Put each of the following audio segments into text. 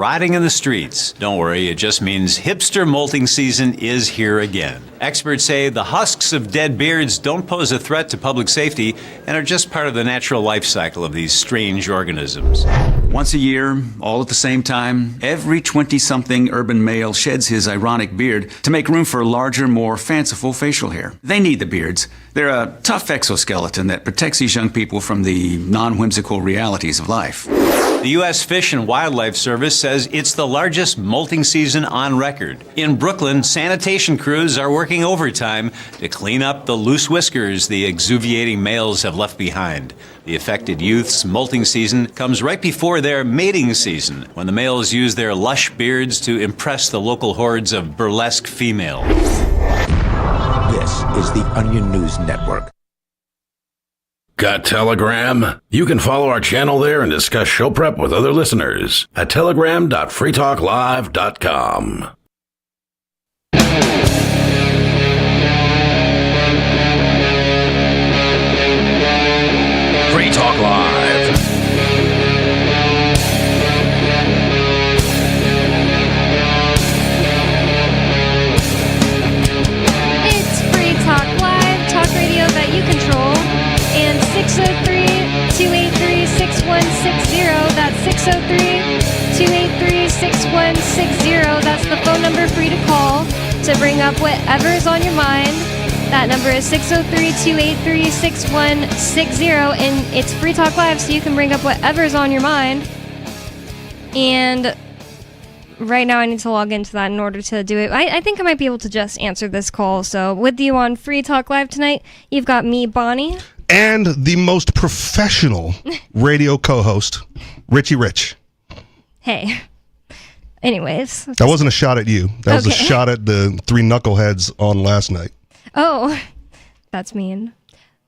Rotting in the streets. Don't worry, it just means hipster molting season is here again. Experts say the husks of dead beards don't pose a threat to public safety and are just part of the natural life cycle of these strange organisms. Once a year, all at the same time, every 20-something urban male sheds his ironic beard to make room for larger, more fanciful facial hair. They need the beards. They're a tough exoskeleton that protects these young people from the non-whimsical realities of life. The U.S. Fish and Wildlife Service says it's the largest molting season on record. In Brooklyn, sanitation crews are working overtime to clean up the loose whiskers the exuviating males have left behind. The affected youth's molting season comes right before their mating season, when the males use their lush beards to impress the local hordes of burlesque females. This is the Onion News Network. Got Telegram? You can follow our channel there and discuss show prep with other listeners at telegram.freetalklive.com. Free Talk Live. It's Free Talk Live, talk radio that you control. And 603-283-6160. That's 603-283-6160. That's the phone number for you to call to bring up whatever's on your mind. That number is 603-283-6160. And it's Free Talk Live, so you can bring up whatever's on your mind. And right now I need to log into that in order to do it. I think I might be able to just answer this call. So with you on Free Talk Live tonight, you've got me, Bonnie. And the most professional radio co-host, Richie Rich. Hey. Anyways. That wasn't a shot at you. That was a shot at the three knuckleheads on last night. Oh, that's mean.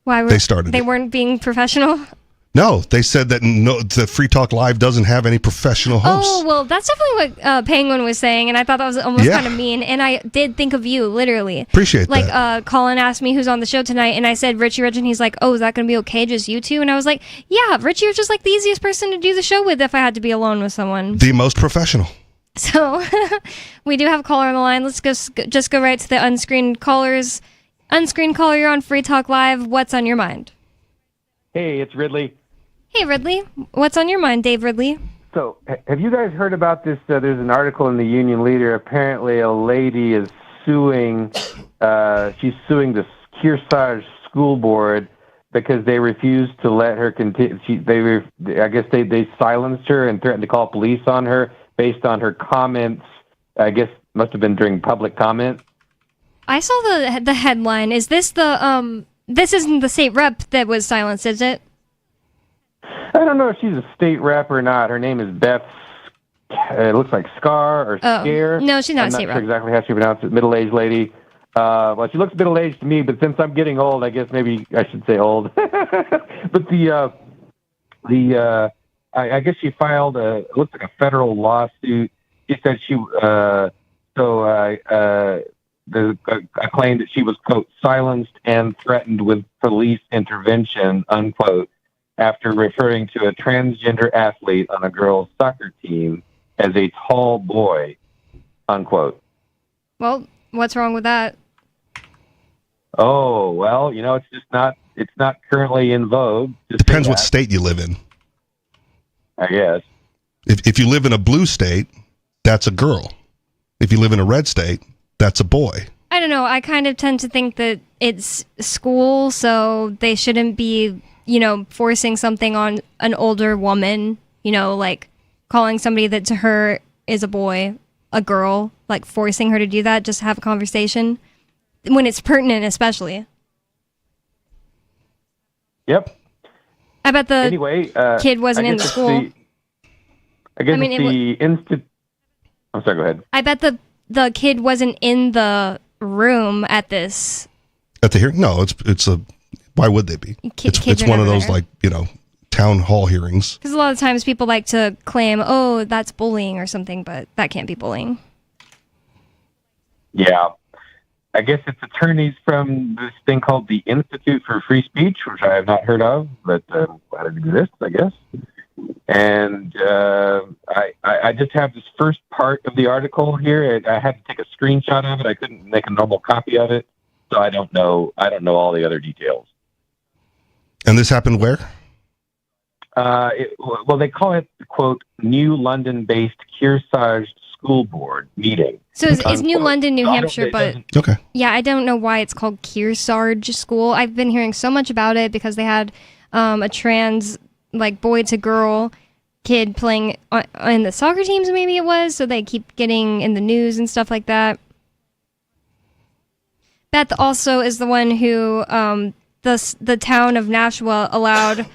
Why were they started? They weren't being professional? No, they said that the Free Talk Live doesn't have any professional hosts. Oh, well, that's definitely what Penguin was saying, and I thought that was almost kind of mean, and I did think of you, literally. Appreciate that. Like, Colin asked me who's on the show tonight, and I said Richie Rich, and he's like, oh, is that going to be okay, just you two? And I was like, yeah, Richie Rich is like the easiest person to do the show with if I had to be alone with someone. The most professional. So, we do have a caller on the line. Let's just go right to the unscreened callers. Unscreened caller, you're on Free Talk Live. What's on your mind? Hey, it's Ridley. Hey, Ridley. What's on your mind, Dave Ridley? So, have you guys heard about this? There's an article in the Union Leader. Apparently, a lady is suing. She's suing the Kearsarge School Board because they refused to let her continue. I guess they silenced her and threatened to call police on her based on her comments. I guess must have been during public comment. I saw the headline. Is this the This isn't the state rep that was silenced, is it? I don't know if she's a state rep or not. Her name is Beth. It looks like Scar or Scare. No, she's not a state rep. I'm not sure exactly how she pronounced it. Middle-aged lady. Well, she looks middle-aged to me, but since I'm getting old, I guess maybe I should say old. But I guess she filed it looks like a federal lawsuit. She said a claim that she was, quote, silenced and threatened with police intervention, unquote, after referring to a transgender athlete on a girls' soccer team as a tall boy, unquote. Well, what's wrong with that? Oh, well, it's not currently in vogue. Depends what state you live in. I guess. If you live in a blue state, that's a girl. If you live in a red state, that's a boy. I don't know. I kind of tend to think that it's school, so they shouldn't be, forcing something on an older woman, like calling somebody that to her is a boy, a girl, like forcing her to do that, just to have a conversation, when it's pertinent especially. Yep. I bet the kid wasn't in the school. I'm sorry, go ahead. I bet the kid wasn't in the room at this. At the hearing? No, it's a. Why would they be? It's one of those there. Town hall hearings. Because a lot of times people like to claim, oh, that's bullying or something, but that can't be bullying. Yeah. I guess it's attorneys from this thing called the Institute for Free Speech, which I have not heard of, but it exists, I guess. And I just have this first part of the article here. I had to take a screenshot of it. I couldn't make a normal copy of it, so I don't know all the other details. And this happened where? Well, they call it, quote, New London-based Kearsarge School Board meeting. So it's New London, New Hampshire, but okay. Yeah, I don't know why it's called Kearsarge School. I've been hearing so much about it because they had a trans, like, boy to girl kid playing on the soccer teams, maybe it was, so they keep getting in the news and stuff like that. Beth also is the one who the town of Nashua allowed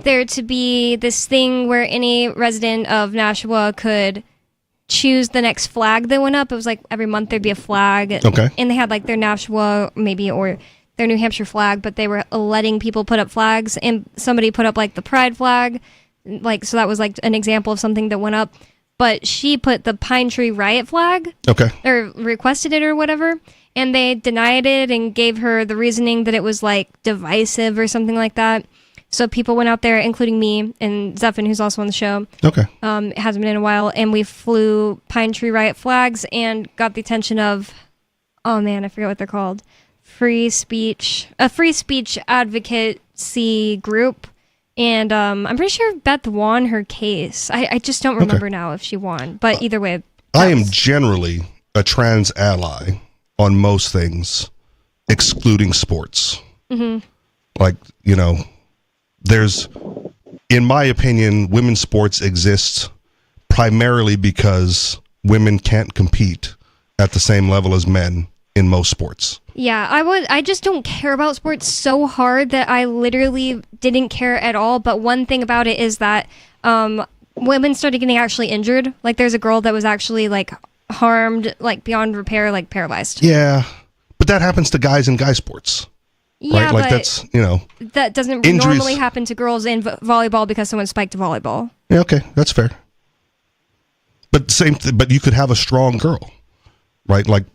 there to be this thing where any resident of Nashua could choose the next flag that went up. It was like every month there'd be a flag. Okay. And they had like their Nashua maybe or their New Hampshire flag, but they were letting people put up flags, and somebody put up like the pride flag. Like, so that was like an example of something that went up. But she put the Pine Tree Riot flag. Okay. Or requested it or whatever. And they denied it and gave her the reasoning that it was like divisive or something like that. So people went out there, including me and Zephin, who's also on the show. Okay. It hasn't been in a while. And we flew Pine Tree Riot flags and got the attention of, oh man, I forget what they're called. A free speech advocacy group. And I'm pretty sure Beth won her case. I just don't remember now if she won. But either way. I am generally a trans ally on most things, excluding sports. Mm-hmm. Like, you know, there's, in my opinion, women's sports exists primarily because women can't compete at the same level as men in most sports. Yeah, I just don't care about sports so hard that I literally didn't care at all. But one thing about it is that women started getting actually injured. Like, there's a girl that was actually like harmed, like beyond repair, like paralyzed. Yeah, but that happens to guys in guy sports. Yeah, right? Like, but that's, you know, that doesn't injuries normally happen to girls in volleyball because someone spiked a volleyball. Yeah, okay, that's fair. But but you could have a strong girl, right? Like,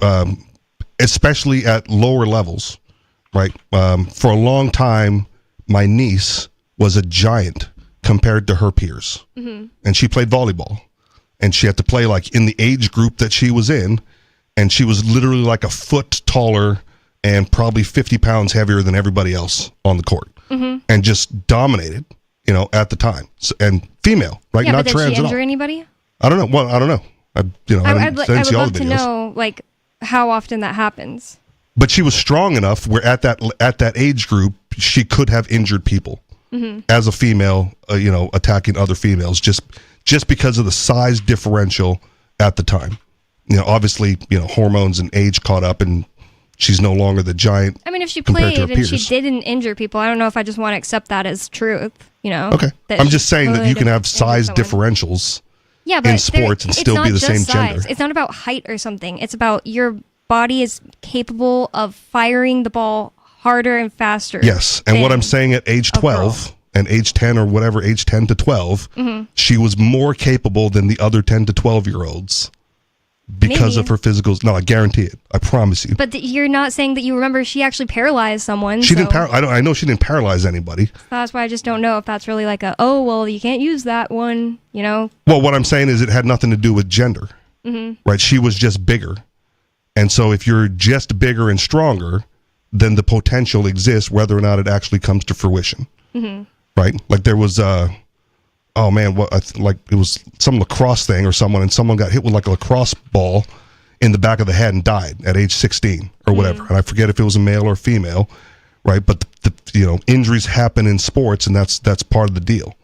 especially at lower levels, right? For a long time, my niece was a giant compared to her peers, and she played volleyball, and she had to play like in the age group that she was in, and she was literally like a foot taller and probably 50 pounds heavier than everybody else on the court, and just dominated, you know, at the time. So, and female, right? Yeah, Not but did trans she at all. injure anybody? I don't know. Well, I don't know. I would love to know, like, how often that happens. But she was strong enough where at that age group, she could have injured people as a female, you know, attacking other females just because of the size differential at the time. You know, obviously, you know, hormones and age caught up, and she's no longer the giant. I mean, if she compared played to her and she peers. didn't injure people, I don't know if I just want to accept that as truth, you know? Okay. That I'm she just saying that you could can have injure size someone. differentials Yeah, but in sports and it's still be not the just same size. gender. It's not about height or something. It's about your body is capable of firing the ball harder and faster. Yes, and what than I'm saying at age a 12 girl. and age 10 or whatever, age 10 to 12, she was more capable than the other 10 to 12-year-olds because Maybe. of her physicals. No, I guarantee it. I promise you. But you're not saying that you remember she actually paralyzed someone. She so didn't. I know she didn't paralyze anybody. That's why I just don't know if that's really like oh, well, you can't use that one, you know? Well, what I'm saying is it had nothing to do with gender, right? She was just bigger, and so if you're just bigger and stronger, then the potential exists, whether or not it actually comes to fruition, right? Like there was oh man, like it was some lacrosse thing or someone got hit with like a lacrosse ball in the back of the head and died at age 16 or whatever. And I forget if it was a male or female, right? But the you know, injuries happen in sports, and that's part of the deal.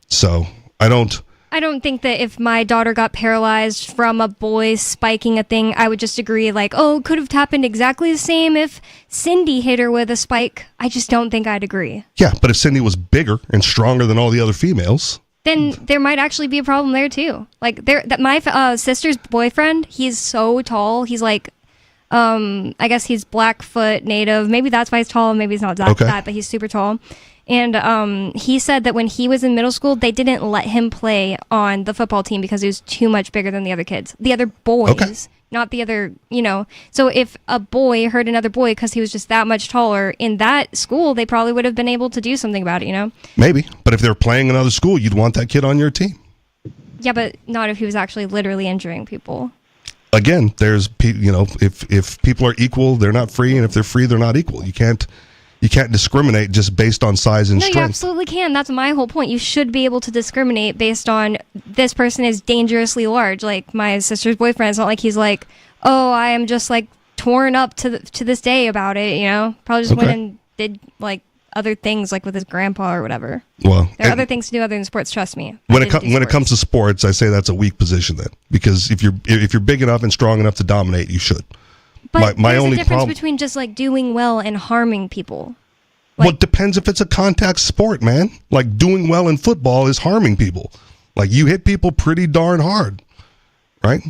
So I don't think that if my daughter got paralyzed from a boy spiking a thing, I would just agree like, oh, it could have happened exactly the same if Cindy hit her with a spike. I just don't think I'd agree. Yeah, but if Cindy was bigger and stronger than all the other females, then there might actually be a problem there too. Like my sister's boyfriend, he's so tall. He's like, I guess he's Blackfoot native. Maybe that's why he's tall. Maybe he's not that, but he's super tall. And he said that when he was in middle school, they didn't let him play on the football team because he was too much bigger than the other kids, the other boys. Okay. Not the other, So if a boy hurt another boy because he was just that much taller in that school, they probably would have been able to do something about it, Maybe. But if they're playing another school, you'd want that kid on your team. Yeah, but not if he was actually literally injuring people. Again, there's, if people are equal, they're not free. And if they're free, they're not equal. You can't discriminate just based on size and No, strength. you absolutely can. That's my whole point. You should be able to discriminate based on this person is dangerously large. Like my sister's boyfriend, it's not like he's like, oh, I am just like torn up to this day about it. Probably just went and did like other things like with his grandpa or whatever. Well, there are other things to do other than sports. Trust me. When it comes to sports, I say that's a weak position then, because if you're big enough and strong enough to dominate, you should. But my there's only a difference problem between just like doing well and harming people. Well, it depends if it's a contact sport, man. Like doing well in football is harming people. Like you hit people pretty darn hard, right?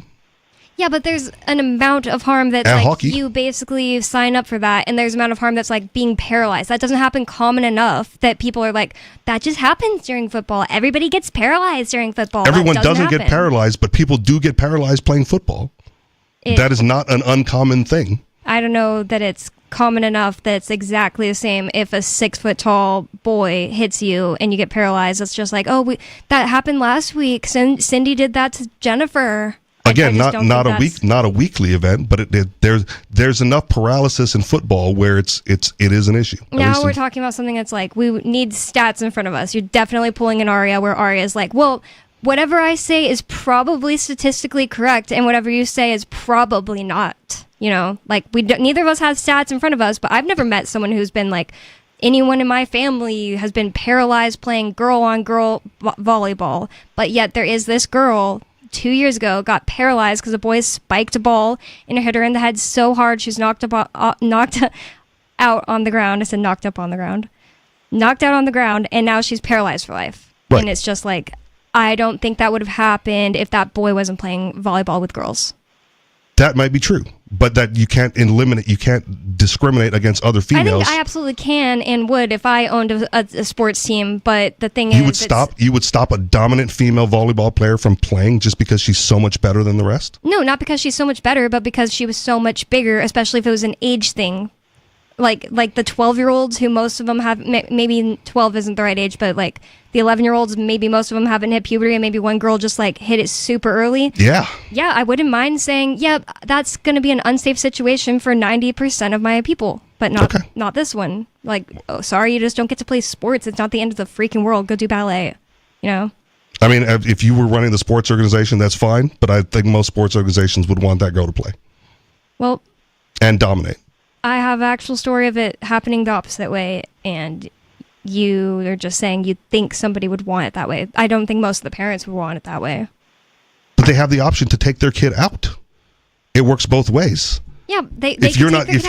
Yeah, but there's an amount of harm that's And like hockey. you basically sign up for that, and there's an amount of harm that's like being paralyzed. That doesn't happen common enough that people are like, that just happens during football. Everybody gets paralyzed during football. Everyone That doesn't get happen. paralyzed, but people do get paralyzed playing football. That is not an uncommon thing. I don't know that it's common enough that it's exactly the same if a 6 foot tall boy hits you and you get paralyzed. It's just like, that happened last week. Cindy did that to Jennifer. Again, not a weekly event, but there's enough paralysis in football where it is an issue. Now we're talking about something that's like, we need stats in front of us. You're definitely pulling an Aria where Aria is like, well, whatever I say is probably statistically correct, and whatever you say is probably not. Like neither of us have stats in front of us, but I've never met someone who's been like, anyone in my family has been paralyzed playing girl-on-girl volleyball, but yet there is this girl 2 years ago got paralyzed because a boy spiked a ball and hit her in the head so hard she's knocked out on the ground. I said knocked up on the ground. Knocked out on the ground, and now she's paralyzed for life. Right. And it's just like, I don't think that would have happened if that boy wasn't playing volleyball with girls. That might be true, but that you can't discriminate against other females. I think I absolutely can and would if I owned a sports team, but the thing you is... You would stop a dominant female volleyball player from playing just because she's so much better than the rest? No, not because she's so much better, but because she was so much bigger, especially if it was an age thing. Like the 12-year-olds who most of them have, maybe 12 isn't the right age, but like the 11-year-olds, maybe most of them haven't hit puberty, and maybe one girl just like hit it super early. Yeah. Yeah, I wouldn't mind saying, that's going to be an unsafe situation for 90% of my people, but not this one. Like, oh, sorry, you just don't get to play sports. It's not the end of the freaking world. Go do ballet, I mean, if you were running the sports organization, that's fine, but I think most sports organizations would want that girl to play. Well. And dominate. I have an actual story of it happening the opposite way, and you are just saying you think somebody would want it that way. I don't think most of the parents would want it that way. But they have the option to take their kid out. It works both ways. Yeah, if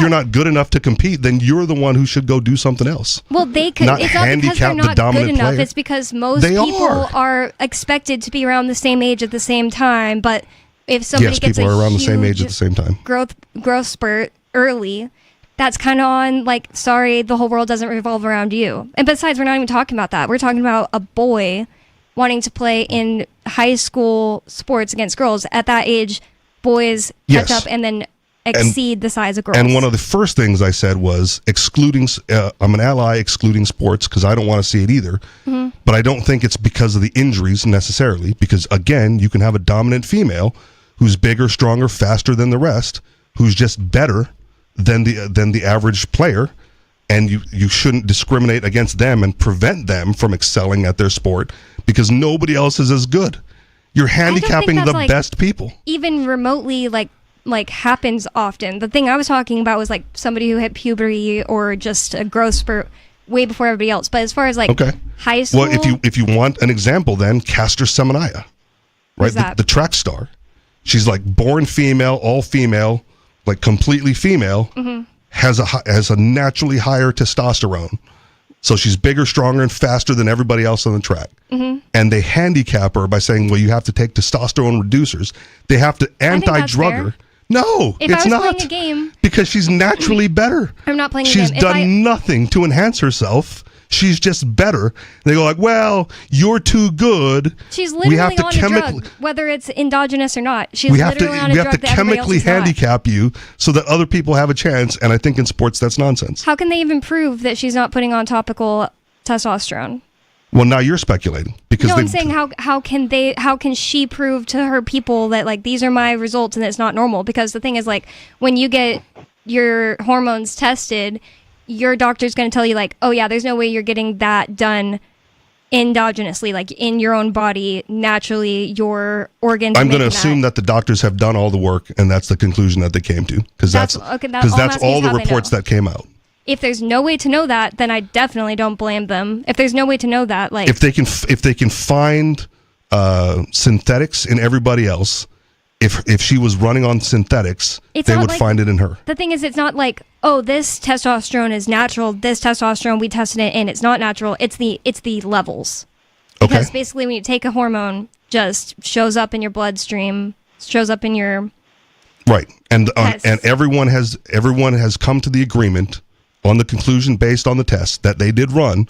you're not good enough to compete, then you're the one who should go do something else. Well, they could. Not it's not because they're not good enough. Player. It's because most people are expected to be around the same age at the same time. But if somebody gets people a are around the huge same age at the same time. growth spurt early, that's kind of on like, sorry, the whole world doesn't revolve around you. And besides, we're not even talking about that. We're talking about a boy wanting to play in high school sports against girls. At that age, boys catch up and then exceed the size of girls. And one of the first things I said was excluding, I'm an ally excluding sports because I don't want to see it either. Mm-hmm. But I don't think it's because of the injuries necessarily, because again, you can have a dominant female who's bigger, stronger, faster than the rest, who's just better than the average player, and you shouldn't discriminate against them and prevent them from excelling at their sport because nobody else is as good. You're handicapping the best people. Even remotely like happens often. The thing I was talking about was like somebody who hit puberty or just a growth spurt way before everybody else. But as far as high school, well, if you want an example, then Caster Semenya, right? The track star. She's like born female, all female. Like completely female, has a naturally higher testosterone. So she's bigger, stronger, and faster than everybody else on the track. Mm-hmm. And they handicap her by saying, well, you have to take testosterone reducers. They have to anti-drug her. No, it's not. Playing a game, because she's naturally better. I'm not playing a game. She's done nothing to enhance herself. she's just better. And they go like, well, you're too good. She's literally on a drug, whether it's endogenous or not. She's literally on a drug that everybody else is not. handicap you so that other people have a chance. And I think in sports, that's nonsense. How can they even prove that she's not putting on topical testosterone? Well, now you're speculating because no, I'm saying how can she prove to her people that like these are my results and it's not normal? Because the thing is like when you get your hormones tested, your doctor's going to tell you like, oh yeah, there's no way you're getting that done endogenously, like in your own body naturally. Your organs. I'm going to assume that the doctors have done all the work, and that's the conclusion that they came to because that's all the reports that came out. If there's no way to know that, then I definitely don't blame them. If there's no way to know that, like if they can find synthetics in everybody else, if she was running on synthetics, they would find it in her. The thing is, it's not like, oh, this testosterone is natural. This testosterone we tested it and it's not natural. It's the levels. Because basically, when you take a hormone, just shows up in your bloodstream, shows up in your right, and everyone has come to the agreement on the conclusion based on the test that they did run,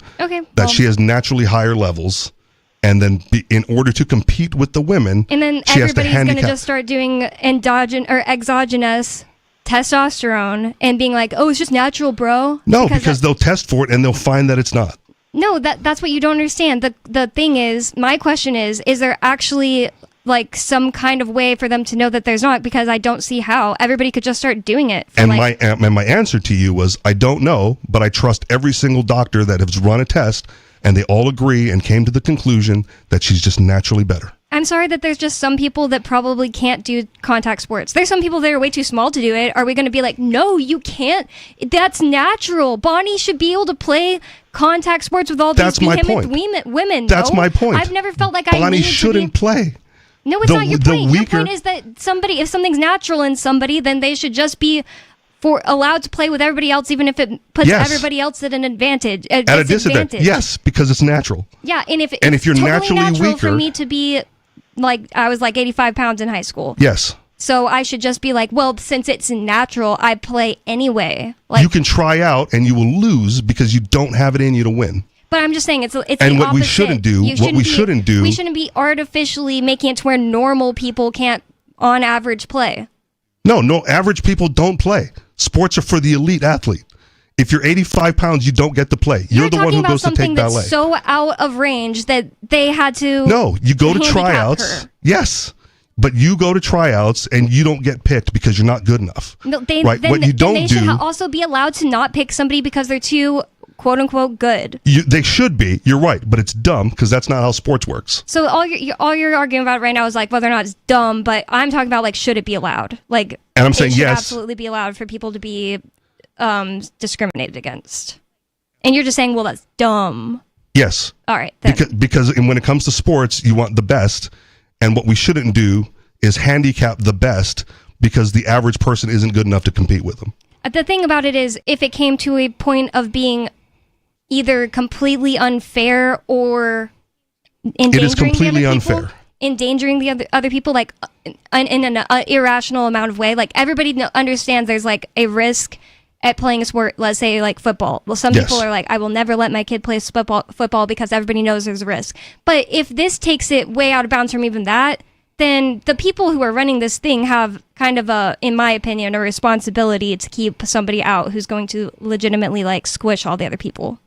she has naturally higher levels, and then in order to compete with the women, and then everybody's going to just start doing endogenous or exogenous testosterone and being like, oh, it's just natural, bro. No, because they'll test for it and they'll find that it's not. No, that's what you don't understand. The thing is, my question is there actually like some kind of way for them to know that there's not? Because I don't see how. Everybody could just start doing it. And my answer to you was, I don't know, but I trust every single doctor that has run a test, and they all agree and came to the conclusion that she's just naturally better. I'm sorry that there's just some people that probably can't do contact sports. There's some people that are way too small to do it. Are we going to be like, no, you can't? That's natural. Bonnie should be able to play contact sports with all these behemoth women. That's my point. I've never felt like Bonnie shouldn't play. No, it's not your point. Your point is that if something's natural in somebody, then they should just be allowed to play with everybody else, even if it puts everybody else at an advantage. At a disadvantage. Yes, because it's natural. Yeah, and if you're totally naturally natural weaker, for me to be like, I was like 85 pounds in high school. Yes. So I should just be like, well, since it's natural, I play anyway. Like, you can try out and you will lose because you don't have it in you to win. But I'm just saying it's and what we shouldn't do. We shouldn't be artificially making it to where normal people can't, on average, play. No, average people don't play. Sports are for the elite athlete. If you're 85 pounds, you don't get to play. You're the one who goes to take ballet. That's so out of range that they had to. No, you go to tryouts. Her. Yes. But you go to tryouts and you don't get picked because you're not good enough. No, they should also be allowed to not pick somebody because they're too quote unquote good. They should be. You're right, but it's dumb because that's not how sports works. So all you're arguing about right now is like whether or not it's dumb, but I'm talking about like should it be allowed? Like, and I'm saying it should yes, absolutely be allowed for people to be discriminated against. And you're just saying, well, that's dumb. Yes. All right. Then. Because when it comes to sports, you want the best, and what we shouldn't do is handicap the best because the average person isn't good enough to compete with them. The thing about it is, if it came to a point of being either completely unfair or endangering it is completely the other people, unfair. Endangering the other people, like in an irrational amount of way. Like everybody understands there's like a risk at playing a sport. Let's say like football. Well, some people are like, I will never let my kid play football because everybody knows there's a risk. But if this takes it way out of bounds from even that, then the people who are running this thing have kind of in my opinion, a responsibility to keep somebody out who's going to legitimately like squish all the other people.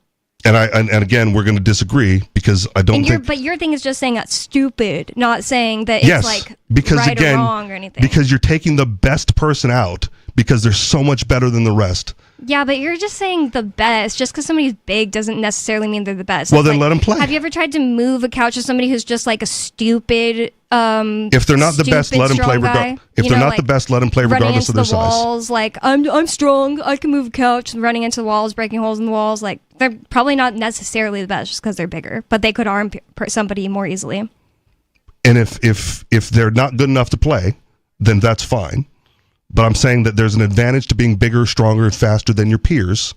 And again, we're going to disagree because I don't think. But your thing is just saying that's stupid, not saying that it's like right or wrong or anything. Because you're taking the best person out because they're so much better than the rest. Yeah, but you're just saying the best. Just because somebody's big doesn't necessarily mean they're the best. Well, then let them play. Have you ever tried to move a couch to somebody who's just like a stupid? If they're not the best, let them play. If they're not the best, let them play regardless of their size. Running into the walls, like I'm strong. I can move a couch. Running into the walls, breaking holes in the walls. Like they're probably not necessarily the best just because they're bigger, but they could harm somebody more easily. And if they're not good enough to play, then that's fine. But I'm saying that there's an advantage to being bigger, stronger, and faster than your peers,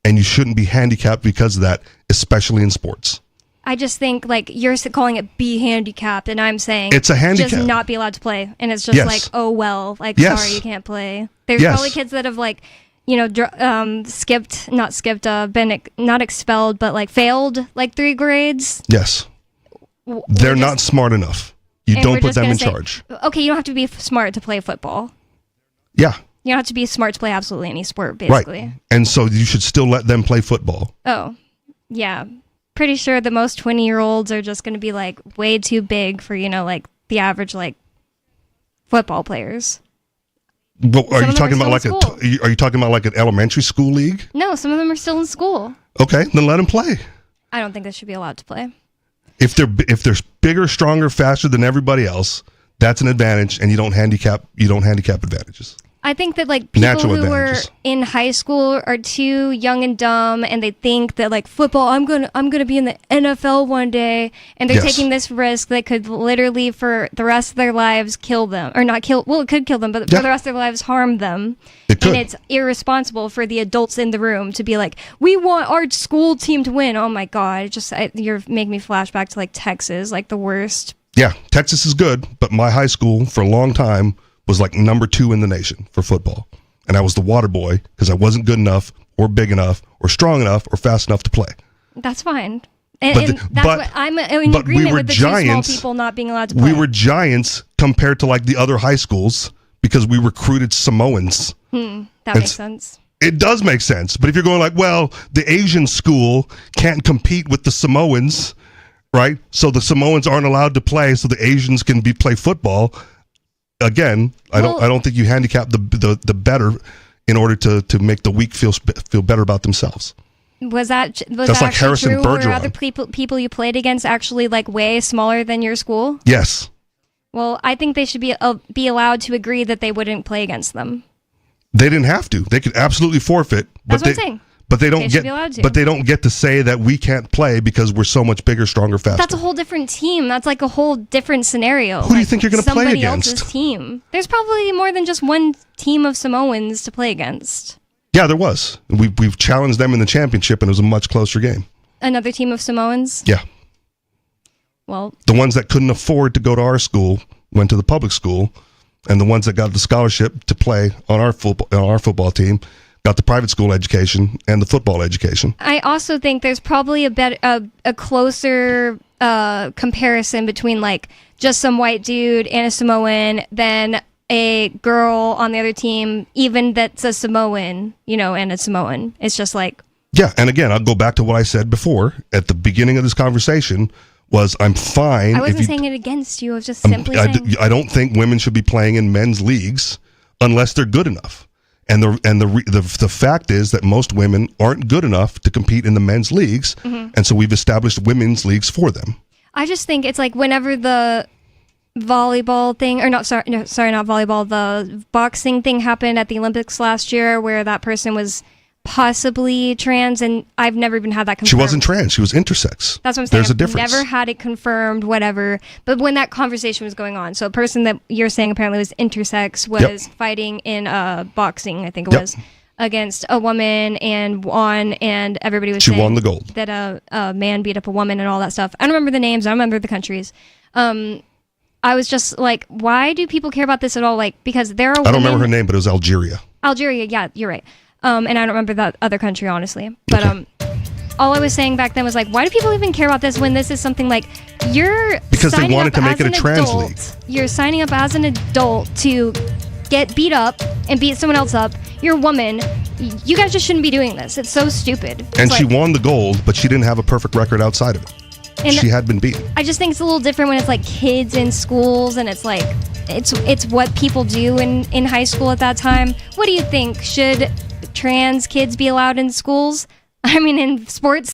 and you shouldn't be handicapped because of that, especially in sports. I just think, like, you're calling it be handicapped, and I'm saying it's a handicap. Just not be allowed to play. And it's just like, oh, well, like, sorry, you can't play. There's probably kids that have, like, not expelled, but like failed like 3 grades. Yes. They're not smart enough. You don't put them in charge. Okay, you don't have to be smart to play football. Yeah. You don't have to be smart to play absolutely any sport, basically. Right. And so you should still let them play football. Oh, yeah. Pretty sure that most 20-year-olds are just going to be like way too big for, like the average like football players. But are you talking about like an elementary school league? No, some of them are still in school. Okay, then let them play. I don't think they should be allowed to play. If they're bigger, stronger, faster than everybody else, that's an advantage, and you don't handicap advantages. I think that like people Natural who advantages. are in high school are too young and dumb, and they think that like football, I'm gonna be in the NFL one day, and they're taking this risk that could literally for the rest of their lives kill them, or not kill. Well, it could kill them, but for the rest of their lives harm them. It could. And it's irresponsible for the adults in the room to be like, we want our school team to win. Oh my god, you're making me flash back to like Texas, like the worst. Yeah, Texas is good, but my high school for a long time was like number 2 in the nation for football. And I was the water boy because I wasn't good enough or big enough or strong enough or fast enough to play. That's fine. And that's what I'm in agreement with the giants, 2 small people not being allowed to play. We were giants compared to like the other high schools because we recruited Samoans. That makes sense. It does make sense. But if you're going like, well, the Asian school can't compete with the Samoans, right? So the Samoans aren't allowed to play so the Asians can play football. Again, I don't think you handicap the better in order to make the weak feel better about themselves. Was that like actually Harrison true? Bergeron. Were other people you played against actually like way smaller than your school? Yes. Well, I think they should be allowed to agree that they wouldn't play against them. They didn't have to. They could absolutely forfeit. That's what I'm saying. But they don't should be allowed to. But they don't get to say that we can't play because we're so much bigger, stronger, faster. That's a whole different team. That's like a whole different scenario. Who do you think you're going to play against? Somebody else's team. There's probably more than just one team of Samoans to play against. Yeah, there was. We've challenged them in the championship, and it was a much closer game. Another team of Samoans? Yeah. Well, the ones that couldn't afford to go to our school went to the public school, and the ones that got the scholarship to play on our football team got the private school education and the football education. I also think there's probably a closer comparison between like just some white dude and a Samoan than a girl on the other team, even that's a Samoan, and a Samoan. It's just like... Yeah, and again, I'll go back to what I said before at the beginning of this conversation was I'm fine. I wasn't saying it against you. I was just simply saying... I don't think women should be playing in men's leagues unless they're good enough. And the fact is that most women aren't good enough to compete in the men's leagues, and so we've established women's leagues for them. I just think it's like whenever the volleyball thing, or not volleyball, the boxing thing happened at the Olympics last year, where that person was possibly trans, and I've never even had that confirmed. She wasn't trans. She was intersex. That's what I'm saying. There's a difference. Never had it confirmed, whatever. But when that conversation was going on, so a person that you're saying apparently was intersex was fighting in boxing, I think it was, against a woman and won, and everybody was saying won the gold. That a man beat up a woman and all that stuff. I don't remember the names. I don't remember the countries. I was just like, why do people care about this at all? Like, because there are women... I don't remember her name, but it was Algeria. Algeria, yeah, you're right. And I don't remember that other country, honestly. But all I was saying back then was like, why do people even care about this when this is something like because they wanted to make it a trans league. You're signing up as an adult to get beat up and beat someone else up. You're a woman. You guys just shouldn't be doing this. It's so stupid. And she won the gold, but she didn't have a perfect record outside of it. And she had been beaten. I just think it's a little different when it's like kids in schools, and it's like it's what people do in high school at that time. What do you think? Should trans kids be allowed in schools? I mean, in sports?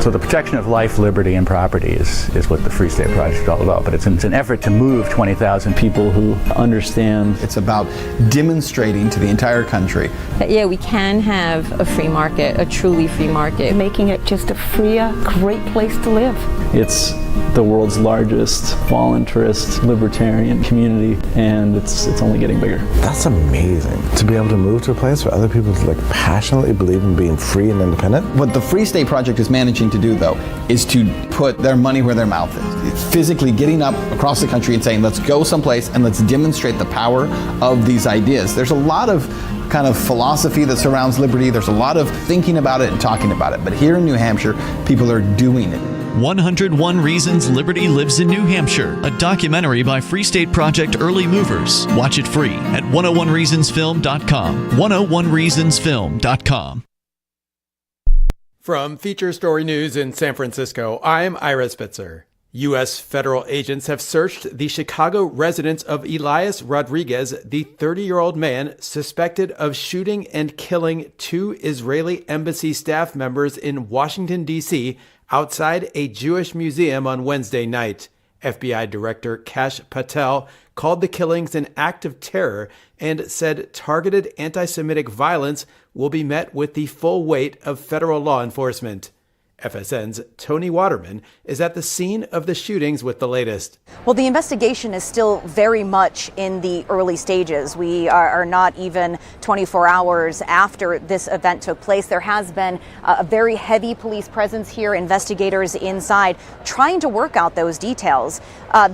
So the protection of life, liberty, and property is what the Free State Project is all about. But it's an effort to move 20,000 people who understand. It's about demonstrating to the entire country that, yeah, we can have a free market, a truly free market. Making it just a freer, great place to live. It's the world's largest voluntarist libertarian community, and it's only getting bigger. That's amazing, to be able to move to a place where other people passionately believe in being free and independent. What the Free State Project is managing to do, though, is to put their money where their mouth is. It's physically getting up across the country and saying, let's go someplace and let's demonstrate the power of these ideas. There's a lot of kind of philosophy that surrounds liberty. There's a lot of thinking about it and talking about it. But here in New Hampshire, people are doing it. 101 Reasons Liberty Lives in New Hampshire, a documentary by Free State Project early movers. Watch it free at 101reasonsfilm.com. 101reasonsfilm.com. From Feature Story News in San Francisco, I'm Ira Spitzer. U.S. federal agents have searched the Chicago residence of Elias Rodriguez, the 30-year-old man suspected of shooting and killing 2 Israeli embassy staff members in Washington, D.C., outside a Jewish museum on Wednesday night. FBI Director Kash Patel called the killings an act of terror and said targeted anti-Semitic violence will be met with the full weight of federal law enforcement. FSN's Tony Waterman is at the scene of the shootings with the latest. Well, the investigation is still very much in the early stages. We are not even 24 hours after this event took place. There has been a very heavy police presence here, investigators inside trying to work out those details. A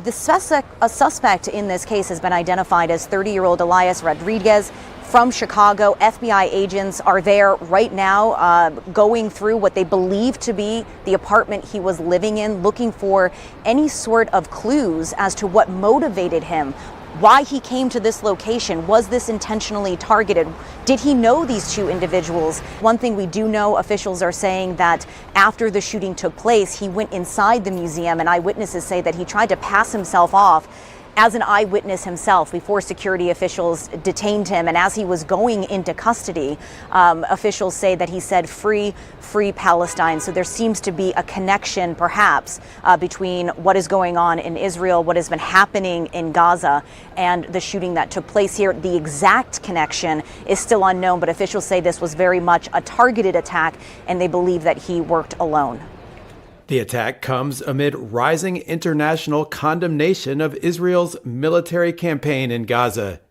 suspect in this case has been identified as 30-year-old Elias Rodriguez from Chicago. FBI agents are there right now going through what they believe to be the apartment he was living in, looking for any sort of clues as to what motivated him, why he came to this location. Was this intentionally targeted? Did he know these 2 individuals? One thing we do know, officials are saying that after the shooting took place, he went inside the museum, and eyewitnesses say that he tried to pass himself off as an eyewitness himself before security officials detained him. And as he was going into custody, officials say that he said, free Palestine. So there seems to be a connection, perhaps, between what is going on in Israel, what has been happening in Gaza, and the shooting that took place here. The exact connection is still unknown, but officials say this was very much a targeted attack, and they believe that he worked alone. The attack comes amid rising international condemnation of Israel's military campaign in Gaza.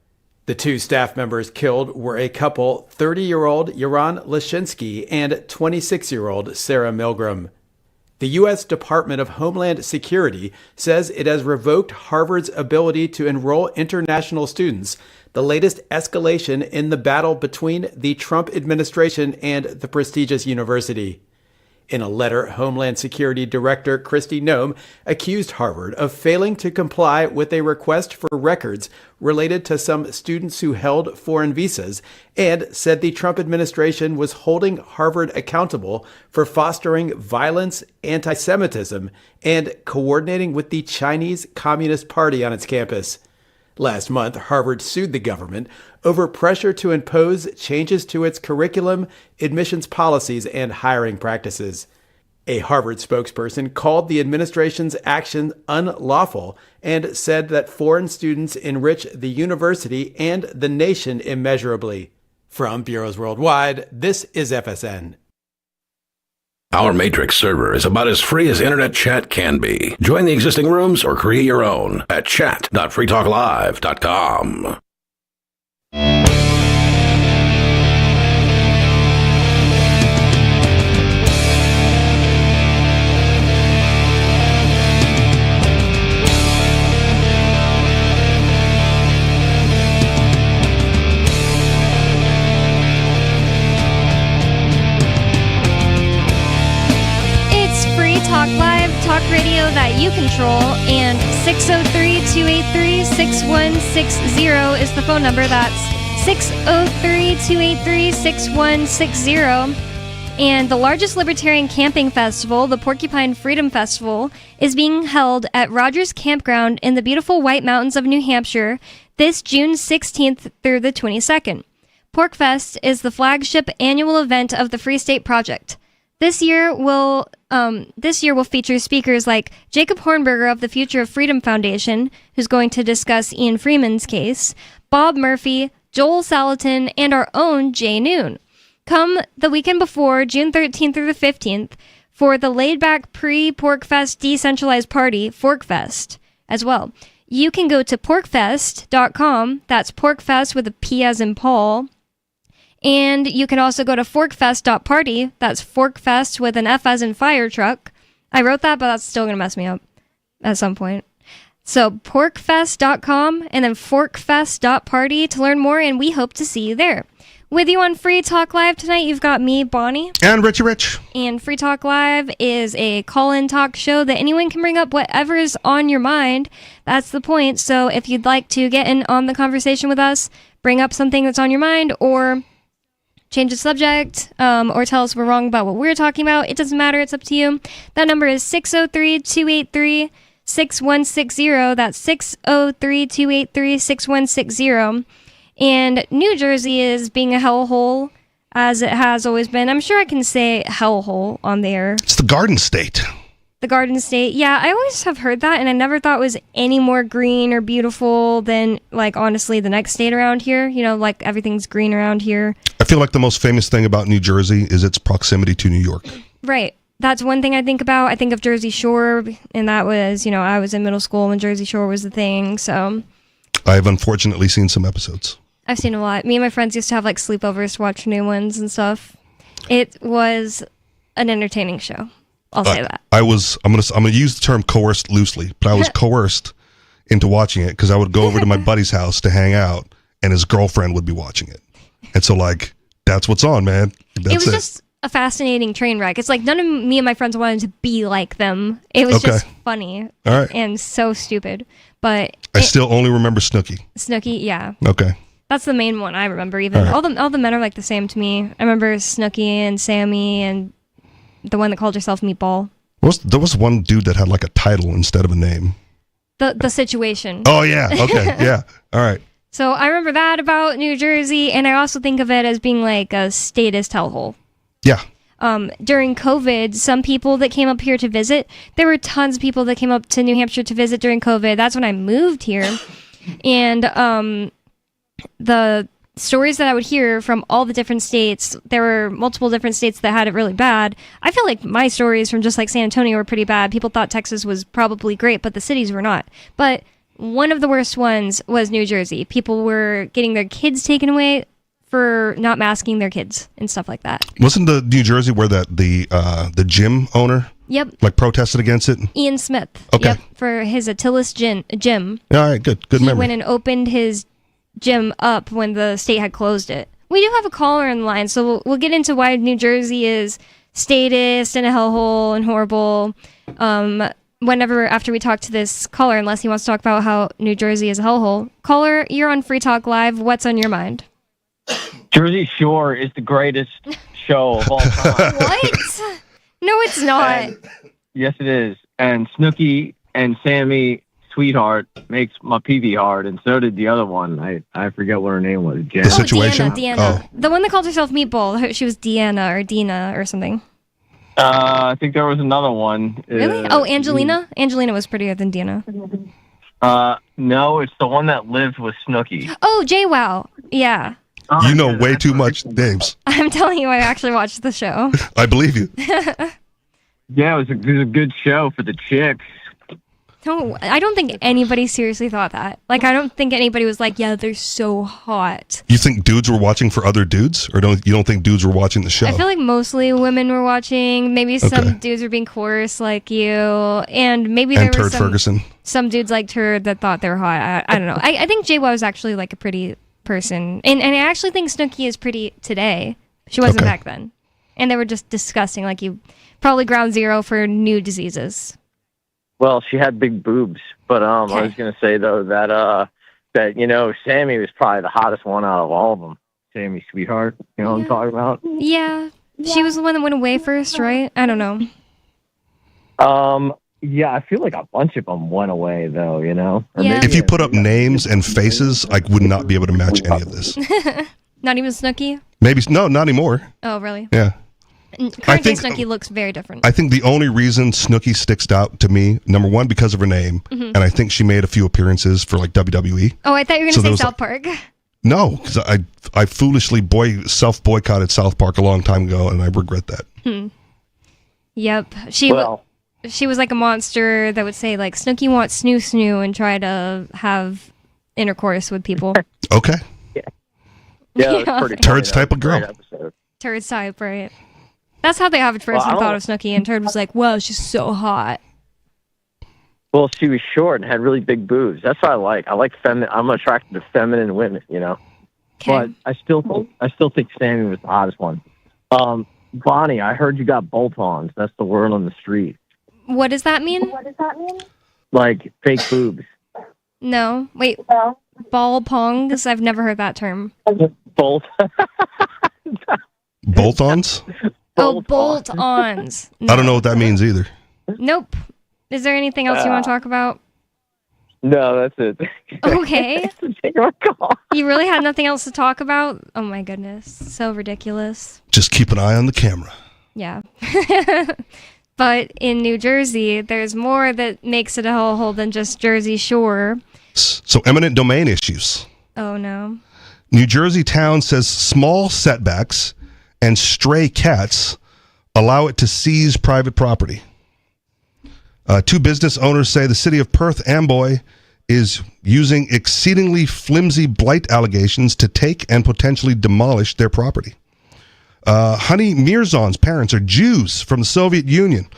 The 2 staff members killed were a couple, 30-year-old Yaron Lashinsky and 26-year-old Sarah Milgram. The U.S. Department of Homeland Security says it has revoked Harvard's ability to enroll international students, the latest escalation in the battle between the Trump administration and the prestigious university. In a letter, Homeland Security Director Kristi Noem accused Harvard of failing to comply with a request for records related to some students who held foreign visas, and said the Trump administration was holding Harvard accountable for fostering violence, anti-Semitism, and coordinating with the Chinese Communist Party on its campus. Last month, Harvard sued the government over pressure to impose changes to its curriculum, admissions policies, and hiring practices. A Harvard spokesperson called the administration's action unlawful and said that foreign students enrich the university and the nation immeasurably. From Bureaus Worldwide, this is FSN. Our Matrix server is about as free as internet chat can be. Join the existing rooms or create your own at chat.freetalklive.com. Talk radio that you control, and 603-283-6160 is the phone number. That's 603-283-6160. And the largest libertarian camping festival, the Porcupine Freedom Festival, is being held at Rogers Campground in the beautiful White Mountains of New Hampshire this June 16th through the 22nd. PorcFest is the flagship annual event of the Free State Project. This year will feature speakers like Jacob Hornberger of the Future of Freedom Foundation, who's going to discuss Ian Freeman's case, Bob Murphy, Joel Salatin, and our own Jay Noon. Come the weekend before, June 13th through the 15th, for the laid-back pre-Porkfest decentralized party, Forkfest, as well. You can go to porkfest.com. That's Porkfest with a P as in Paul. And you can also go to forkfest.party. That's Forkfest with an F as in fire truck. I wrote that, but that's still going to mess me up at some point. So porkfest.com and then forkfest.party to learn more, and we hope to see you there. With you on Free Talk Live tonight, you've got me, Bonnie. And Richie Rich. And Free Talk Live is a call-in talk show that anyone can bring up whatever is on your mind. That's the point. So if you'd like to get in on the conversation with us, bring up something that's on your mind, or change the subject, or tell us we're wrong about what we're talking about, it doesn't matter. It's up to you. That number is 603-283-6160. That's 603-283-6160. And New Jersey is being a hellhole, as it has always been. I'm sure I can say hellhole on the air. It's the Garden State. The Garden State. Yeah, I always have heard that, and I never thought it was any more green or beautiful than, like, honestly, the next state around here. You know, like, everything's green around here. I feel like the most famous thing about New Jersey is its proximity to New York. Right. That's one thing I think about. I think of Jersey Shore, and that was, you know, I was in middle school when Jersey Shore was the thing, so. I've unfortunately seen some episodes. I've seen a lot. Me and my friends used to have, like, sleepovers to watch new ones and stuff. It was an entertaining show. I'll say that. I'm gonna use the term coerced loosely, but I was coerced into watching it because I would go over to my buddy's house to hang out, and his girlfriend would be watching it, and so like that's what's on, man. That's it was just a fascinating train wreck. It's like none of me and my friends wanted to be like them. It was just funny, all right, and so stupid. But I still only remember Snooki. Snooki, yeah. Okay. That's the main one I remember. Even all the men are like the same to me. I remember Snooki and Sammy and the one that called herself Meatball. There was one dude that had like a title instead of a name. The Situation. Oh yeah. Okay. Yeah. All right. So I remember that about New Jersey, and I also think of it as being like a statist hellhole. Yeah. During COVID, some people that came up here to visit, there were tons of people that came up to New Hampshire to visit during COVID. That's when I moved here, and the stories that I would hear from all the different states, there were multiple different states that had it really bad. I feel like my stories from just like San Antonio were pretty bad. People thought Texas was probably great, but the cities were not. But one of the worst ones was New Jersey. People were getting their kids taken away for not masking their kids and stuff like that. Wasn't the New Jersey where the gym owner like protested against it? Ian Smith. Okay. Yep, for his Attila's gym. All right, good memory. He went and opened his gym up when the state had closed it. We do have a caller in line, so we'll get into why New Jersey is statist and a hellhole and horrible after we talk to this caller, unless he wants to talk about how New Jersey is a hellhole. Caller, you're on Free Talk Live. What's on your mind? Jersey Shore is the greatest show of all time. What? No, it's not. Yes, it is. And Snooki and Sammy Sweetheart makes my PV hard, and so did the other one. I forget what her name was. Jen. The Situation? Deanna. Oh. The one that called herself Meatball. She was Deanna or Dina or something. I think there was another one. Really? Angelina? Angelina was prettier than Deanna. No, it's the one that lived with Snooki. Oh, JWoww. Yeah. You know way too much names. I'm telling you, I actually watched the show. I believe you. Yeah, it was a good show for the chicks. No, I don't think anybody seriously thought that. Like, I don't think anybody was like, yeah, they're so hot. You think dudes were watching for other dudes? Or you don't think dudes were watching the show? I feel like mostly women were watching. Maybe some dudes were being coerced like you. And maybe there were some dudes like her that thought they were hot. I don't know. I think JWoww was actually like a pretty person. And I actually think Snooki is pretty today. She wasn't back then. And they were just disgusting. Like, you probably ground zero for new diseases. Well, she had big boobs, but I was going to say though that Sammy was probably the hottest one out of all of them. Sammy Sweetheart, you know what I'm talking about? Yeah, she was the one that went away first, right? I don't know. Yeah, I feel like a bunch of them went away though. You know, if you put up names and faces, I would not be able to match any of this. Not even Snooki? Maybe not anymore. Oh, really? Yeah. Current day Snooki looks very different. I think the only reason Snooki sticks out to me, number one, because of her name, and I think she made a few appearances for like WWE. Oh, I thought you were going to say South Park. No, because I foolishly self-boycotted South Park a long time ago, and I regret that. Yep. She was like a monster that would say like Snooki wants snoo snoo and try to have intercourse with people. Okay. Yeah, that's pretty Turds type of girl. Turds type, right? That's how they have at first thought of Snooki, and Turd was like, "Whoa, she's so hot." Well, she was short and had really big boobs. That's what I like. I like feminine. I'm attracted to feminine women, you know. But I still think Sammy was the hottest one. Bonnie, I heard you got bolt-ons. That's the word on the street. What does that mean? Like fake boobs. No, wait. Ball pongs? I've never heard that term. Bolt-ons? Oh, bolt-ons. I don't know what that means either. Nope. Is there anything else you want to talk about? No, that's it. Okay. You really had nothing else to talk about? Oh my goodness. So ridiculous. Just keep an eye on the camera. Yeah. But in New Jersey, there's more that makes it a hellhole than just Jersey Shore. So eminent domain issues. Oh no. New Jersey town says small setbacks and stray cats allow it to seize private property. Two business owners say the city of Perth Amboy is using exceedingly flimsy blight allegations to take and potentially demolish their property. Honey Mirzon's parents are Jews from the Soviet Union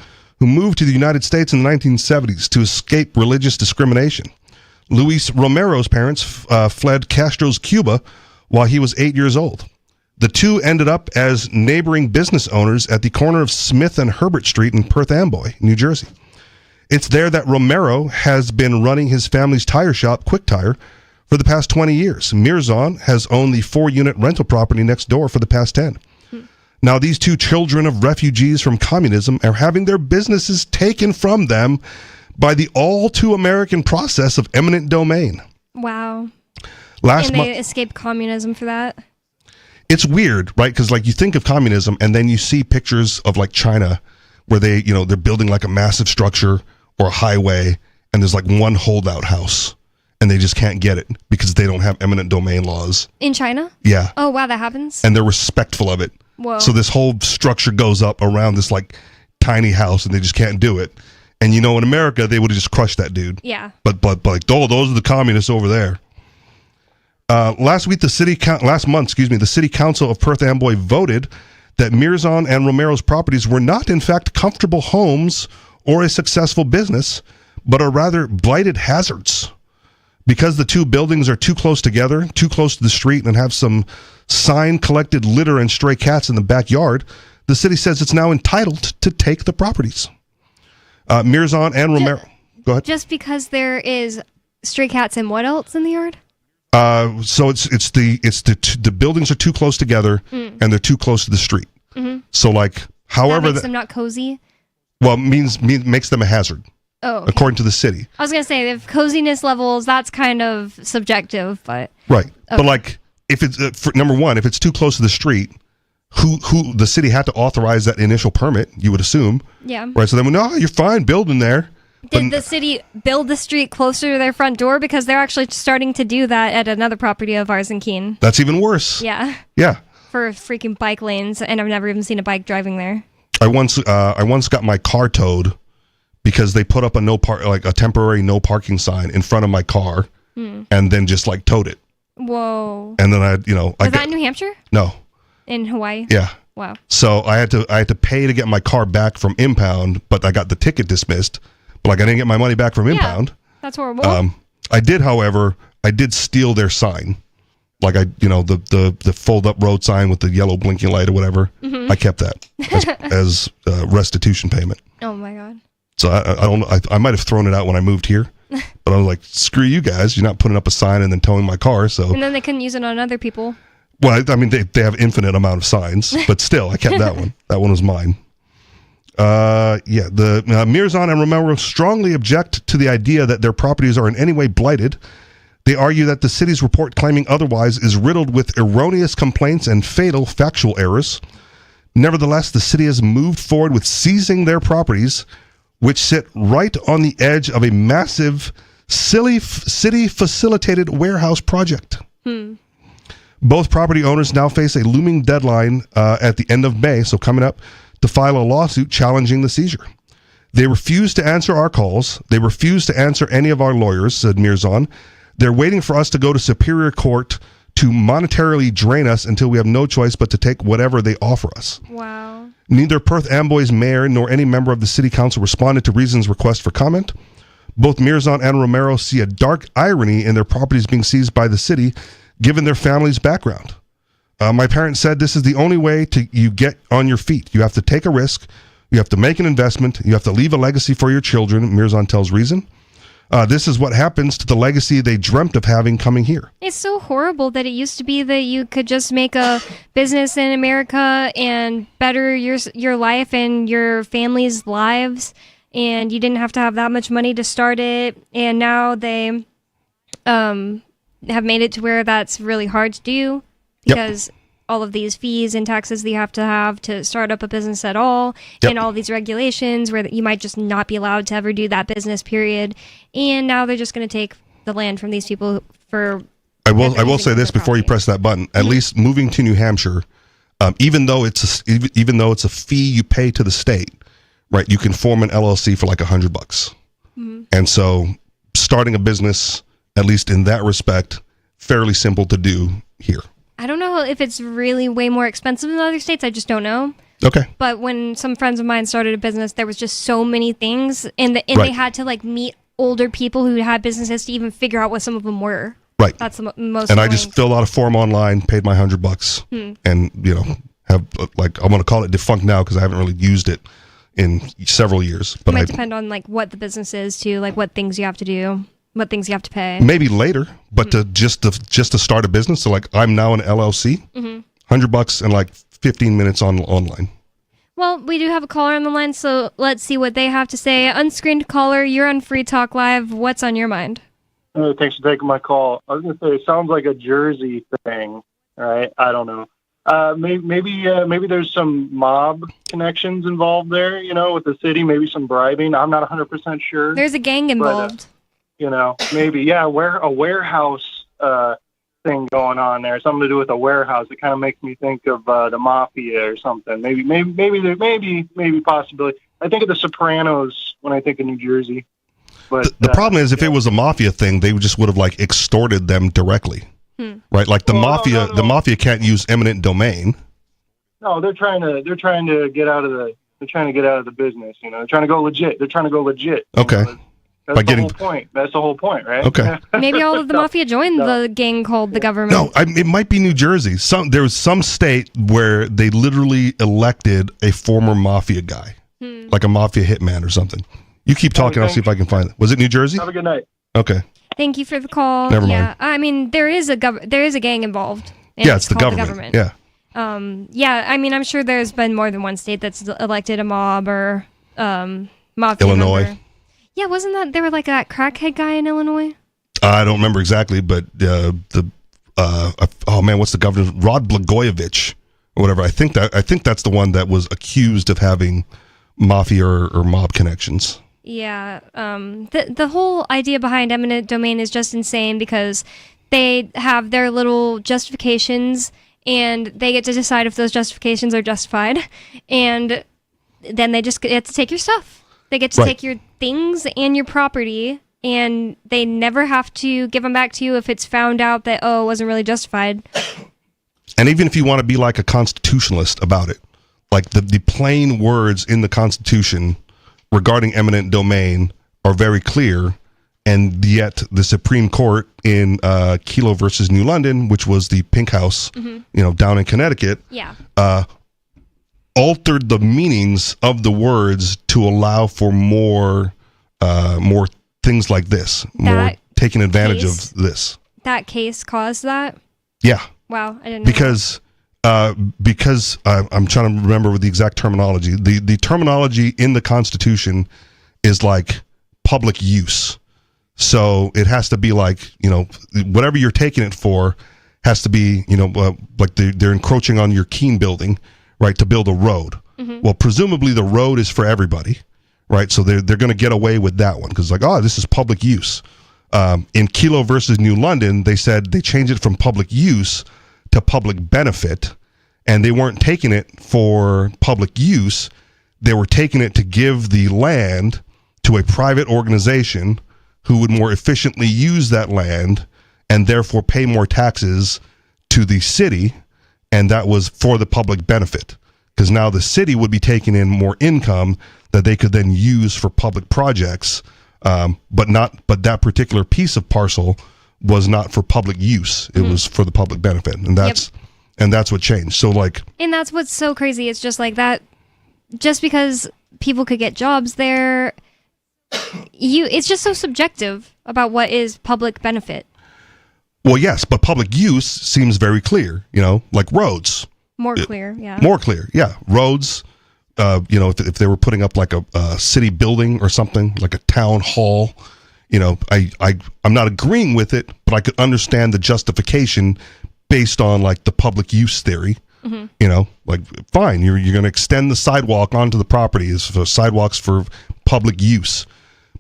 who moved to the United States in the 1970s to escape religious discrimination. Luis Romero's parents fled Castro's Cuba while he was 8 years old. The two ended up as neighboring business owners at the corner of Smith and Herbert Street in Perth Amboy, New Jersey. It's there that Romero has been running his family's tire shop, Quick Tire, for the past 20 years. Mirzon has owned the 4-unit rental property next door for the past 10. Now, these two children of refugees from communism are having their businesses taken from them by the all-too-American process of eminent domain. Wow. Last and month, they escaped communism for that? it's weird, right? Because like you think of communism, and then you see pictures of like China, where they, you know, they're building like a massive structure or a highway, and there's like one holdout house, and they just can't get it because they don't have eminent domain laws. In China? Yeah. Oh, wow, that happens? And they're respectful of it. Whoa. So this whole structure goes up around this like tiny house, and they just can't do it. And you know, in America, they would have just crushed that dude. Yeah. But like, oh, those are the communists over there. Last month, the city council of Perth Amboy voted that Mirzon and Romero's properties were not, in fact, comfortable homes or a successful business, but are rather blighted hazards. Because the two buildings are too close together, too close to the street, and have some sign-collected litter and stray cats in the backyard, the city says it's now entitled to take the properties. Mirzon and Romero... Go ahead. Just because there is stray cats and what else in the yard? So the buildings are too close together, and they're too close to the street. Mm-hmm. So like, however, that makes them not cozy. Well, makes them a hazard. Oh, okay. According to the city. I was gonna say if coziness levels, that's kind of subjective, but right. Okay. But like, if it's number one, if it's too close to the street, who the city had to authorize that initial permit? You would assume. Yeah. Right. So then, no, you're fine building there. Did the city build the street closer to their front door? Because they're actually starting to do that at another property of ours in Keene. That's even worse. Yeah. Yeah. For freaking bike lanes, and I've never even seen a bike driving there. I once got my car towed because they put up a temporary no parking sign in front of my car, and then just like towed it. Whoa. And then was that in New Hampshire? No. In Hawaii? Yeah. Wow. So I had to pay to get my car back from impound, but I got the ticket dismissed. But like I didn't get my money back from impound. That's horrible. I did, however, steal their sign. Like the fold up road sign with the yellow blinking light or whatever. Mm-hmm. I kept that as restitution payment. Oh my God. So I don't know. I might have thrown it out when I moved here, but I was like, screw you guys. You're not putting up a sign and then towing my car. So. And then they couldn't use it on other people. Well, I mean, they have infinite amount of signs, but still, I kept that one. That one was mine. The Mirzon and Romero strongly object to the idea that their properties are in any way blighted. They argue that the city's report claiming otherwise is riddled with erroneous complaints and fatal factual errors. Nevertheless, the city has moved forward with seizing their properties, which sit right on the edge of a massive city-facilitated warehouse project. Both property owners now face a looming deadline at the end of May, so coming up, to file a lawsuit challenging the seizure. They refuse to answer our calls. They refuse to answer any of our lawyers, said Mirzan. They're waiting for us to go to Superior Court to monetarily drain us until we have no choice but to take whatever they offer us. Wow. Neither Perth Amboy's mayor nor any member of the city council responded to Reason's request for comment. Both Mirzan and Romero see a dark irony in their properties being seized by the city, given their family's background. My parents said this is the only way you get on your feet. You have to take a risk. You have to make an investment. You have to leave a legacy for your children, Mirzan tells Reason. This is what happens to the legacy they dreamt of having coming here. It's so horrible that it used to be that you could just make a business in America and better your life and your family's lives, and you didn't have to have that much money to start it. And now they have made it to where that's really hard to do because all of these fees and taxes that you have to start up a business at all, and all these regulations where you might just not be allowed to ever do that business, period. And now they're just going to take the land from these people for... I will say this before you press that button. At least moving to New Hampshire, even though it's a fee you pay to the state, right? You can form an LLC for like $100. Mm-hmm. And so starting a business, at least in that respect, fairly simple to do here. I don't know if it's really way more expensive than other states. I just don't know. Okay. But when some friends of mine started a business, there was just so many things, and they had to like meet older people who had businesses to even figure out what some of them were. Right. That's the most. And I just filled out a form online, paid my $100, and have like, I want to call it defunct now because I haven't really used it in several years. But it might depend on like what the business is too, like what things you have to do. What things you have to pay? Maybe later, but to just to start a business. So like I'm now an LLC, $100 and like 15 minutes online. Well, we do have a caller on the line, so let's see what they have to say. Unscreened caller, you're on Free Talk Live. What's on your mind? Thanks for taking my call. I was going to say it sounds like a Jersey thing, right? I don't know. Maybe there's some mob connections involved there. With the city. Maybe some bribing. I'm not 100% sure. There's a gang involved. But, maybe, a warehouse thing going on there, something to do with a warehouse. It kind of makes me think of the mafia or something. Maybe possibility. I think of The Sopranos when I think of New Jersey. But the problem is, if it was a mafia thing, they just would have like extorted them directly, right? Like the mafia can't use eminent domain. No, they're trying to get out of the business. They're trying to go legit. Okay. That's the whole point. That's the whole point, right? Okay. Maybe all of the mafia joined the gang called the government. No, it might be New Jersey. There was some state where they literally elected a former mafia guy, like a mafia hitman or something. You keep talking. I'll see if I can find it. Was it New Jersey? Have a good night. Okay. Thank you for the call. Never mind. I mean, there is a gang involved. Yeah, it's the government. Yeah. I'm sure there's been more than one state that's elected a mob or mafia. Illinois. Member. Yeah, wasn't that there were like that crackhead guy in Illinois? I don't remember exactly, but what's the governor? Rod Blagojevich or whatever. I think that's the one that was accused of having mafia or mob connections. Yeah, the whole idea behind eminent domain is just insane because they have their little justifications and they get to decide if those justifications are justified, and then they just get to take your stuff. They get to take your things and your property, and they never have to give them back to you if it's found out that, it wasn't really justified. And even if you want to be like a constitutionalist about it, like the plain words in the Constitution regarding eminent domain are very clear, and yet the Supreme Court in Kelo versus New London, which was the Pink House, down in Connecticut, altered the meanings of the words to allow for more things like this, more taking advantage of this. That case caused that? Yeah. Wow, I didn't know because I'm trying to remember the exact terminology. The terminology in the Constitution is like public use. So it has to be like, whatever you're taking it for has to be, like they're encroaching on your Keene building, right, to build a road. Mm-hmm. Well, presumably the road is for everybody, right? So they're going to get away with that one because this is public use. In Kelo versus New London, they said they changed it from public use to public benefit, and they weren't taking it for public use. They were taking it to give the land to a private organization who would more efficiently use that land and therefore pay more taxes to the city, and that was for the public benefit, because now the city would be taking in more income that they could then use for public projects, but that particular piece of parcel was not for public use. It was for the public benefit, and that's what changed. So and that's what's so crazy. It's just like that. Just because people could get jobs there, it's just so subjective about what is public benefit. Well, yes, but public use seems very clear, like roads. More clear, yeah. More clear, yeah. Roads, if they were putting up like a city building or something, like a town hall, I'm not agreeing with it, but I could understand the justification based on like the public use theory. Fine, you're going to extend the sidewalk onto the property as for sidewalks for public use.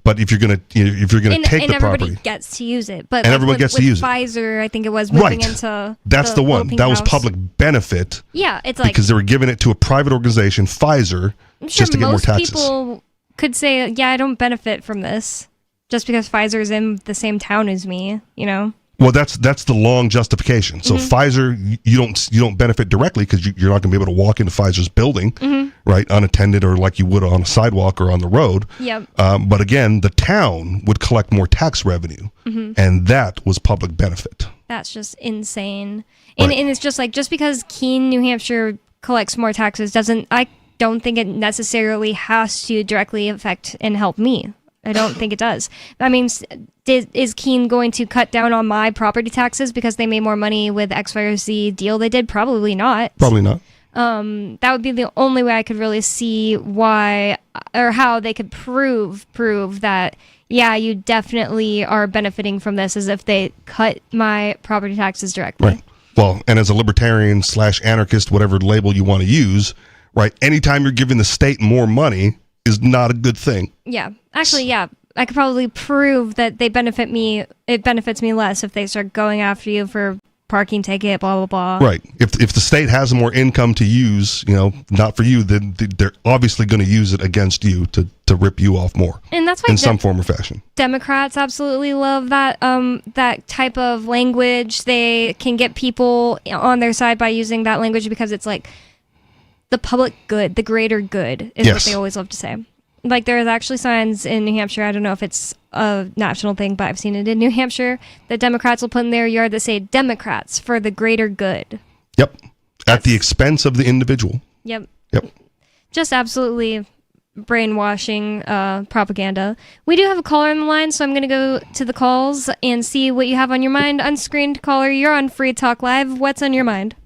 But if you're gonna take the property, everybody gets to use it. But and everyone gets to use Pfizer, I think it was moving into that's the one that was public benefit. Yeah, it's like because they were giving it to a private organization, Pfizer, just to get more taxes. People could say, "Yeah, I don't benefit from this," just because Pfizer's in the same town as me. Well, that's the long justification. So Pfizer, you don't benefit directly because you're not going to be able to walk into Pfizer's building, right, unattended or like you would on a sidewalk or on the road. Yep. But again, the town would collect more tax revenue, and that was public benefit. That's just insane. And it's just like, just because Keene, New Hampshire collects more taxes I don't think it necessarily has to directly affect and help me. I don't think it does. I mean, is Keene going to cut down on my property taxes because they made more money with X, Y, or Z deal they did? Probably not. Probably not. That would be the only way I could really see why or how they could prove that, yeah, you definitely are benefiting from this, as if they cut my property taxes directly. Right. Well, and as a libertarian / anarchist, whatever label you want to use, right, anytime you're giving the state more money is not a good thing. Yeah. Actually, yeah. I could probably prove that it benefits me less if they start going after you for parking ticket, blah, blah, blah. Right. If the state has more income to use, not for you, then they're obviously going to use it against you to rip you off more. And that's why in some form or fashion. Democrats absolutely love that type of language. They can get people on their side by using that language because it's like the public good, the greater good is what they always love to say. Like, there's actually signs in New Hampshire, I don't know if it's a national thing, but I've seen it in New Hampshire, that Democrats will put in their yard that say, Democrats for the greater good. Yep. At the expense of the individual. Yep. Yep. Just absolutely brainwashing propaganda. We do have a caller on the line, so I'm going to go to the calls and see what you have on your mind. Unscreened caller, you're on Free Talk Live. What's on your mind?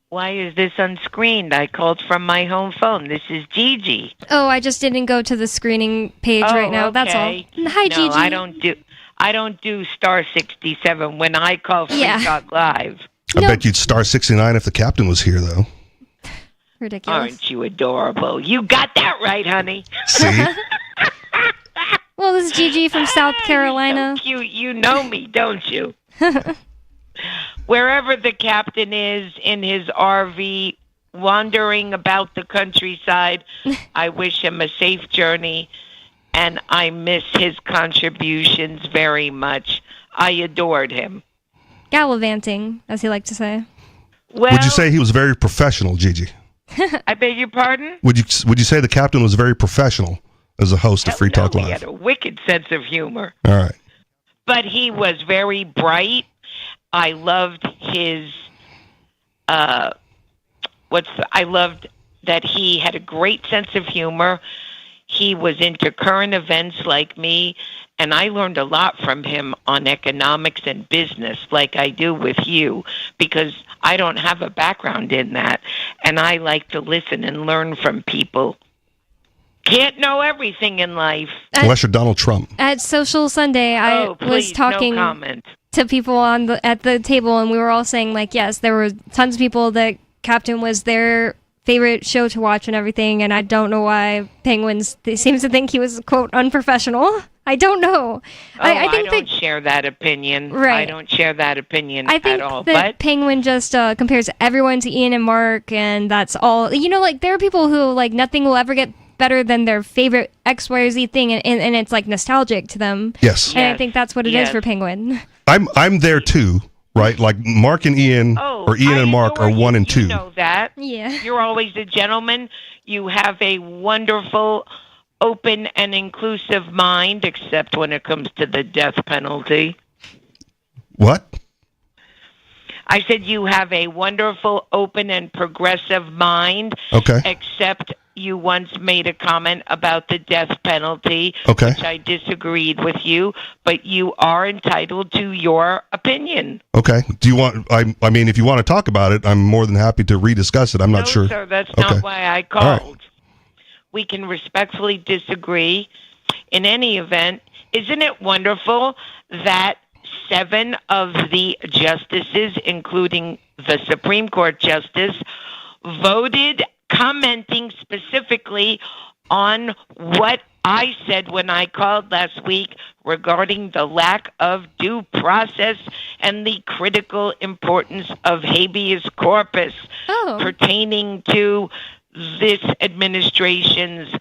Why is this unscreened? I called from my home phone. This is Gigi. Oh, I just didn't go to the screening page right now. Okay. That's all. Hi, no, Gigi. I don't do star 67 when I call Free Talk Live. I bet you'd star 69 if the captain was here, though. Ridiculous. Aren't you adorable? You got that right, honey. See? Well, this is Gigi from South Carolina. You're so cute. You know me, don't you? Wherever the captain is in his RV wandering about the countryside, I wish him a safe journey, and I miss his contributions very much. I adored him. Gallivanting, as he liked to say. Well, would you say he was very professional, Gigi? I beg your pardon? Would you say the captain was very professional as a host of Free Talk Live? He had a wicked sense of humor. All right. But he was very bright. I loved his, I loved that he had a great sense of humor. He was into current events like me, and I learned a lot from him on economics and business like I do with you, because I don't have a background in that, and I like to listen and learn from people. Can't know everything in life. Unless you're Donald Trump. At Social Sunday, I was talking to people at the table, and we were all saying, like, yes, there were tons of people that Captain was their favorite show to watch and everything, and I don't know why Penguins seems to think he was, quote, unprofessional. I don't know. I think don't share that opinion. Right. I don't share that opinion I think at all. that Penguin just compares everyone to Ian and Mark, and that's all. You know, like, there are people who, like, nothing will ever get better than their favorite X, Y, or Z thing, and it's, like, nostalgic to them. Yes. And I think that's what it is for Penguin. I'm there too, right? Like Mark and Ian, or Ian and Mark are 1 and 2. You know that. Yeah. You're always a gentleman. You have a wonderful, open, and inclusive mind, except when it comes to the death penalty. What? I said you have a wonderful, open, and progressive mind. Okay. Except you once made a comment about the death penalty, okay. which I disagreed with you, but you are entitled to your opinion. Okay. Do you want, I mean, if you want to talk about it, I'm more than happy to rediscuss it. I'm not sure. No, sir, that's not why I called. All right. We can respectfully disagree. In any event, isn't it wonderful that 7 of the justices, including the Supreme Court justice, voted commenting specifically on what I said when I called last week regarding the lack of due process and the critical importance of habeas corpus pertaining to this administration's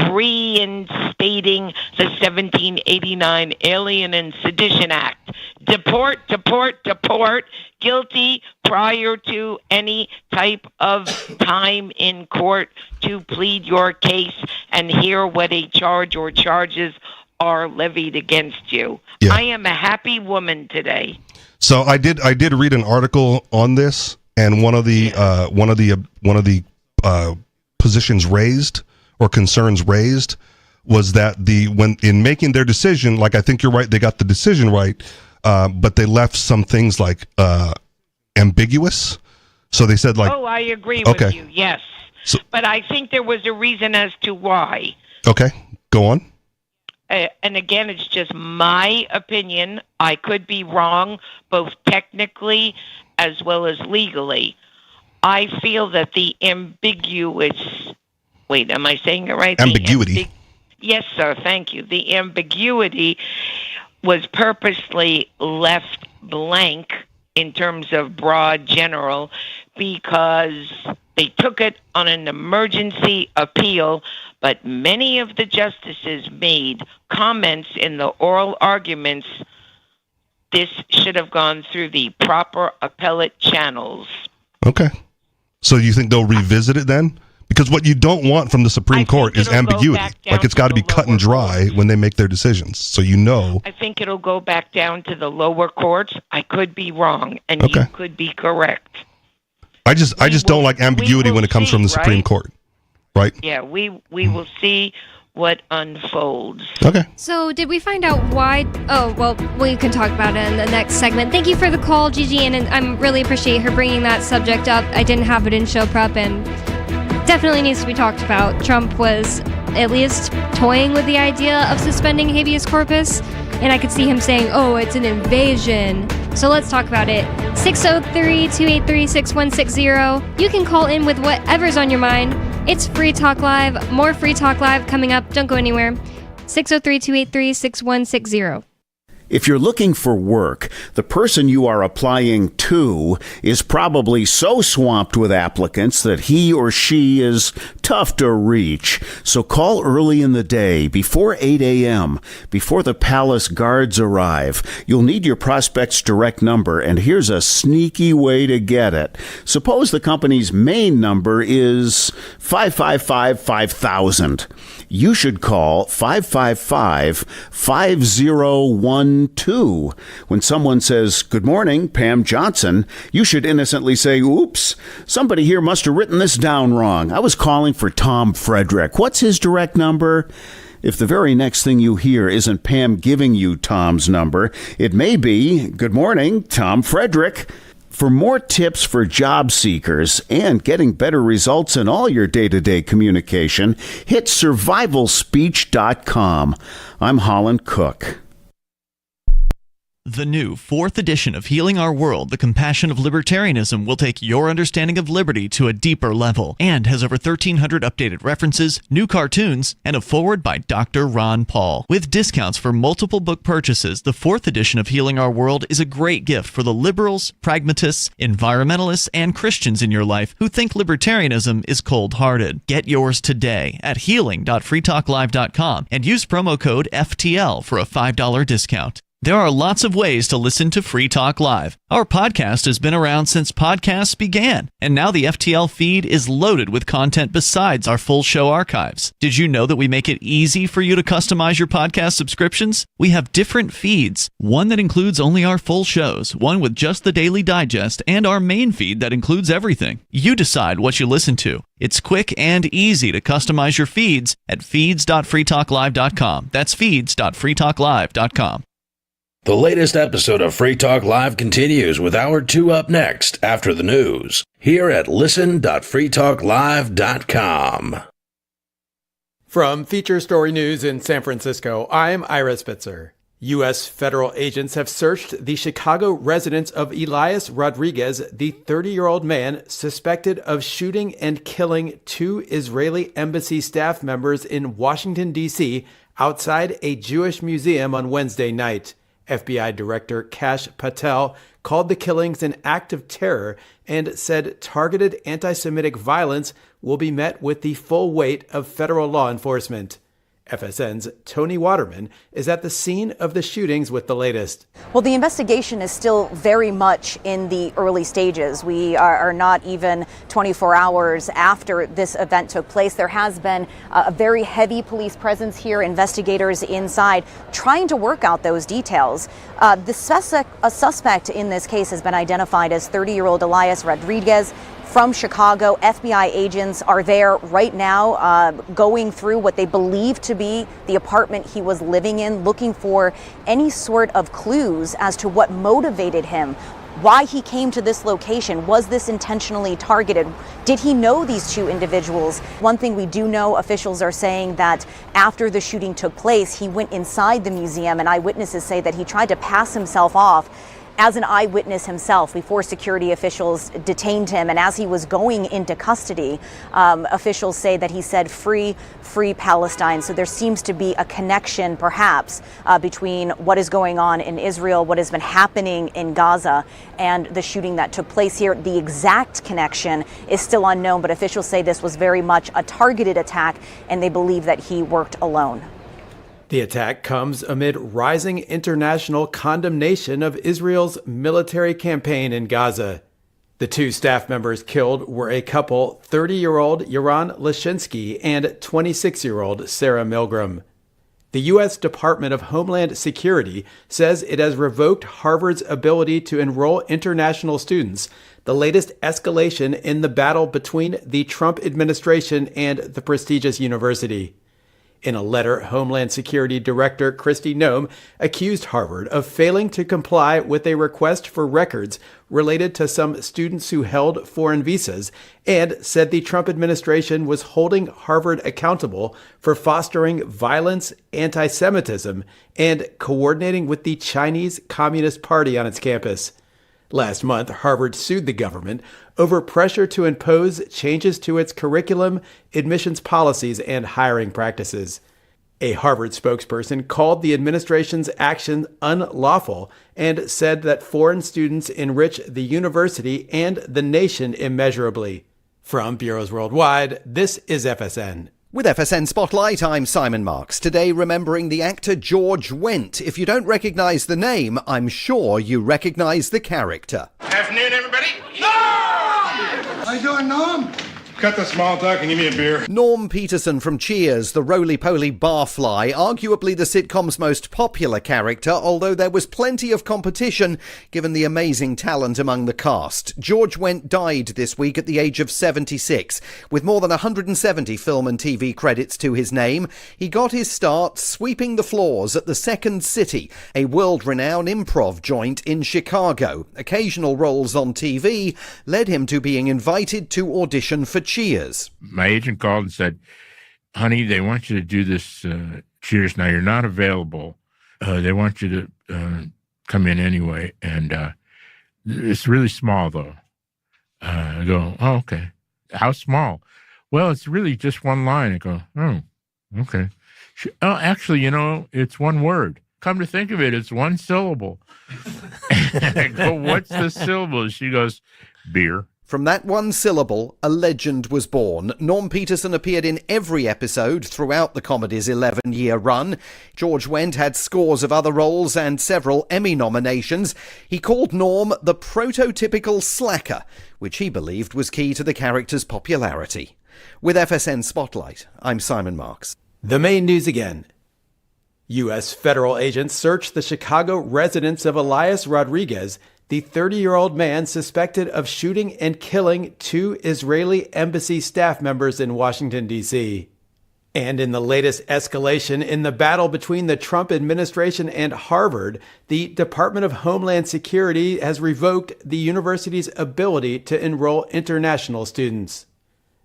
reinstating the 1789 Alien and Sedition Act. Deport, deport, deport, guilty prior to any type of time in court to plead your case and hear what a charge or charges are levied against you. Yeah. I am a happy woman today. So I did read an article on this, and one of the positions raised or concerns raised was that when in making their decision, like, I think you're right, they got the decision right, but they left some things like ambiguous. So they said, like, oh, I agree with you. Yes, but I think there was a reason as to why. Okay, go on. And again, it's just my opinion. I could be wrong, both technically as well as legally. I feel that the ambiguous... Wait, am I saying it right? Ambiguity. Yes, sir. Thank you. The ambiguity was purposely left blank in terms of broad general because they took it on an emergency appeal, but many of the justices made comments in the oral arguments. This should have gone through the proper appellate channels. Okay. So you think they'll revisit it then? Because what you don't want from the Supreme Court is ambiguity. Like, it's got to be cut and dry when they make their decisions. So you know. I think it'll go back down to the lower courts. I could be wrong, and you could be correct. I just don't like ambiguity when it comes from the Supreme Court. Right? Yeah, we will see what unfolds. Okay. So did we find out why? Oh, well, we can talk about it in the next segment. Thank you for the call, Gigi, and I really appreciate her bringing that subject up. I didn't have it in show prep, and definitely needs to be talked about. Trump was at least toying with the idea of suspending habeas corpus, and I could see him saying, oh, it's an invasion. So let's talk about it. 603-283-6160. You can call in with whatever's on your mind. It's Free Talk Live. More Free Talk Live coming up. Don't go anywhere. 603-283-6160. If you're looking for work, the person you are applying to is probably so swamped with applicants that he or she is tough to reach. So call early in the day, before 8 a.m., before the palace guards arrive. You'll need your prospect's direct number, and here's a sneaky way to get it. Suppose the company's main number is 555-5000. You should call 555-5012. When someone says, "Good morning, Pam Johnson," you should innocently say, "Oops, somebody here must have written this down wrong. I was calling for Tom Frederick. What's his direct number?" If the very next thing you hear isn't Pam giving you Tom's number, it may be, "Good morning, Tom Frederick." For more tips for job seekers and getting better results in all your day-to-day communication, hit survivalspeech.com. I'm Holland Cook. The new 4th edition of Healing Our World, The Compassion of Libertarianism will take your understanding of liberty to a deeper level and has over 1,300 updated references, new cartoons, and a foreword by Dr. Ron Paul. With discounts for multiple book purchases, the 4th edition of Healing Our World is a great gift for the liberals, pragmatists, environmentalists, and Christians in your life who think libertarianism is cold-hearted. Get yours today at healing.freetalklive.com and use promo code FTL for a $5 discount. There are lots of ways to listen to Free Talk Live. Our podcast has been around since podcasts began, and now the FTL feed is loaded with content besides our full show archives. Did you know that we make it easy for you to customize your podcast subscriptions? We have different feeds, one that includes only our full shows, one with just the Daily Digest, and our main feed that includes everything. You decide what you listen to. It's quick and easy to customize your feeds at feeds.freetalklive.com. That's feeds.freetalklive.com. The latest episode of Free Talk Live continues with Hour 2 up next after the news here at listen.freetalklive.com. From Feature Story News in San Francisco, I'm Ira Spitzer. U.S. federal agents have searched the Chicago residence of Elias Rodriguez, the 30-year-old man suspected of shooting and killing 2 Israeli embassy staff members in Washington, D.C., outside a Jewish museum on Wednesday night. FBI Director Kash Patel called the killings an act of terror and said targeted anti-Semitic violence will be met with the full weight of federal law enforcement. FSN's Tony Waterman is at the scene of the shootings with the latest. Well, the investigation is still very much in the early stages. We are not even 24 hours after this event took place. There has been a very heavy police presence here, investigators inside trying to work out those details. A suspect in this case has been identified as 30-year-old Elias Rodriguez from Chicago. FBI agents are there right now going through what they believe to be the apartment he was living in, looking for any sort of clues as to what motivated him, why he came to this location. Was this intentionally targeted? Did he know these 2 individuals? One thing we do know, officials are saying that after the shooting took place, he went inside the museum, and eyewitnesses say that he tried to pass himself off as an eyewitness himself before security officials detained him. And as he was going into custody, officials say that he said, "Free, free Palestine." So there seems to be a connection, perhaps, between what is going on in Israel, what has been happening in Gaza, and the shooting that took place here. The exact connection is still unknown, but officials say this was very much a targeted attack, and they believe that he worked alone. The attack comes amid rising international condemnation of Israel's military campaign in Gaza. The 2 staff members killed were a couple, 30-year-old Yaron Lashinsky and 26-year-old Sarah Milgram. The U.S. Department of Homeland Security says it has revoked Harvard's ability to enroll international students, the latest escalation in the battle between the Trump administration and the prestigious university. In a letter, Homeland Security Director Kristi Noem accused Harvard of failing to comply with a request for records related to some students who held foreign visas, and said the Trump administration was holding Harvard accountable for fostering violence, anti-Semitism, and coordinating with the Chinese Communist Party on its campus. Last month, Harvard sued the government over pressure to impose changes to its curriculum, admissions policies, and hiring practices. A Harvard spokesperson called the administration's action unlawful and said that foreign students enrich the university and the nation immeasurably. From Bureaus Worldwide, this is FSN. With FSN Spotlight, I'm Simon Marks. Today, remembering the actor George Wendt. If you don't recognize the name, I'm sure you recognize the character. Afternoon, everybody. How you doing, Norm? Cut the small talk and give me a beer. Norm Peterson from Cheers, the roly-poly barfly, arguably the sitcom's most popular character, although there was plenty of competition given the amazing talent among the cast. George Wendt died this week at the age of 76. With more than 170 film and TV credits to his name, he got his start sweeping the floors at the Second City, a world-renowned improv joint in Chicago. Occasional roles on TV led him to being invited to audition for Cheers. My agent called and said, honey, they want you to do this Cheers. Now, you're not available. They want you to come in anyway, and it's really small, though. I go, oh, okay. How small? Well, it's really just one line. I go, oh, okay. Oh, actually, it's one word. Come to think of it, it's one syllable. I go, what's the syllable? She goes, beer. From that one syllable, a legend was born. Norm Peterson appeared in every episode throughout the comedy's 11-year run. George Wendt had scores of other roles and several Emmy nominations. He called Norm the prototypical slacker, which he believed was key to the character's popularity. With FSN Spotlight, I'm Simon Marks. The main news again. U.S. federal agents searched the Chicago residence of Elias Rodriguez, the 30-year-old man suspected of shooting and killing 2 Israeli embassy staff members in Washington, D.C. And in the latest escalation in the battle between the Trump administration and Harvard, the Department of Homeland Security has revoked the university's ability to enroll international students.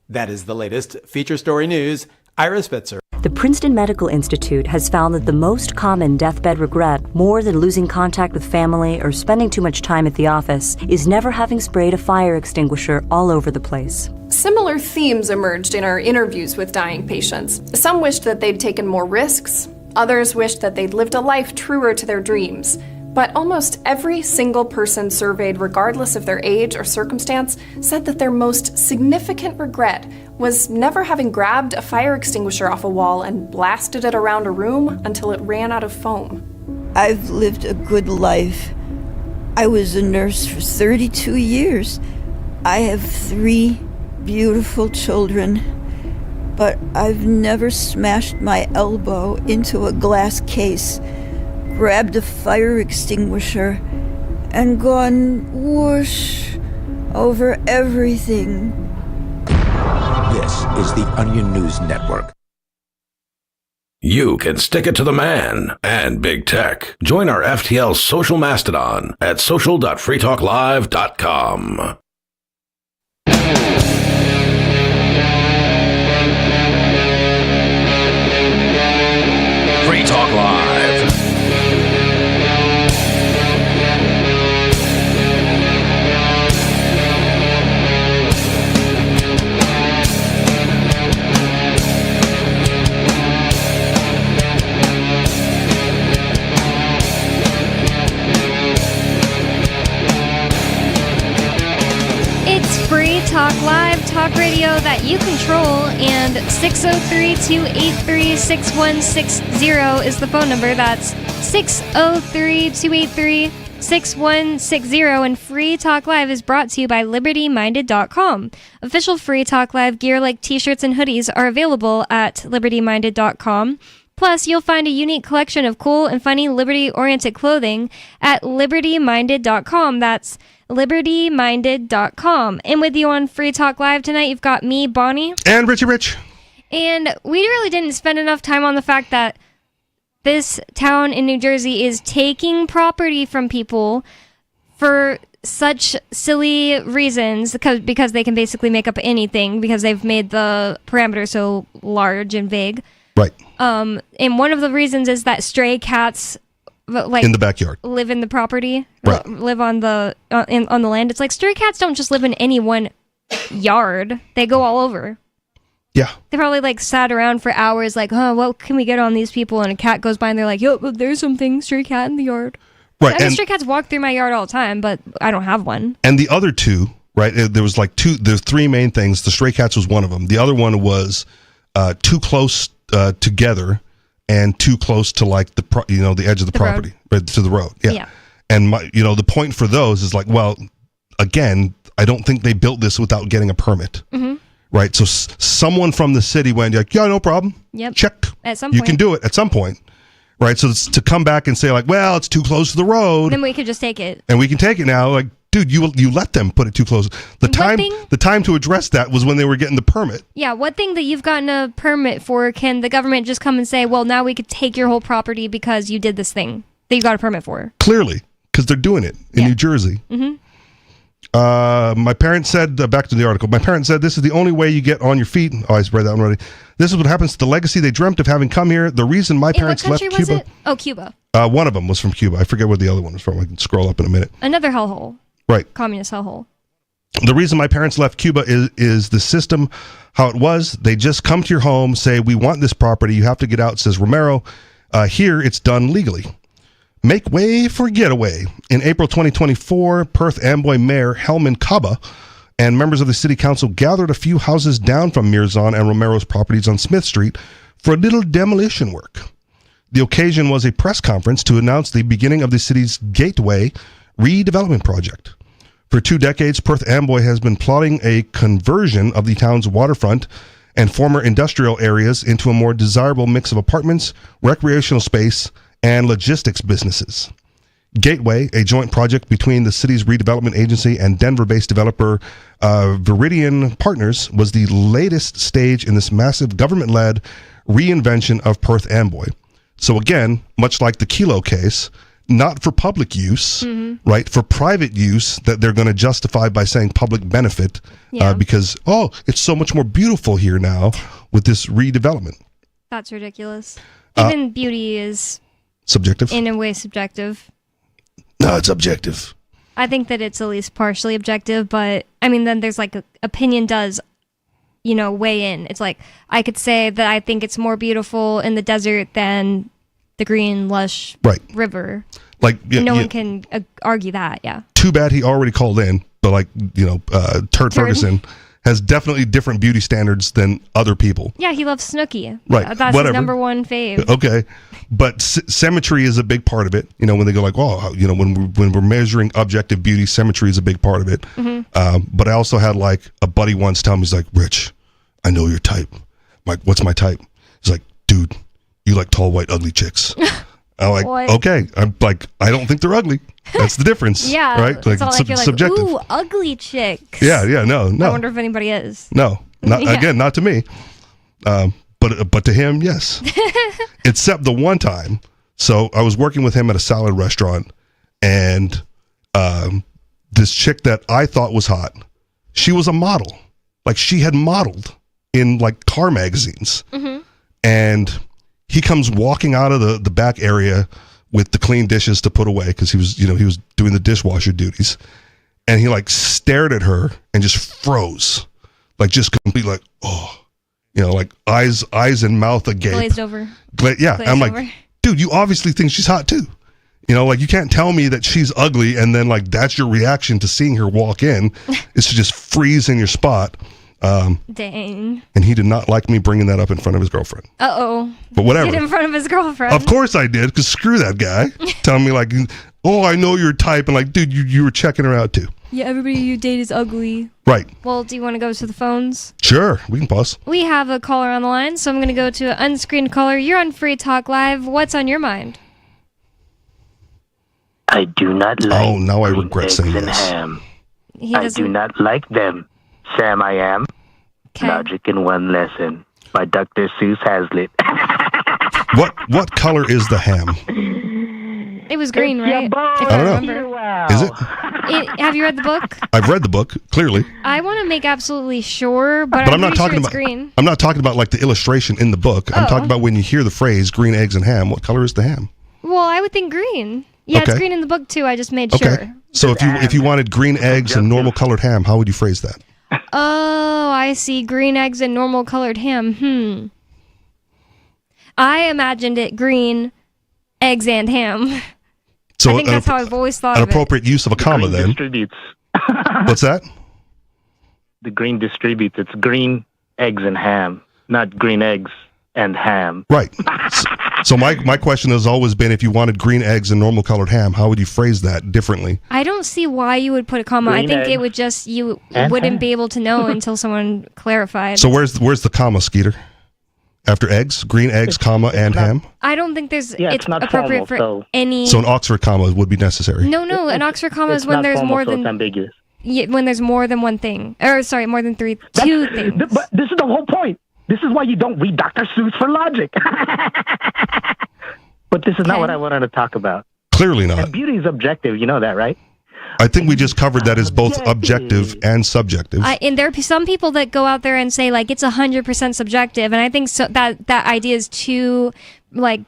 That is the latest feature story news. Ira Spitzer. The Princeton Medical Institute has found that the most common deathbed regret, more than losing contact with family or spending too much time at the office, is never having sprayed a fire extinguisher all over the place. Similar themes emerged in our interviews with dying patients. Some wished that they'd taken more risks. Others wished that they'd lived a life truer to their dreams. But almost every single person surveyed, regardless of their age or circumstance, said that their most significant regret was never having grabbed a fire extinguisher off a wall and blasted it around a room until it ran out of foam. I've lived a good life. I was a nurse for 32 years. I have 3 beautiful children, but I've never smashed my elbow into a glass case, grabbed a fire extinguisher, and gone whoosh over everything. This is the Onion News Network. You can stick it to the man and big tech. Join our FTL social mastodon at social.freetalklive.com. Free Talk Live. Free Talk Live, talk radio that you control, and 603-283-6160 is the phone number. That's 603-283-6160, and Free Talk Live is brought to you by LibertyMinded.com. Official Free Talk Live gear like t-shirts and hoodies are available at LibertyMinded.com. Plus, you'll find a unique collection of cool and funny liberty-oriented clothing at LibertyMinded.com. That's LibertyMinded.com. And with you on Free Talk Live tonight, you've got me, Bonnie. And Richie Rich. And we really didn't spend enough time on the fact that this town in New Jersey is taking property from people for such silly reasons, because they can basically make up anything because they've made the parameters so large and vague. Right. And one of the reasons is that stray cats, like, in the backyard, live in the property, right. Live on the on the land. It's like stray cats don't just live in any one yard; they go all over. Yeah. They probably like sat around for hours, like, oh, what can we get on these people? And a cat goes by, and they're like, yo, there's something, stray cat in the yard. Right. I mean, stray cats walk through my yard all the time, but I don't have one. And the other two, right? There was like there's 3 main things. The stray cats was one of them. The other one was too close together and too close to like the edge of the property, right, to the road. Yeah. And the point for those is like, well, again, I don't think they built this without getting a permit. Mm-hmm. Right. So someone from the city went like, yeah, no problem. Yep. Check. At some you point. can do it at some point. Right. So to come back and say like, well, it's too close to the road. Then we could just take it. And we can take it now. Like, dude, you let them put it too close. The time to address that was when they were getting the permit. Yeah, what thing that you've gotten a permit for can the government just come and say, well, now we could take your whole property because you did this thing that you got a permit for? Clearly, because they're doing it in New Jersey. Mm-hmm. My parents said, back to the article, my parents said this is the only way you get on your feet. Oh, I read that one already. This is what happens to the legacy they dreamt of having come here. The reason my parents what left country was Cuba. it? Oh, Cuba. One of them was from Cuba. I forget where the other one was from. I can scroll up in a minute. Another hellhole. Right. Communist hellhole. The reason my parents left Cuba is the system, how it was. They just come to your home, say, we want this property. You have to get out, says Romero. Here, it's done legally. Make way for getaway. In April 2024, Perth Amboy Mayor Helman Kaba and members of the city council gathered a few houses down from Mirzan and Romero's properties on Smith Street for a little demolition work. The occasion was a press conference to announce the beginning of the city's Gateway redevelopment project. For 2 decades, Perth Amboy has been plotting a conversion of the town's waterfront and former industrial areas into a more desirable mix of apartments, recreational space, and logistics businesses. Gateway, a joint project between the city's redevelopment agency and Denver-based developer Viridian Partners, was the latest stage in this massive government-led reinvention of Perth Amboy. So again, much like the Kilo case, not for public use, right? For private use that they're going to justify by saying public benefit because, it's so much more beautiful here now with this redevelopment. That's ridiculous. Even beauty is subjective. In a way, subjective. No, it's objective. I think that it's at least partially objective, but I mean, then there's like opinion does, weigh in. It's like I could say that I think it's more beautiful in the desert than the green, lush river. Like no one can argue that. Yeah. Too bad he already called in, but Turd Ferguson has definitely different beauty standards than other people. Yeah, he loves Snooki. Right. That's his number one fave. Okay. But symmetry is a big part of it. When they go like, when we're measuring objective beauty, symmetry is a big part of it. But I also had like a buddy once tell me, he's like, Rich, I know your type. I'm like, what's my type? He's like, dude, you like tall, white, ugly chicks. I'm like, what? Okay. I'm like, I don't think they're ugly. That's the difference. Yeah. Right? Like, it's subjective. Ooh, ugly chicks. Yeah, no. I wonder if anybody is. No. Again, not to me. But to him, yes. Except the one time. So I was working with him at a salad restaurant, and this chick that I thought was hot, she was a model. Like, she had modeled in like car magazines. And he comes walking out of the back area with the clean dishes to put away because he was doing the dishwasher duties, and he like stared at her and just froze, like just completely like like eyes and mouth agape, glazed over. Glazed I'm like, over. Dude, you obviously think she's hot too. Like you can't tell me that she's ugly and then like that's your reaction to seeing her walk in is to just freeze in your spot. Dang. And he did not like me bringing that up in front of his girlfriend. Uh-oh. But whatever. Get in front of his girlfriend. Of course I did, because screw that guy. Telling me like, I know your type. And like, dude, you were checking her out too. Yeah, everybody you date is ugly. Right. Well, do you want to go to the phones? Sure, we can pause. We have a caller on the line, so I'm going to go to an unscreened caller. You're on Free Talk Live. What's on your mind? I do not like now I regret saying and this. ham. I do not like them. Sam I am. Logic in One Lesson by Dr. Seuss Hazlitt. What color is the ham? It was green, right? If I don't know. Is it? Have you read the book? I've read the book, clearly. I want to make absolutely sure, but I'm not talking sure about green. I'm not talking about like the illustration in the book. I'm talking about when you hear the phrase green eggs and ham, what color is the ham? Well, I would think green. Yeah, Okay. it's green in the book too. I just made Okay. sure. So if you wanted green eggs and normal colored ham, how would you phrase that? Oh, I see. Green eggs and normal colored ham. I imagined it green, eggs and ham. So I think that's how I've always thought an of it. appropriate use of a comma then. Distributes. What's that? The green distributes. It's green eggs and ham, not green eggs and ham. Right. So my question has always been, if you wanted green eggs and normal colored ham, how would you phrase that differently? I don't see why you would put a comma. Green I think eggs it would just, you and wouldn't ham. be able to know until someone clarified. So where's the comma, Skeeter? After eggs, green eggs, comma, and ham? I don't think it's not appropriate formal, for any. So an Oxford comma would be necessary. No, an Oxford comma is when not there's formal, more so than it's ambiguous. when there's more than one thing. Or sorry, more than two things. But this is the whole point. This is why you don't read Dr. Seuss for logic. But this is not what I wanted to talk about. Clearly not. And beauty is objective. You know that, right? I think we just covered that as both objective and subjective. And there are some people that go out there and say like it's 100% subjective, and I think so that idea is too like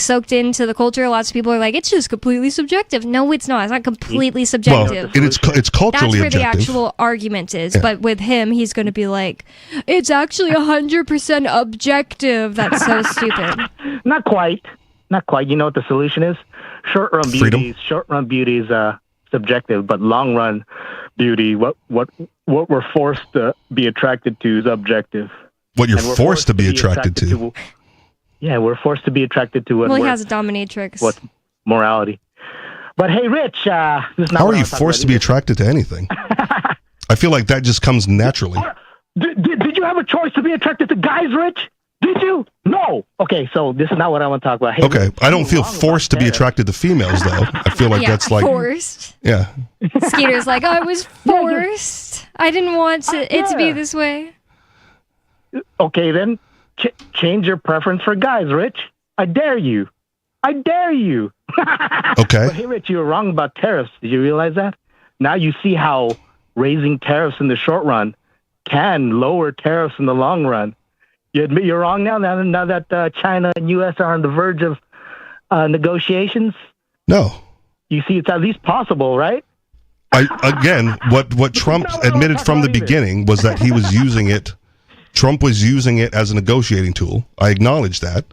soaked into the culture. Lots of people are like, it's just completely subjective. No, it's not. It's not completely subjective. Well, it's culturally That's where objective. the actual argument is. Yeah. But with him, he's going to be like, it's actually 100% objective. That's so stupid. Not quite. You know what the solution is? Short-run beauty is subjective, but long-run beauty, what we're forced to be attracted to is objective. What you're forced to be attracted to. Yeah, we're forced to be attracted to what. Well, he has a dominatrix. What morality? But hey, Rich, this is not how are you forced to be attracted to anything? I feel like that just comes naturally. Did you have a choice to be attracted to guys, Rich? Did you? No. Okay, so this is not what I want to talk about. Hey, okay, I don't feel forced to be attracted to females, though. I feel like that's like forced. Yeah. Skeeter's like, I was forced. I didn't want it to be this way. Okay, then change your preference for guys, Rich. I dare you. Okay. But hey, Rich, you were wrong about tariffs. Did you realize that? Now you see how raising tariffs in the short run can lower tariffs in the long run. You admit you're wrong now that China and U.S. are on the verge of negotiations? No. You see it's at least possible, right? What Trump admitted from the beginning was that he was using it. Trump was using it as a negotiating tool. I acknowledge that.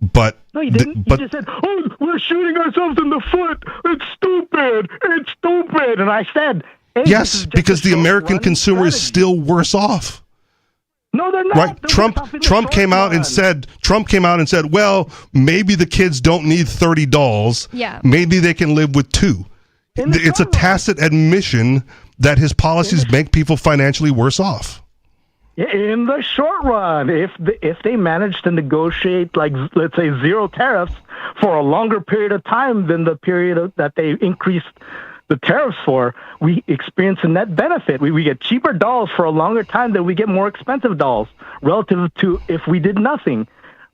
But no, you didn't. You just said, "Oh, we're shooting ourselves in the foot. It's stupid. It's stupid." And I said, hey, yes, because the American consumer is still worse off. No, they're not. Right? Trump came out and said, well, maybe the kids don't need 30 dolls. Yeah. Maybe they can live with 2. It's a tacit admission that his policies make people financially worse off. In the short run, if they manage to negotiate, like, let's say, 0 tariffs for a longer period of time than the period that they increased the tariffs for, we experience a net benefit. We get cheaper dolls for a longer time than we get more expensive dolls relative to if we did nothing,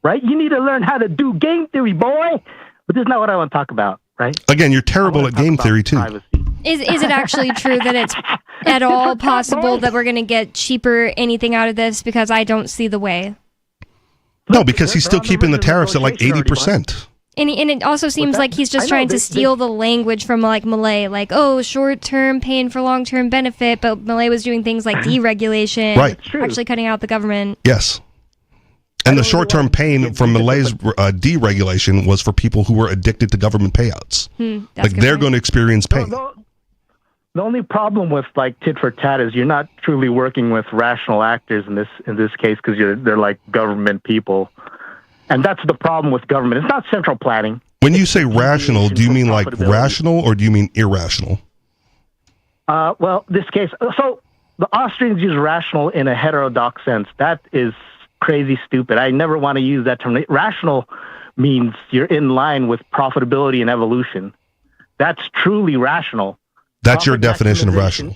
right? You need to learn how to do game theory, boy. But this is not what I want to talk about, right? Again, you're terrible at game theory, too. Privacy. Is it actually true that it's at all possible that we're going to get cheaper anything out of this? Because I don't see the way. No, because he's still keeping the tariffs at like 80%. And it also seems like he's just trying to steal the language from like Malay, like, oh, short-term pain for long-term benefit, but Malay was doing things like deregulation, right. Actually cutting out the government. Yes. And the shorter-term pain from Malay's deregulation was for people who were addicted to government payouts. Like they're going to experience pain. The only problem with like tit for tat is you're not truly working with rational actors in this case because they're like government people. And that's the problem with government. It's not central planning. When you say rational, do you mean like rational or do you mean irrational? Well, this case, so the Austrians use rational in a heterodox sense. That is crazy stupid. I never want to use that term. Rational means you're in line with profitability and evolution. That's truly rational. That's your definition of rational.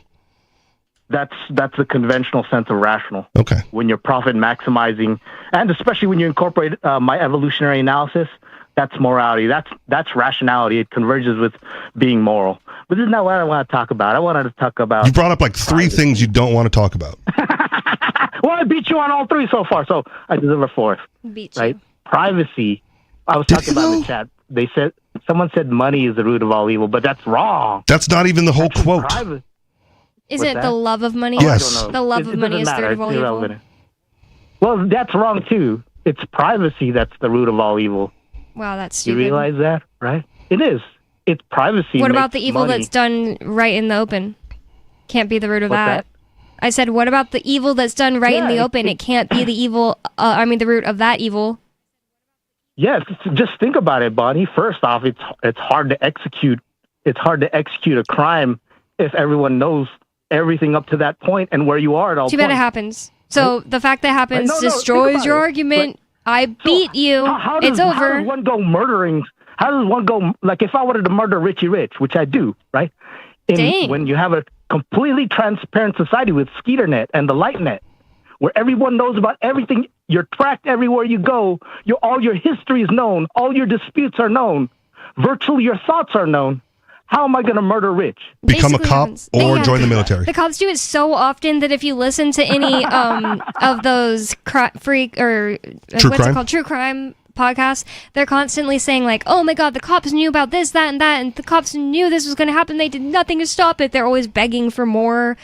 That's the conventional sense of rational. Okay. When you're profit maximizing, and especially when you incorporate my evolutionary analysis, that's morality. That's rationality. It converges with being moral. But this is not what I want to talk about. I wanted to talk about. You brought up like 3 things you don't want to talk about. Well, I beat you on all 3 so far, so I deserve a 4th. Beat you. Right? Privacy. I was talking about in the chat. They said someone said money is the root of all evil, but that's wrong. That's not even the whole quote. Is it the love of money? Yes. The love of money is the root of all evil. Well, that's wrong too. It's privacy that's the root of all evil. Wow, that's stupid. You realize that, right? It is. It's privacy. What about the evil that's done right in the open? Can't be the root of that. I said, what about the evil that's done right in the open? It can't be the evil. The root of that evil. Yes, just think about it, Bonnie. First off, it's hard to execute. It's hard to execute a crime if everyone knows everything up to that point and where you are at all. Too bad it happens. So the fact that happens destroys your argument. I beat you. It's over. How does one go murdering? How does one go, like if I wanted to murder Richie Rich, which I do, right? When you have a completely transparent society with SkeeterNet and the LightNet, where everyone knows about everything, you're tracked everywhere you go, all your history is known, all your disputes are known, virtually your thoughts are known. How am I going to murder rich? Become a cop or Yeah. join the military. The cops do it so often that if you listen to any of those true crime podcasts, they're constantly saying like, "Oh my God, the cops knew about this, that, and that, and the cops knew this was going to happen. They did nothing to stop it." They're always begging for more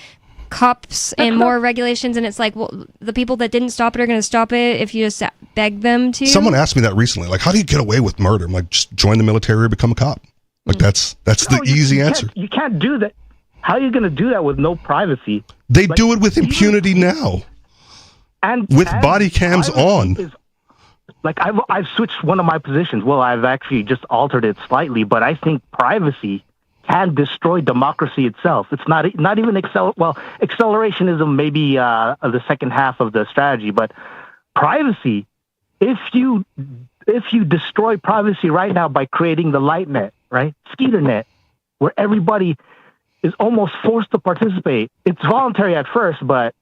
cops and more regulations, and it's like, well, the people that didn't stop it are going to stop it if you just beg them to. Someone asked me that recently, like, how do you get away with murder? I'm like, just join the military or become a cop. Like that's the easy answer. You can't do that. How are you going to do that with no privacy? They do it with impunity now. And with body cams on. Like I've switched one of my positions. Well, I've actually just altered it slightly, but I think privacy can destroy democracy itself. It's not even accelerationism maybe the second half of the strategy, but privacy, if you destroy privacy right now by creating the light net, right? Skeeter net, where everybody is almost forced to participate. It's voluntary at first, but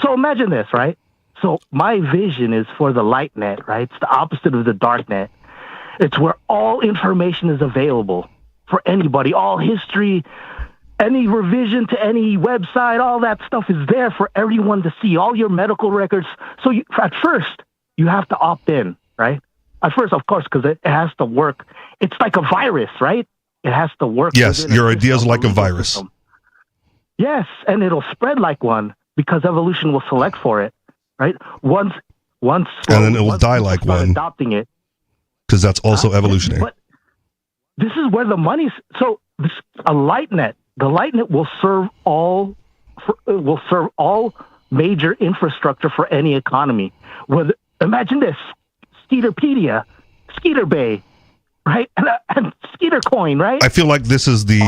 so imagine this, right? So my vision is for the light net, right? It's the opposite of the dark net. It's where all information is available for anybody, all history, any revision to any website, all that stuff is there for everyone to see, all your medical records. So at first, you have to opt in, right? At first, of course, because it has to work. It's like a virus, right? It has to work. Yes, your idea is like a virus. System. Yes, and it'll spread like one because evolution will select for it, right? Once, and then it will die like one. Adopting it, because that's also evolutionary. But this is where the money's. So a light net. The light net will serve all major infrastructure for any economy. Imagine this: Skeeterpedia, Skeeter Bay, right, and Skeeter Coin, right? I feel like this is the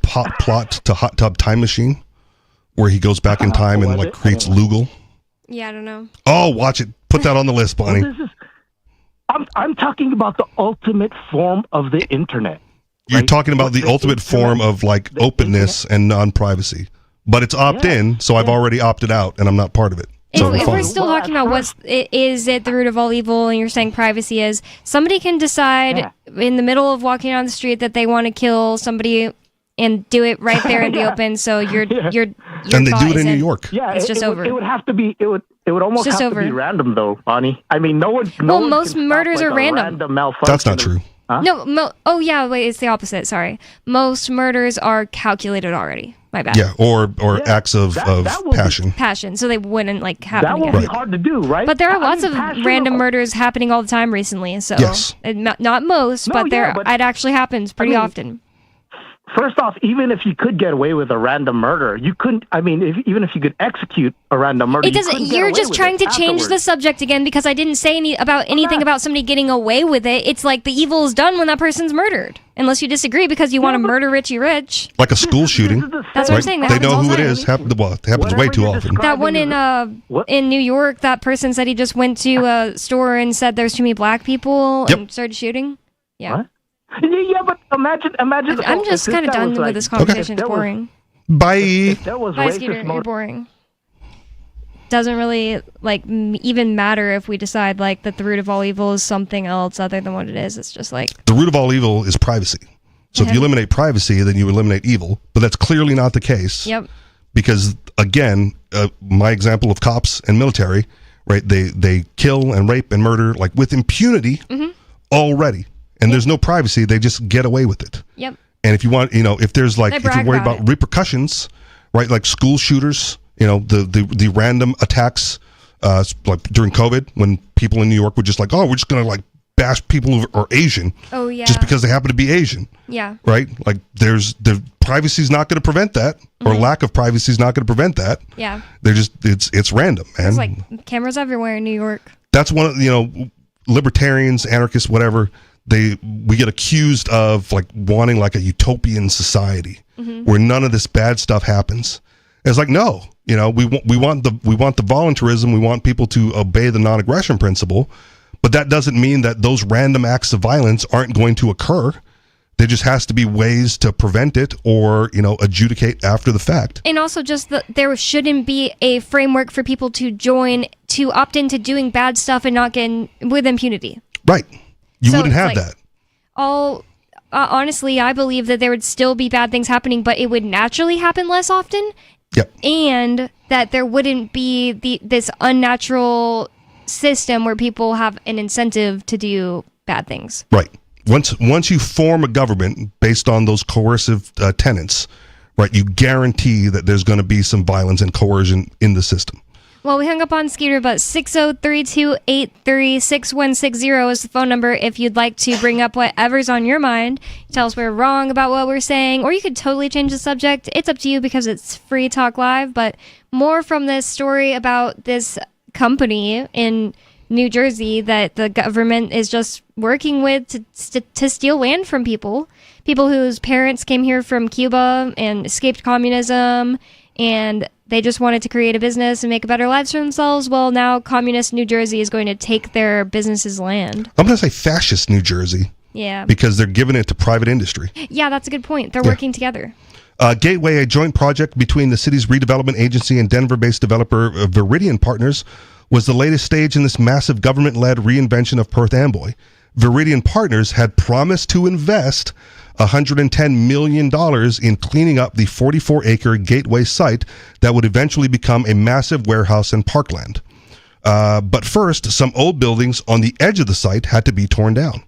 plot to Hot Tub Time Machine, where he goes back in time and like creates Lugal. Yeah, I don't know. Oh, watch it. Put that on the list, Bonnie. I'm talking about the ultimate form of the internet. You're talking about the ultimate form of like openness and non-privacy, but it's opt-in, so I've already opted out and I'm not part of it. So If we're still talking about is it the root of all evil, and you're saying privacy is, somebody can decide in the middle of walking down the street that they want to kill somebody and do it right there in the open. So you're and they do it in New York. Yeah, it's just over. It would have to be. It would almost It's just have over. to be random, though, Bonnie. I mean, no one. Well, most murders are random. That's not true. Huh? No. Oh yeah. Wait, it's the opposite. Sorry. Most murders are calculated already. My bad. Yeah, or acts of passion. Passion. So they wouldn't like happen. That would again. be hard to do, right? But there are lots of random murders happening all the time recently. So yes. Not most, but it actually happens pretty often. First off, even if you could get away with a random murder, you couldn't. I mean, even if you could execute a random murder, it doesn't. You're just trying to change the subject again because I didn't say anything about somebody getting away with it. It's like the evil is done when that person's murdered, unless you disagree because you want to murder Richie Rich. Like a school shooting. That's what I'm saying. They know who it is. It happens way too often. That one in New York, that person said he just went to a store and said there's too many black people and started shooting. Yeah. What? Yeah, but imagine. I'm just kind of done with this conversation. It's boring. Bye. Bye, Skeeter. You're boring. Doesn't really even matter if we decide like that the root of all evil is something else other than what it is. It's just like the root of all evil is privacy. So if you eliminate privacy, then you eliminate evil. But that's clearly not the case. Yep. Because again, my example of cops and military, right? They kill and rape and murder like with impunity already. And there's no privacy, they just get away with it. Yep. And if you want, if there's like, if you're worried about repercussions, right, like school shooters, the random attacks, like during COVID, when people in New York were just like, oh, we're just going to like bash people who are Asian. Oh, yeah. Just because they happen to be Asian. Yeah. Right? Like the privacy is not going to prevent that, or lack of privacy is not going to prevent that. Yeah. They're just, it's random, man. There's like cameras everywhere in New York. That's one of, libertarians, anarchists, whatever, we get accused of like wanting like a utopian society where none of this bad stuff happens. It's like, no, we want the voluntarism. We want people to obey the non-aggression principle, but that doesn't mean that those random acts of violence aren't going to occur. There just has to be ways to prevent it or, adjudicate after the fact. And also just there shouldn't be a framework for people to opt into doing bad stuff and not get with impunity. Right. You wouldn't have that. All honestly, I believe that there would still be bad things happening, but it would naturally happen less often. Yep. And that there wouldn't be this unnatural system where people have an incentive to do bad things. Right. Once you form a government based on those coercive tenets, right, you guarantee that there's going to be some violence and coercion in the system. Well, we hung up on Skeeter, but 603-283-6160 is the phone number if you'd like to bring up whatever's on your mind. Tell us we're wrong about what we're saying, or you could totally change the subject. It's up to you because it's Free Talk Live, but more from this story about this company in New Jersey that the government is just working with to steal land from people whose parents came here from Cuba and escaped communism, and they just wanted to create a business and make better lives for themselves. Well, now communist New Jersey is going to take their business's land. I'm going to say fascist New Jersey. Yeah. Because they're giving it to private industry. Yeah, that's a good point. They're working together. Gateway, a joint project between the city's redevelopment agency and Denver-based developer Viridian Partners, was the latest stage in this massive government-led reinvention of Perth Amboy. Viridian Partners had promised to invest $110 million in cleaning up the 44-acre Gateway site that would eventually become a massive warehouse and parkland. But first, some old buildings on the edge of the site had to be torn down.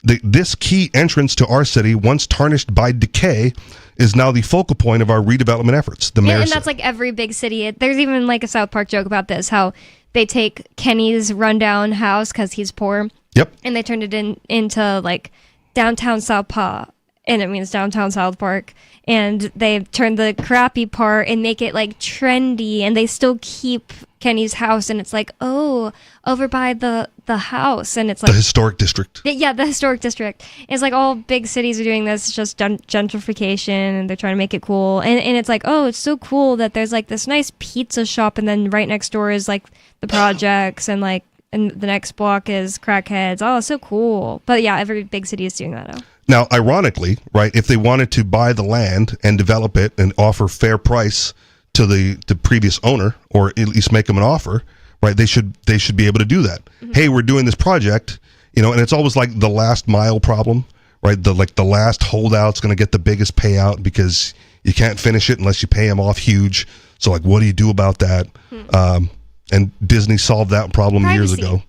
This key entrance to our city, once tarnished by decay, is now the focal point of our redevelopment efforts. And that's like every big city. There's even like a South Park joke about this, how they take Kenny's rundown house because he's poor. Yep. And they turned it into like downtown South Park, and it means downtown South Park. And they turn the crappy part and make it like trendy, and they still keep Kenny's house, and it's like, oh, over by the house, and it's like the historic district. Yeah, the historic district. It's like all big cities are doing this. It's just gentrification, and they're trying to make it cool. And it's like, oh, it's so cool that there's like this nice pizza shop, and then right next door is like the projects, and like and the next block is crackheads. Oh, so cool. But yeah, every big city is doing that now. Now, ironically, right, if they wanted to buy the land and develop it and offer fair price to the previous owner, or at least make them an offer, right, they should be able to do that. Mm-hmm. Hey, we're doing this project, and it's always like the last mile problem, right? The last holdout's going to get the biggest payout because you can't finish it unless you pay them off huge. So like, what do you do about that? Mm-hmm. And Disney solved that problem years ago.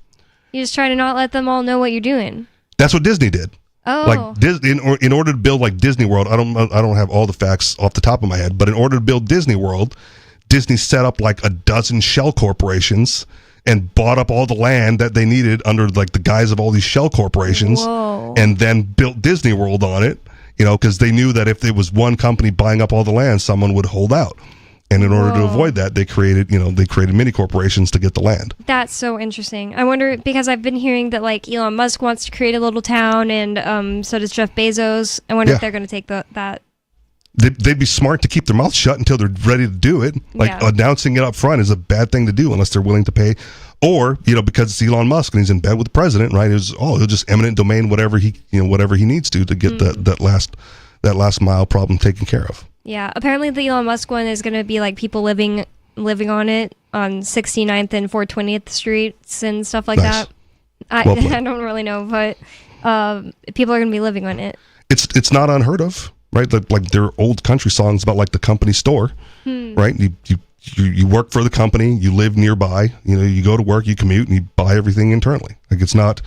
You just try to not let them all know what you're doing. That's what Disney did. Oh. Like in order to build like Disney World, I don't have all the facts off the top of my head, but in order to build Disney World, Disney set up like a dozen shell corporations and bought up all the land that they needed under like the guise of all these shell corporations. Whoa. And then built Disney World on it, because they knew that if there was one company buying up all the land, someone would hold out. And in order to avoid that, they created mini corporations to get the land. That's so interesting. I wonder, because I've been hearing that like Elon Musk wants to create a little town, and so does Jeff Bezos. I wonder if they're going to take that. They'd be smart to keep their mouth shut until they're ready to do it. Like announcing it up front is a bad thing to do unless they're willing to pay. Or, because it's Elon Musk and he's in bed with the president, right? He'll just eminent domain whatever he needs to get that last mile problem taken care of. Yeah, apparently the Elon Musk one is going to be like people living on it on 69th and 420th streets and stuff like that. I don't really know, but people are going to be living on it. It's not unheard of, right? Like there are old country songs about like the company store, right? You work for the company, you live nearby, you go to work, you commute, and you buy everything internally. Like it's not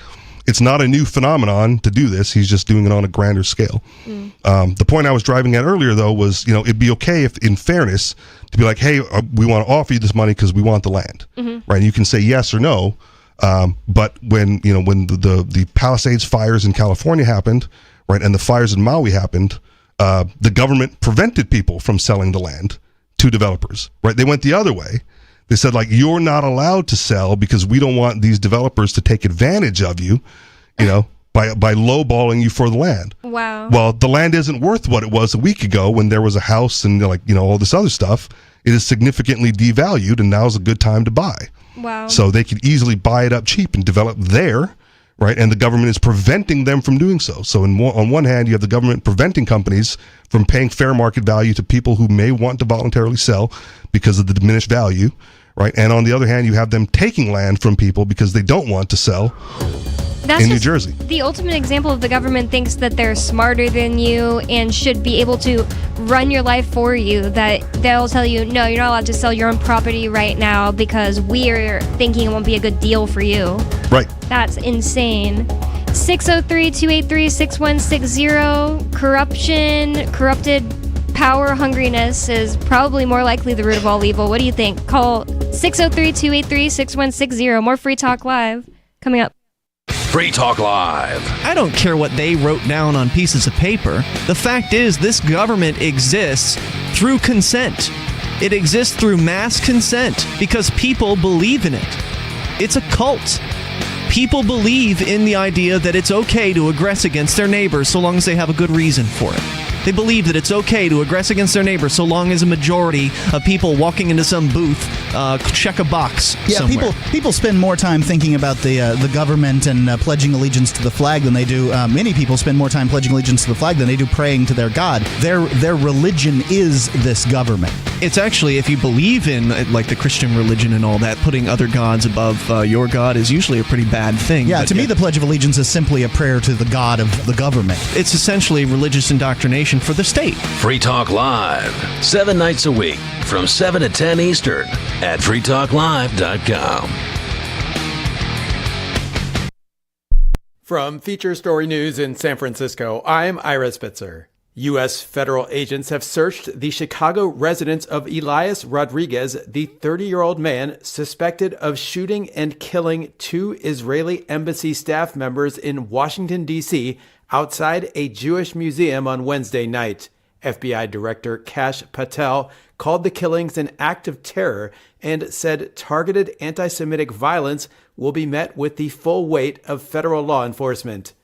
a new phenomenon to do this. He's just doing it on a grander scale. The point I was driving at earlier, though, was, it'd be okay if, in fairness, to be like, hey, we want to offer you this money because we want the land, right? And you can say yes or no. But when the Palisades fires in California happened, right, and the fires in Maui happened, the government prevented people from selling the land to developers, right? They went the other way. They said, like, you're not allowed to sell because we don't want these developers to take advantage of you, by lowballing you for the land. Wow. Well, the land isn't worth what it was a week ago when there was a house and all this other stuff. It is significantly devalued, and now's a good time to buy. Wow. So they could easily buy it up cheap and develop there, right? And the government is preventing them from doing so. So on one hand, you have the government preventing companies from paying fair market value to people who may want to voluntarily sell because of the diminished value, right? And on the other hand, you have them taking land from people because they don't want to sell That's in New just Jersey. The ultimate example of the government thinks that they're smarter than you and should be able to run your life for you, that they'll tell you, no, you're not allowed to sell your own property right now because we're thinking it won't be a good deal for you. Right. That's insane. 603-283-6160. Corrupted power hungriness is probably more likely the root of all evil. What do you think? Call 603-283-6160. More Free Talk Live coming up. Free Talk Live. I don't care what they wrote down on pieces of paper. The fact is, this government exists through consent. It exists through mass consent because people believe in it. It's a cult. People believe in the idea that it's okay to aggress against their neighbors so long as they have a good reason for it. They believe that it's okay to aggress against their neighbors so long as a majority of people walking into some booth check a box somewhere. People spend more time thinking about the government and pledging allegiance to the flag than they do. Many people spend more time pledging allegiance to the flag than they do praying to their God. Their religion is this government. It's actually, if you believe in like the Christian religion and all that, putting other gods above your God is usually a pretty bad thing. Yeah, to me, the Pledge of Allegiance is simply a prayer to the God of the government. It's essentially religious indoctrination for the state. Free Talk Live, 7 nights a week from 7 to 10 Eastern at freetalklive.com. From Feature Story News in San Francisco, I'm Ira Spitzer. U.S. federal agents have searched the Chicago residence of Elias Rodriguez, the 30-year-old man suspected of shooting and killing 2 Israeli embassy staff members in Washington, D.C., outside a Jewish museum on Wednesday night. FBI Director Kash Patel called the killings an act of terror and said targeted anti-Semitic violence will be met with the full weight of federal law enforcement.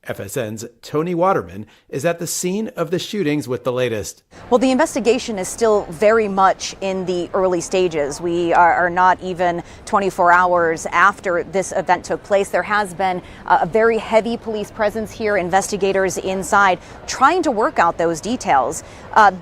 FSN's Tony Waterman is at the scene of the shootings with the latest. Well, the investigation is still very much in the early stages. We are not even 24 hours after this event took place. There has been a very heavy police presence here, investigators inside trying to work out those details. A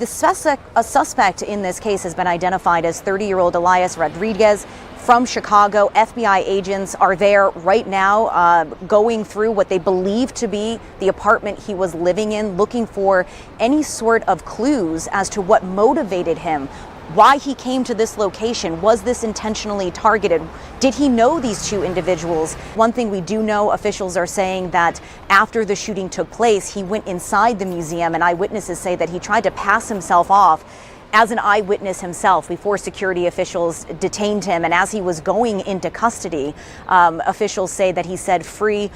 suspect in this case has been identified as 30-year-old Elias Rodriguez from Chicago. FBI agents are there right now going through what they believe to be the apartment he was living in, looking for any sort of clues as to what motivated him, why he came to this location. Was this intentionally targeted? Did he know these 2 individuals? One thing we do know, officials are saying that after the shooting took place, he went inside the museum, and eyewitnesses say that he tried to pass himself off as an eyewitness himself before security officials detained him. And as he was going into custody, officials say that he said, free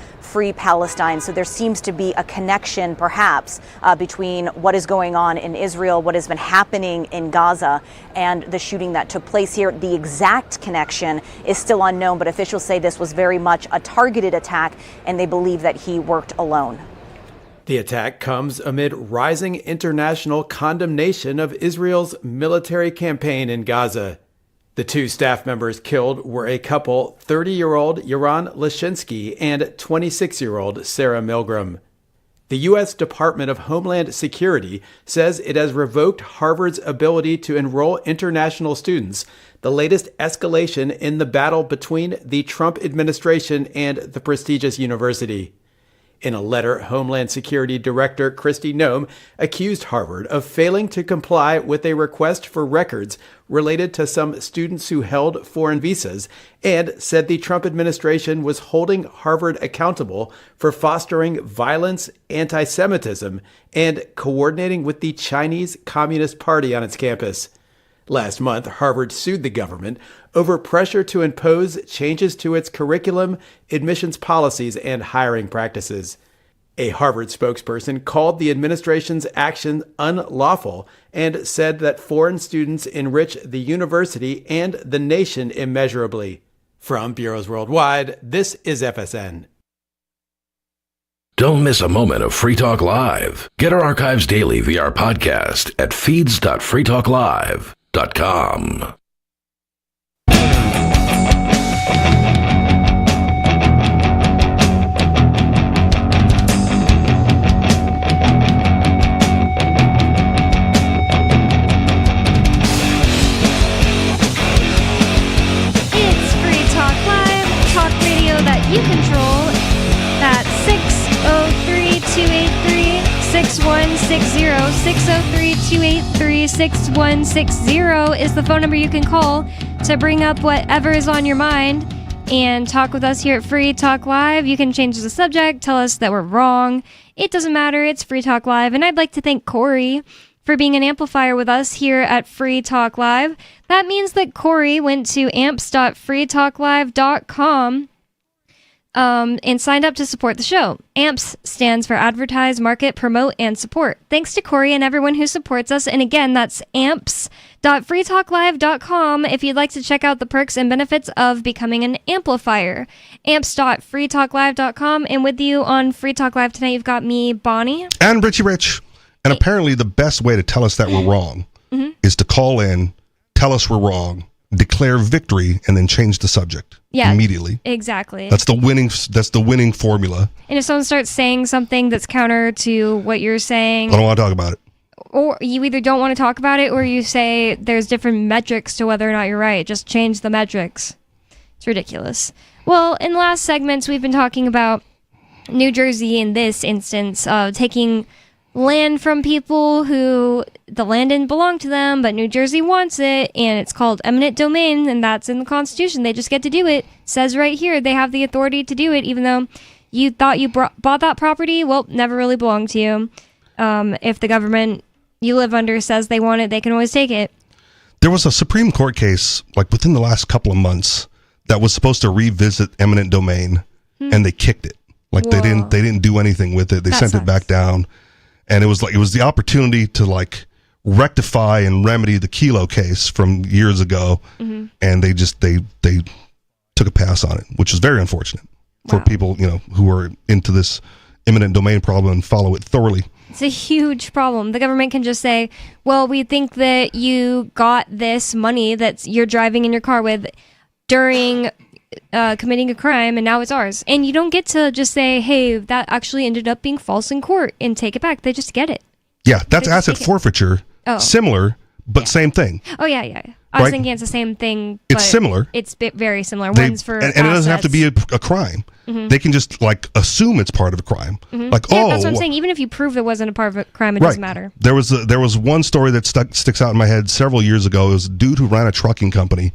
Palestine. So there seems to be a connection, perhaps, between what is going on in Israel, what has been happening in Gaza, and the shooting that took place here. The exact connection is still unknown, but officials say this was very much a targeted attack, and they believe that he worked alone. The attack comes amid rising international condemnation of Israel's military campaign in Gaza. The 2 staff members killed were a couple, 30-year-old Yaron Lashinsky and 26-year-old Sarah Milgram. The U.S. Department of Homeland Security says it has revoked Harvard's ability to enroll international students, the latest escalation in the battle between the Trump administration and the prestigious university. In a letter, Homeland Security Director Kristi Noem accused Harvard of failing to comply with a request for records related to some students who held foreign visas, and said the Trump administration was holding Harvard accountable for fostering violence, anti-Semitism, and coordinating with the Chinese Communist Party on its campus. Last month, Harvard sued the government over pressure to impose changes to its curriculum, admissions policies, and hiring practices. A Harvard spokesperson called the administration's action unlawful and said that foreign students enrich the university and the nation immeasurably. From Bureaus Worldwide, this is FSN. Don't miss a moment of Free Talk Live. Get our archives daily via our podcast at feeds.freetalklive.com. You control. 603-283-6160 is the phone number you can call to bring up whatever is on your mind and talk with us here at Free Talk Live. You can change the subject, tell us that we're wrong. It doesn't matter. It's Free Talk Live. And I'd like to thank Corey for being an amplifier with us here at Free Talk Live. That means that Corey went to amps.freetalklive.com and signed up to support the show. AMPS stands for Advertise, Market, Promote, and Support. Thanks to Corey and everyone who supports us. And again, that's amps.freetalklive.com if you'd like to check out the perks and benefits of becoming an amplifier. amps.freetalklive.com. And with you on Free Talk Live tonight, you've got me, Bonnie. And Richie Rich. And apparently the best way to tell us that we're wrong is to call in, tell us we're wrong, declare victory, and then change the subject immediately. Exactly. That's the winning formula. And if someone starts saying something that's counter to what you're saying, I don't want to talk about it. Or you either don't want to talk about it, or you say there's different metrics to whether or not you're right. Just change the metrics. It's ridiculous. Well, in the last segments, we've been talking about New Jersey in this instance, taking land from people who the land didn't belong to them, but New Jersey wants it, and it's called eminent domain, and that's in the Constitution. They just get to do it. It says right here they have the authority to do it, even though you thought you bought that property. Well, never really belonged to you. If the government you live under says they want it, they can always take it. There was a Supreme Court case, like within the last couple of months, that was supposed to revisit eminent domain, and they kicked it. Like they didn't do anything with it. They sent it back down. And it was the opportunity to like rectify and remedy the Kelo case from years ago, and they took a pass on it, which is very unfortunate for people who are into this eminent domain problem and follow it thoroughly. It's a huge problem. The government can just say, "Well, we think that you got this money that you're driving in your car with during." Committing a crime, and now it's ours. And you don't get to just say, hey, that actually ended up being false in court, and take it back. They just get it. Yeah, that's asset forfeiture. Oh. Similar, but same thing. Oh, yeah. I was thinking it's the same thing. But it's similar. It's very similar. One's for and it doesn't have to be a crime. They can just like assume it's part of a crime. Like, yeah, that's what I'm saying. Even if you prove it wasn't a part of a crime, it doesn't matter. There was one story that sticks out in my head several years ago. It was a dude who ran a trucking company,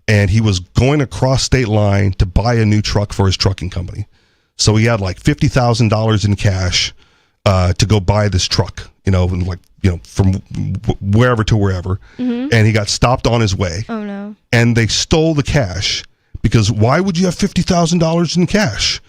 and he was going across state line to buy a new truck for his trucking company. So he had like $50,000 in cash to go buy this truck, from wherever to wherever. And he got stopped on his way. Oh, no. And they stole the cash, because why would you have $50,000 in cash?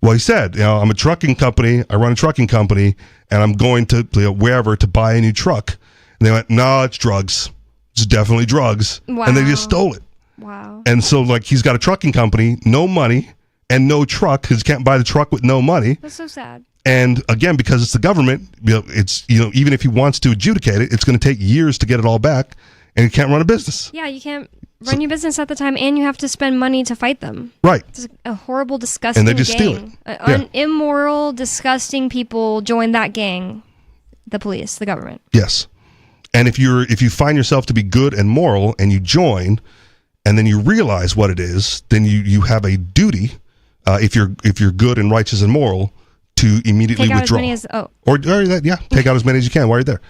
Well, he said, I'm a trucking company. I run a trucking company, and I'm going to wherever to buy a new truck. And they went, no, it's drugs. It's definitely drugs. Wow. And they just stole it. Wow. And so, like, he's got a trucking company, no money, and no truck, because he can't buy the truck with no money. That's so sad. And again, because it's the government, it's even if he wants to adjudicate it, it's going to take years to get it all back, and he can't run a business. Yeah, you can't run your business at the time, and you have to spend money to fight them. Right. It's a horrible, disgusting gang. And they just steal it. Immoral, disgusting people join that gang. The police, the government. Yes. And if you find yourself to be good and moral, and you join, and then you realize what it is, then you have a duty, if you're good and righteous and moral, to immediately withdraw. Take out as many as you can while you're there.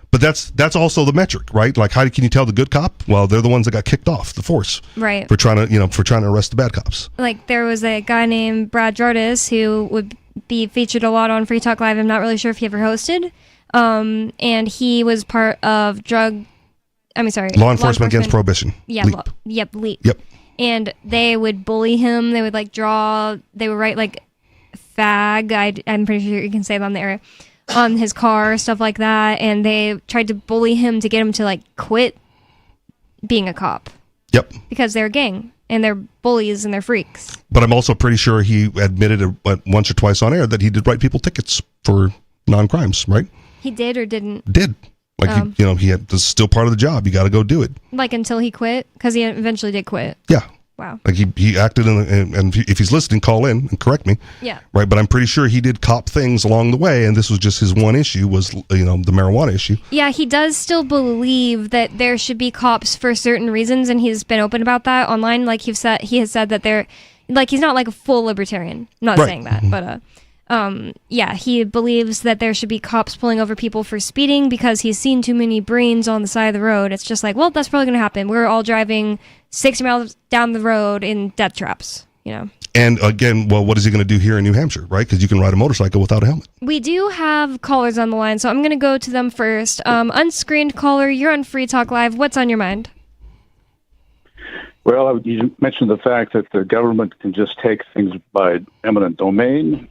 But that's also the metric, right? Like, how can you tell the good cop? Well, they're the ones that got kicked off the force, right? For trying to arrest the bad cops. Like, there was a guy named Brad Jardis who would be featured a lot on Free Talk Live. I'm not really sure if he ever hosted, and he was part of Law Enforcement Against Prohibition. Yeah, LEAP. Yep. And they would bully him. They would they would write like fag. I'm pretty sure you can say that on the air, on his car, stuff like that. And they tried to bully him to get him to like quit being a cop. Yep. Because they're a gang and they're bullies and they're freaks. But I'm also pretty sure he admitted once or twice on air that he did write people tickets for non-crimes, right? He did or didn't? Did. Like, this is still part of the job. You got to go do it. Like, until he quit? Because he eventually did quit. Yeah. Wow. Like, he acted and if he's listening, call in and correct me. Yeah. Right. But I'm pretty sure he did cop things along the way. And this was just his one issue was, the marijuana issue. Yeah. He does still believe that there should be cops for certain reasons. And he's been open about that online. Like, he has said that he's not like a full libertarian. I'm not saying that. But He believes that there should be cops pulling over people for speeding because he's seen too many brains on the side of the road. It's just like, well, that's probably going to happen. We're all driving 60 miles down the road in death traps, And again, well, what is he going to do here in New Hampshire, right? Because you can ride a motorcycle without a helmet. We do have callers on the line, so I'm going to go to them first. Unscreened caller, you're on Free Talk Live. What's on your mind? Well, you mentioned the fact that the government can just take things by eminent domain.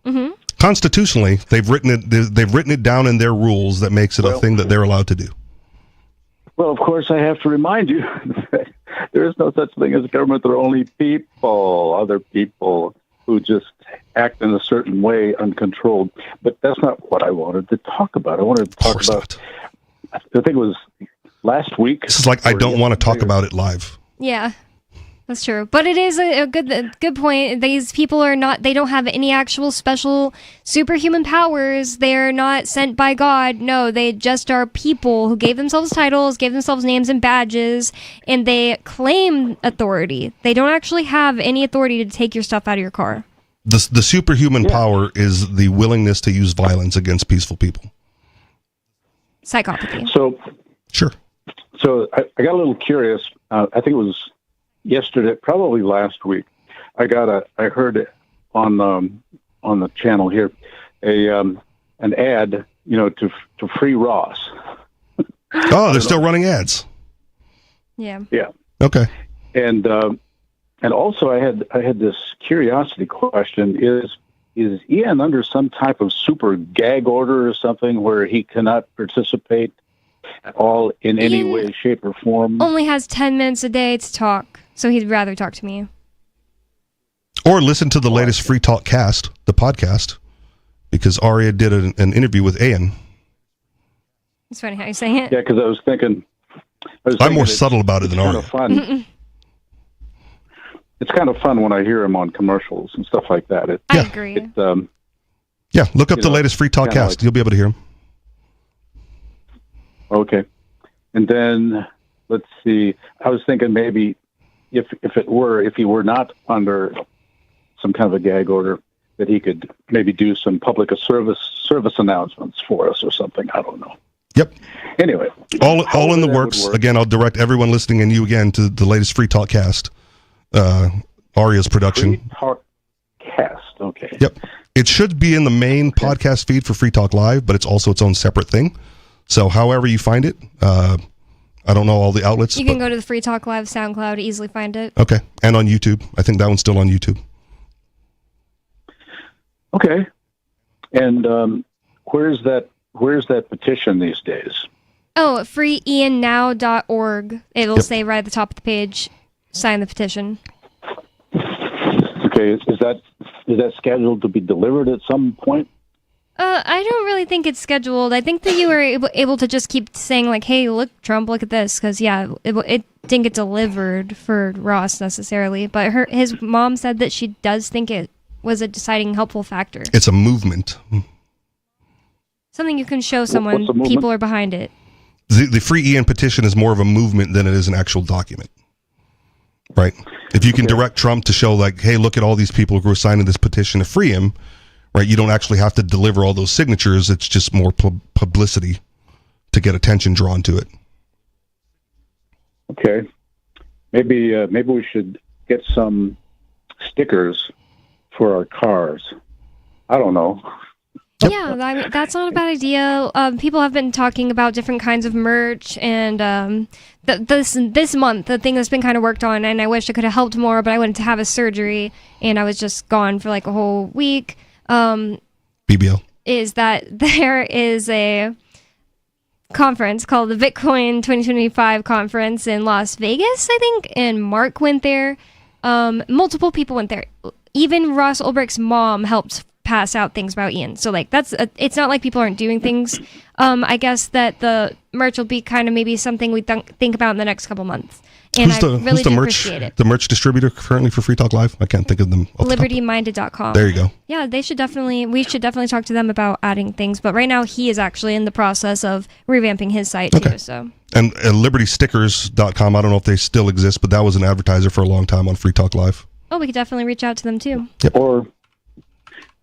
Mm-hmm. Constitutionally, they've written it down in their rules that makes it a thing that they're allowed to do. Well, of course, I have to remind you that there is no such thing as government. There are only people, other people, who just act in a certain way, uncontrolled. But that's not what I wanted to talk about. I wanted to talk about, I think it was last week. This is like, I don't want to talk about it live. Yeah, that's true. But it is a good point. These people they don't have any actual special superhuman powers. They're not sent by God. No, they just are people who gave themselves titles, gave themselves names and badges, and they claim authority. They don't actually have any authority to take your stuff out of your car. The superhuman power is the willingness to use violence against peaceful people. Psychopathy. So, sure. So I got a little curious. I think it was yesterday, probably last week. I heard it on the channel here, an ad, to free Ross. Oh, they're still running ads. Yeah. Yeah. Okay. And also I had this curiosity question: Is Ian under some type of super gag order or something where he cannot participate at all in any way, shape, or form? Only has 10 minutes a day to talk, so he'd rather talk to me. Or listen to the latest Free Talk cast, the podcast, because Aria did an interview with Ian. It's funny how you say it. Yeah, because I was thinking I'm more subtle about it than Aria. Fun. It's kind of fun when I hear him on commercials and stuff like that. I agree. Yeah, look up the latest Free Talk cast. You'll be able to hear him. Okay. And then, let's see, I was thinking maybe if he were not under some kind of a gag order, that he could maybe do some public service announcements for us or something. I don't know. Yep. Anyway. All in the works. Again, I'll direct everyone listening and you again to the latest Free Talk cast, Aria's production. Free Talk cast, okay. Yep. It should be in the main podcast feed for Free Talk Live, but it's also its own separate thing. So however you find it, I don't know all the outlets. You can go to the Free Talk Live SoundCloud to easily find it. Okay. And on YouTube. I think that one's still on YouTube. Okay. And where's that petition these days? Oh, freeiannow.org. It'll say right at the top of the page, sign the petition. Okay. Is that scheduled to be delivered at some point? I don't really think it's scheduled. I think that you were able to just keep saying, like, hey, look, Trump, look at this. Because, yeah, it didn't get delivered for Ross necessarily. But his mom said that she does think it was a deciding helpful factor. It's a movement. Something you can show someone people are behind it. The Free Ian petition is more of a movement than it is an actual document. Right? If you can direct Trump to show, like, hey, look at all these people who are signing this petition to free him, right? You don't actually have to deliver all those signatures. It's just more publicity to get attention drawn to it. Okay. Maybe we should get some stickers for our cars. I don't know. Yeah, that's not a bad idea. People have been talking about different kinds of merch, and this month, the thing that's been kind of worked on, and I wish I could have helped more, but I went to have a surgery, and I was just gone for like a whole week. BBL. Is that there is a conference called the Bitcoin 2025 conference in Las Vegas, I think, and Mark went there. Multiple people went there. Even Ross Ulbricht's mom helped pass out things about Ian. So like it's not like people aren't doing things. I guess that the merch will be kind of maybe something we think about in the next couple months. And I really do appreciate it. The merch distributor currently for Free Talk Live? I can't think of them. LibertyMinded.com. There you go. Yeah, we should definitely talk to them about adding things. But right now he is actually in the process of revamping his site too. So. And LibertyStickers.com, I don't know if they still exist, but that was an advertiser for a long time on Free Talk Live. Oh, we could definitely reach out to them too. Yep.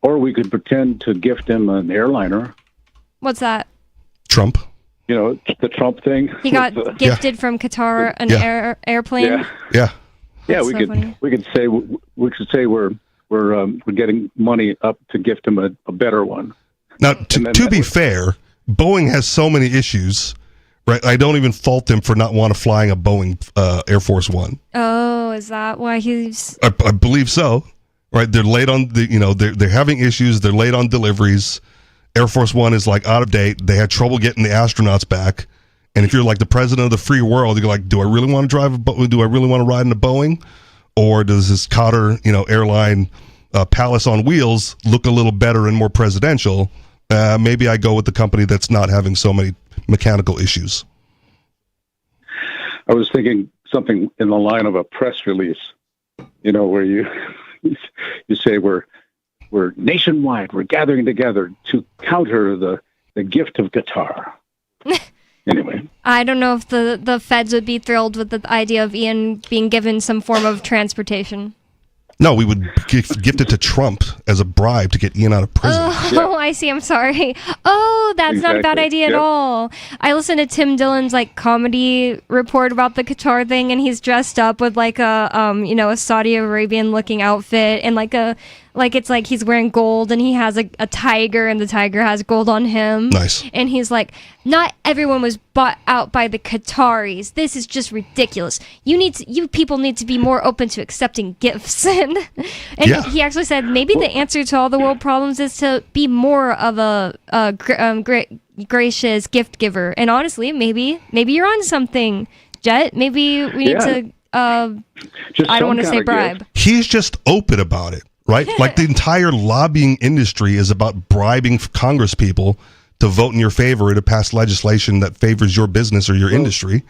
Or we could pretend to gift him an airliner. What's that? Trump. You know, the Trump thing. He got gifted from Qatar an airplane. Yeah. Yeah, That's we so could funny. we could say we're getting money up to gift him a better one. Now, to be fair, Boeing has so many issues, right? I don't even fault them for not want to flying a Boeing Air Force One. Oh, is that why he's? I believe so. Right? They're late on they're having issues. They're late on deliveries. Air Force One is like out of date. They had trouble getting the astronauts back. And if you're like the president of the free world, you're like, do I really want to drive? Do I really want to ride in a Boeing, or does this Qatar, airline palace on wheels look a little better and more presidential? Maybe I go with the company that's not having so many mechanical issues. I was thinking something in the line of a press release, where you say we're nationwide, we're gathering together to counter the gift of Qatar. Anyway, I don't know if the feds would be thrilled with the idea of Ian being given some form of transportation. No, we would gift it to Trump as a bribe to get Ian out of prison. Oh, I see. I'm sorry. Oh, that's not a bad idea at all. I listened to Tim Dillon's comedy report about the Qatar thing, and he's dressed up with a Saudi Arabian looking outfit and it's like he's wearing gold and he has a tiger and the tiger has gold on him. Nice. And he's like, not everyone was bought out by the Qataris. This is just ridiculous. You people need to be more open to accepting gifts. and he actually said maybe the answer to all the world problems is to be more of a gracious gift giver. And honestly, maybe you're on something, Jet. Maybe we need to I don't want to say bribe. He's just open about it. Right? Like the entire lobbying industry is about bribing Congress people to vote in your favor or to pass legislation that favors your business or your industry.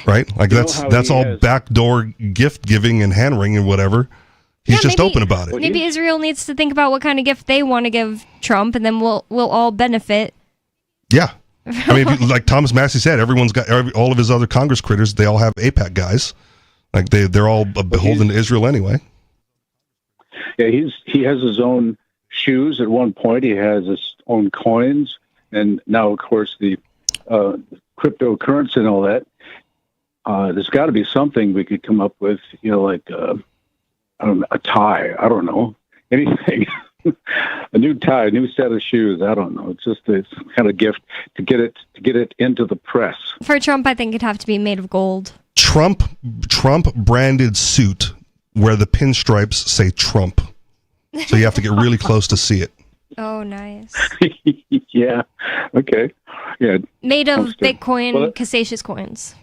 Right? Like that's all backdoor gift giving and hand wringing and whatever. He's just open about it. Maybe Israel needs to think about what kind of gift they want to give Trump, and then we'll all benefit. Yeah. I mean, like Thomas Massey said, everyone's got all of his other Congress critters. They all have AIPAC guys. Like they're all beholden to Israel anyway. Yeah, he has his own shoes. At one point, he has his own coins, and now, of course, the cryptocurrency and all that. There's got to be something we could come up with, like I don't know, a tie. I don't know, anything. A new tie, a new set of shoes. I don't know. It's just a kind of gift to get it into the press. For Trump, I think it'd have to be made of gold. Trump branded suit where the pinstripes say Trump. So you have to get really close to see it. Oh, nice. Yeah. Okay. Yeah. Made of Bitcoin Cassius coins.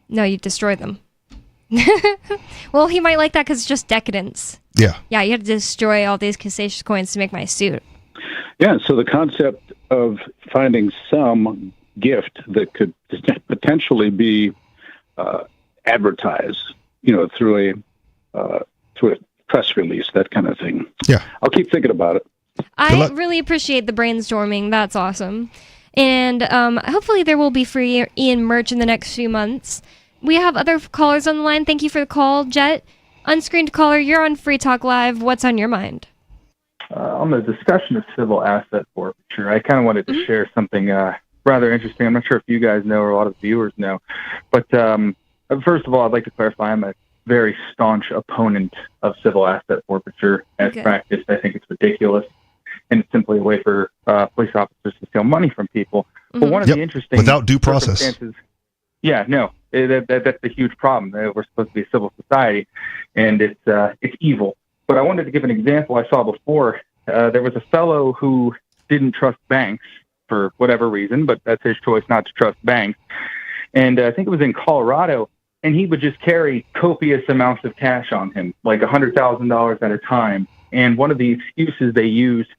No, you destroy them. Well, he might like that because it's just decadence. Yeah. Yeah, you have to destroy all these Cassius coins to make my suit. Yeah, so the concept of finding some gift that could potentially be advertised, through a press release, that kind of thing. Yeah. I'll keep thinking about it. I really appreciate the brainstorming. That's awesome. And hopefully there will be free Ian merch in the next few months. We have other callers on the line. Thank you for the call, Jet. Unscreened caller, you're on Free Talk Live. What's on your mind? On the discussion of civil asset forfeiture, I kind of wanted to share something rather interesting. I'm not sure if you guys know or a lot of viewers know. But first of all, I'd like to clarify I'm a very staunch opponent of civil asset forfeiture as practiced. I think it's ridiculous, and it's simply a way for police officers to steal money from people. But one of the interesting without due process. Yeah, no, that's a huge problem. We're supposed to be a civil society, and it's evil. But I wanted to give an example I saw before. There was a fellow who didn't trust banks for whatever reason, but that's his choice not to trust banks. And I think it was in Colorado. And he would just carry copious amounts of cash on him, like $100,000 at a time. And one of the excuses they used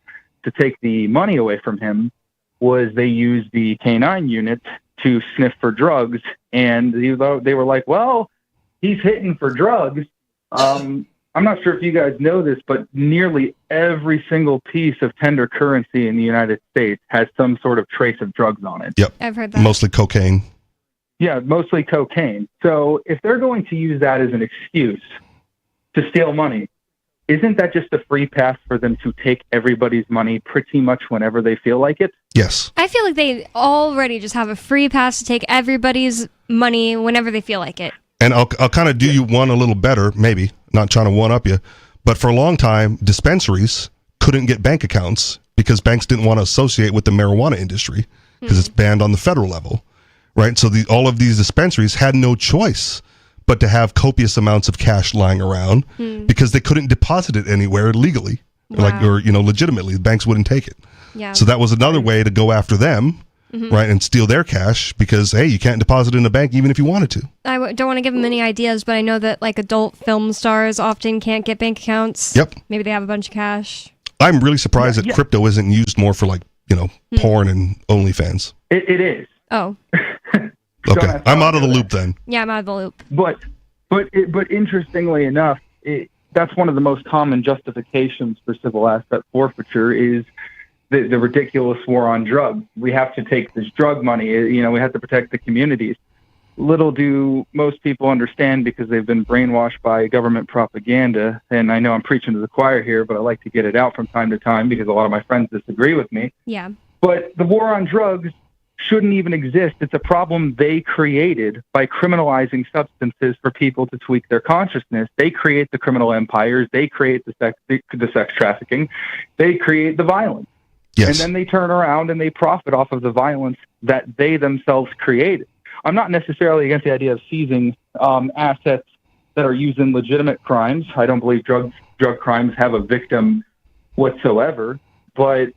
to take the money away from him was they used the K-9 unit to sniff for drugs. And they were like, well, he's hitting for drugs. I'm not sure if you guys know this, but nearly every single piece of tender currency in the United States has some sort of trace of drugs on it. Yep. I've heard that. Mostly cocaine. Yeah, mostly cocaine. So if they're going to use that as an excuse to steal money, isn't that just a free pass for them to take everybody's money pretty much whenever they feel like it? Yes. I feel like they already just have a free pass to take everybody's money whenever they feel like it. And I'll kind of do you one a little better, maybe, not trying to one-up you, but for a long time, dispensaries couldn't get bank accounts because banks didn't want to associate with the marijuana industry because it's banned on the federal level, right? So all of these dispensaries had no choice but to have copious amounts of cash lying around because they couldn't deposit it anywhere legally, or legitimately. The banks wouldn't take it. Yeah. So that was another way to go after them, right, and steal their cash because, hey, you can't deposit it in a bank even if you wanted to. I don't want to give them any ideas, but I know that like adult film stars often can't get bank accounts. Yep. Maybe they have a bunch of cash. I'm really surprised that crypto isn't used more for porn and OnlyFans. It is. Oh. Okay, I'm out of the loop then. Yeah, I'm out of the loop. But interestingly enough, that's one of the most common justifications for civil asset forfeiture is the ridiculous war on drugs. We have to take this drug money. We have to protect the communities. Little do most people understand because they've been brainwashed by government propaganda. And I know I'm preaching to the choir here, but I like to get it out from time to time because a lot of my friends disagree with me. Yeah. But the war on drugs shouldn't even exist. It's a problem they created by criminalizing substances for people to tweak their consciousness. They create the criminal empires. They create the sex trafficking. They create the violence. Yes. And then they turn around and they profit off of the violence that they themselves created. I'm not necessarily against the idea of seizing assets that are used in legitimate crimes. I don't believe drug crimes have a victim whatsoever, but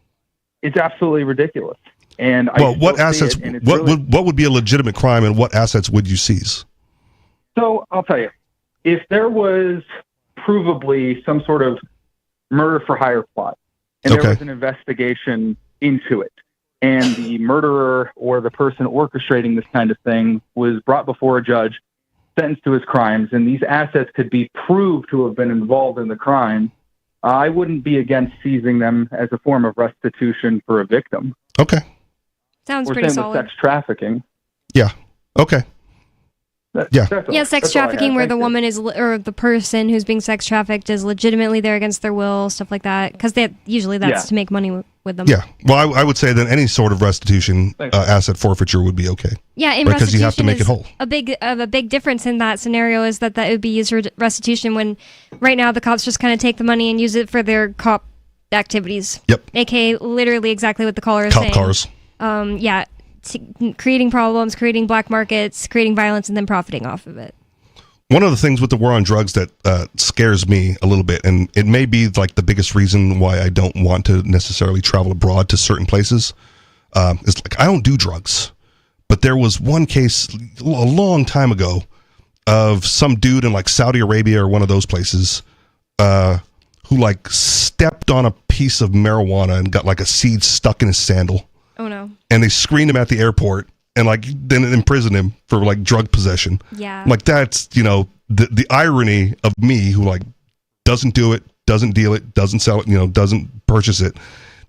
it's absolutely ridiculous. And what assets? What would be a legitimate crime, and what assets would you seize? So I'll tell you, if there was provably some sort of murder for hire plot, and there was an investigation into it, and the murderer or the person orchestrating this kind of thing was brought before a judge, sentenced to his crimes, and these assets could be proved to have been involved in the crime, I wouldn't be against seizing them as a form of restitution for a victim. Okay. Sounds We're pretty saying solid. with sex trafficking. Yeah. Okay. Sex trafficking where the woman is, or the person who's being sex trafficked is legitimately there against their will, stuff like that. Because usually that's to make money with them. Yeah. Well, I would say that any sort of restitution, asset forfeiture would be okay. Yeah, in because you have to make it whole. A big difference in that scenario is that would be used for restitution when right now the cops just kind of take the money and use it for their cop activities. Yep. AKA literally exactly what the caller is saying. Cop cars. Creating problems, creating black markets, creating violence, and then profiting off of it. One of the things with the war on drugs that scares me a little bit, and it may be like the biggest reason why I don't want to necessarily travel abroad to certain places, is like I don't do drugs. But there was one case a long time ago of some dude in like Saudi Arabia or one of those places who like stepped on a piece of marijuana and got like a seed stuck in his sandal. Oh no. And they screened him at the airport and like then imprisoned him for like drug possession. Yeah. Like that's, the irony of me who like doesn't do it, doesn't deal it, doesn't sell it, doesn't purchase it,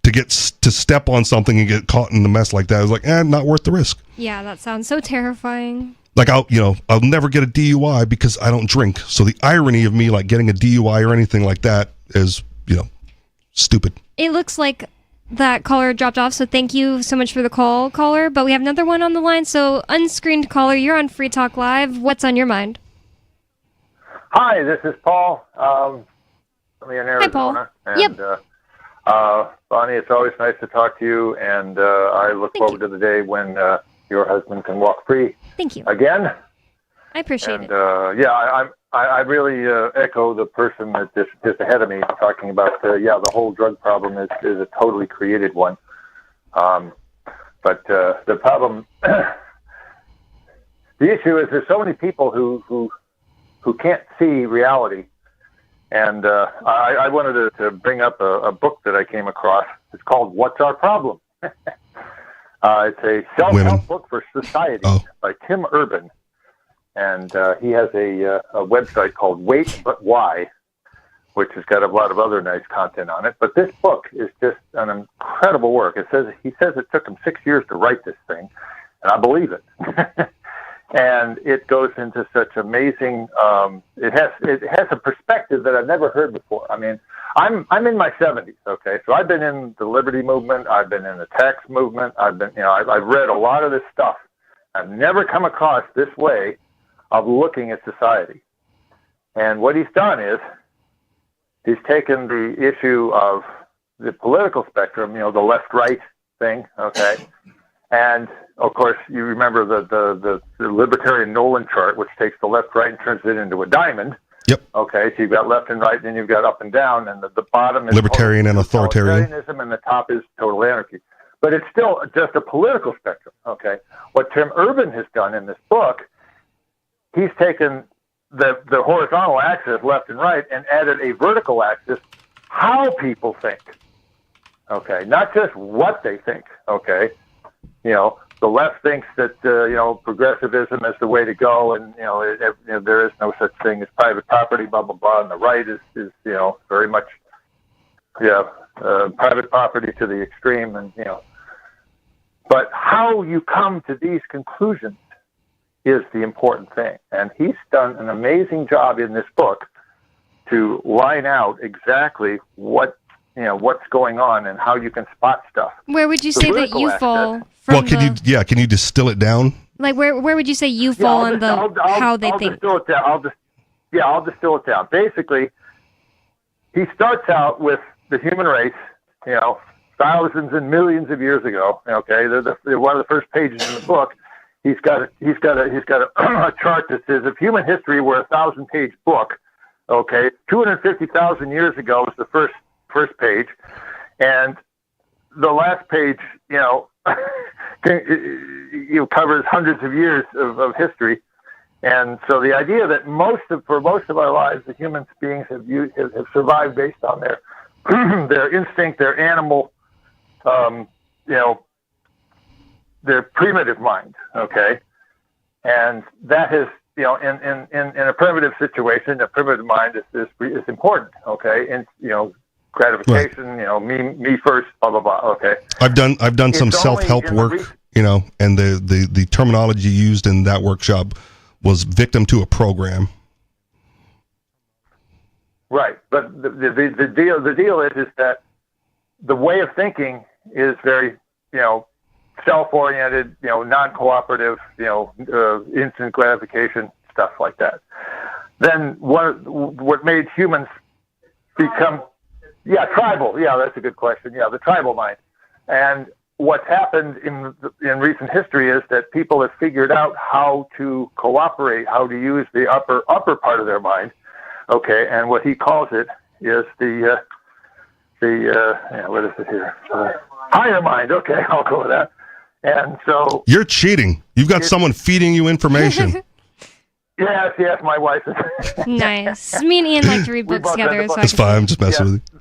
to step on something and get caught in a mess like that. I was like, not worth the risk. Yeah, that sounds so terrifying. Like I'll never get a DUI because I don't drink. So the irony of me like getting a DUI or anything like that is, stupid. It looks like that caller dropped off, so thank you so much for the call, caller. But we have another one on the line, so unscreened caller, you're on Free Talk Live. What's on your mind? Hi, this is Paul. I'm in Arizona. Hi, Paul. And, Bonnie, it's always nice to talk to you, and I look forward to the day when your husband can walk free. Thank you. Again. I appreciate it. I really echo the person that just ahead of me talking about the whole drug problem is a totally created one. But the problem, the issue is there's so many people who can't see reality. And I wanted to bring up a book that I came across. It's called What's Our Problem? It's a self-help book for society by Tim Urban. And he has a website called Wait But Why, which has got a lot of other nice content on it. But this book is just an incredible work. He says it took him 6 years to write this thing, and I believe it. and it goes into such amazing. It has a perspective that I've never heard before. I mean, I'm in my 70s. Okay, so I've been in the liberty movement. I've been in the tax movement. I've read a lot of this stuff. I've never come across this way of looking at society. And what he's done is he's taken the issue of the political spectrum, the left-right thing, okay, and of course you remember the libertarian Nolan chart, which takes the left-right and turns it into a diamond. Yep. Okay, so you've got left and right, then you've got up and down, and the bottom is libertarian and authoritarian, and the top is total anarchy. But it's still just a political spectrum. Okay, what Tim Urban has done in this book, he's taken the horizontal axis, left and right, and added a vertical axis, how people think. Okay, not just what they think. Okay, the left thinks that progressivism is the way to go, and there is no such thing as private property, blah blah blah. And the right is very much private property to the extreme, and But how you come to these conclusions is the important thing, and he's done an amazing job in this book to line out exactly what's going on and how you can spot stuff. Where would you say that you fall from? Well, can you distill it down? Like where would you say you fall on how they think? I'll distill it down. Basically, he starts out with the human race, thousands and millions of years ago. Okay, they're one of the first pages in the book. He's got a chart that says if human history were a 1,000-page book, okay, 250,000 years ago was the first page, and the last page, covers hundreds of years of history. And so the idea that for most of our lives, the human beings have survived based on their instinct, their animal, their primitive mind, okay? And that is, in a primitive situation, a primitive mind is important, okay? And, gratification, right. me first, blah, blah, blah, okay? I've done some self-help work, and the terminology used in that workshop was victim to a program. Right, but the deal is that the way of thinking is very, self-oriented, non-cooperative, instant gratification, stuff like that. Then what made humans become, tribal. Yeah, that's a good question. Yeah, the tribal mind. And what's happened in recent history is that people have figured out how to cooperate, how to use the upper part of their mind. Okay, and what he calls it is what is it here? Higher mind. Okay, I'll go with that. And so you're cheating. You've got someone feeding you information. Yes, my wife is. Nice. Me and Ian like to read books together. So it's fine. I'm just messing with you.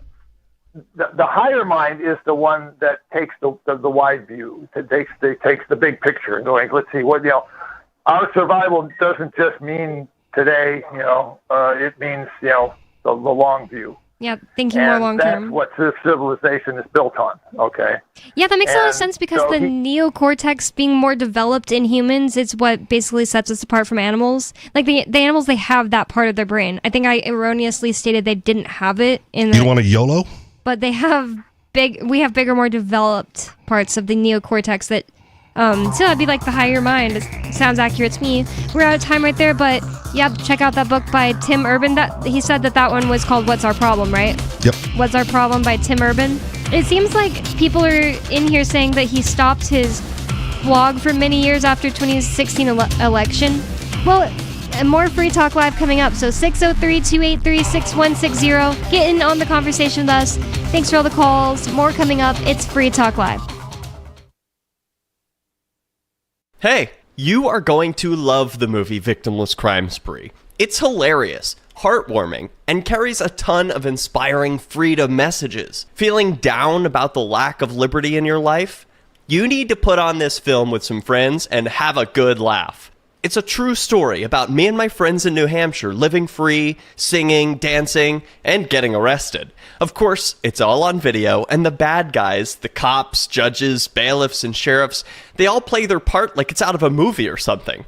The higher mind is the one that takes the wide view. It takes the big picture and going, let's see what our survival doesn't just mean today. It means the long view. Yeah, thinking more long term. That's what this civilization is built on. Okay. Yeah, that makes a lot of sense because the neocortex being more developed in humans, it's what basically sets us apart from animals. Like the animals, they have that part of their brain. I think I erroneously stated they didn't have it in. You want a YOLO? But they have we have bigger, more developed parts of the neocortex that. So that'd be like the higher mind. It sounds accurate to me. We're out of time right there, but check out that book by Tim Urban. That he said that one was called "What's Our Problem," right? Yep. "What's Our Problem" by Tim Urban. It seems like people are in here saying that he stopped his blog for many years after 2016 election. Well, more Free Talk Live coming up. So 603-283-6160. Get in on the conversation with us. Thanks for all the calls. More coming up. It's Free Talk Live. Hey, you are going to love the movie Victimless Crime Spree. It's hilarious, heartwarming, and carries a ton of inspiring freedom messages. Feeling down about the lack of liberty in your life? You need to put on this film with some friends and have a good laugh. It's a true story about me and my friends in New Hampshire living free, singing, dancing, and getting arrested. Of course, it's all on video, and the bad guys, the cops, judges, bailiffs, and sheriffs, they all play their part like it's out of a movie or something.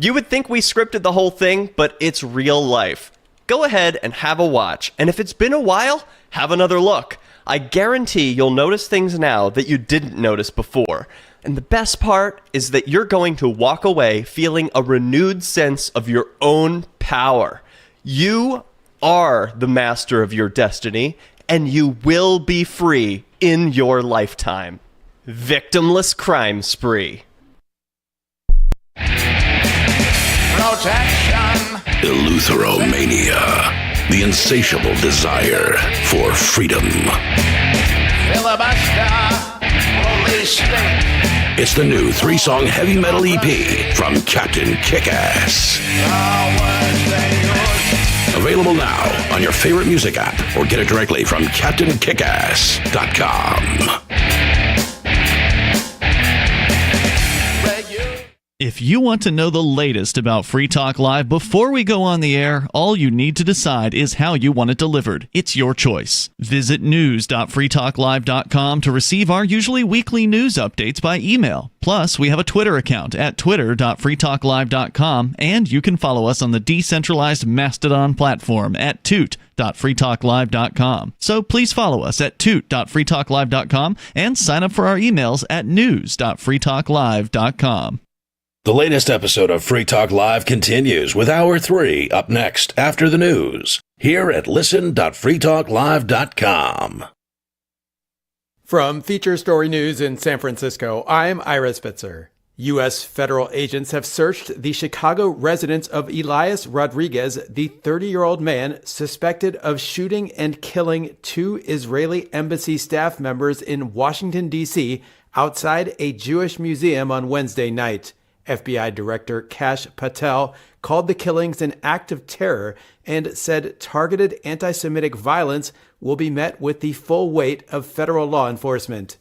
You would think we scripted the whole thing, but it's real life. Go ahead and have a watch, and if it's been a while, have another look. I guarantee you'll notice things now that you didn't notice before. And the best part is that you're going to walk away feeling a renewed sense of your own power. You are the master of your destiny, and you will be free in your lifetime. Victimless Crime Spree. Protection. Eleutheromania. The insatiable desire for freedom. Filibuster. Police state. It's the new 3-song heavy metal EP from Captain Kickass. Available now on your favorite music app or get it directly from CaptainKickass.com. If you want to know the latest about Free Talk Live before we go on the air, all you need to decide is how you want it delivered. It's your choice. Visit news.freetalklive.com to receive our usually weekly news updates by email. Plus, we have a Twitter account at twitter.freetalklive.com, and you can follow us on the decentralized Mastodon platform at toot.freetalklive.com. So please follow us at toot.freetalklive.com and sign up for our emails at news.freetalklive.com. The latest episode of Free Talk Live continues with Hour 3 up next after the news here at listen.freetalklive.com. From Feature Story News in San Francisco, I'm Ira Spitzer. U.S. federal agents have searched the Chicago residence of Elias Rodriguez, the 30-year-old man suspected of shooting and killing 2 Israeli embassy staff members in Washington, D.C., outside a Jewish museum on Wednesday night. FBI Director Kash Patel called the killings an act of terror and said targeted anti-Semitic violence will be met with the full weight of federal law enforcement.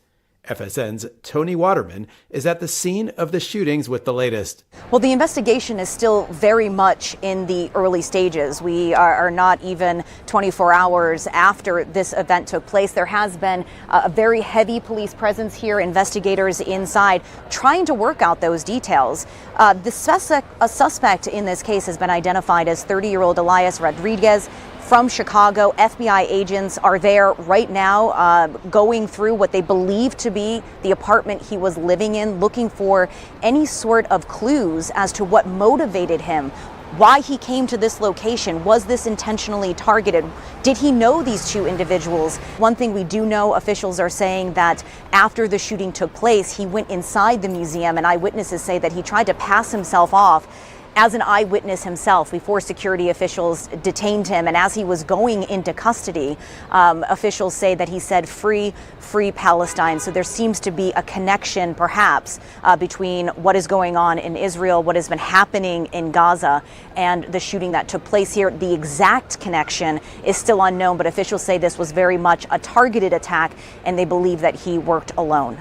FSN's Tony Waterman is at the scene of the shootings with the latest. Well, the investigation is still very much in the early stages. We are not even 24 hours after this event took place. There has been a very heavy police presence here, investigators inside trying to work out those details. A suspect in this case has been identified as 30-year-old Elias Rodriguez from Chicago. FBI agents are there right now going through what they believe to be the apartment he was living in, looking for any sort of clues as to what motivated him, why he came to this location. Was this intentionally targeted? Did he know these 2 individuals? One thing we do know, officials are saying that after the shooting took place, he went inside the museum, and eyewitnesses say that he tried to pass himself off as an eyewitness himself before security officials detained him. And as he was going into custody, officials say that he said, "Free, free Palestine." So there seems to be a connection, perhaps, between what is going on in Israel, what has been happening in Gaza, and the shooting that took place here. The exact connection is still unknown, but officials say this was very much a targeted attack, and they believe that he worked alone.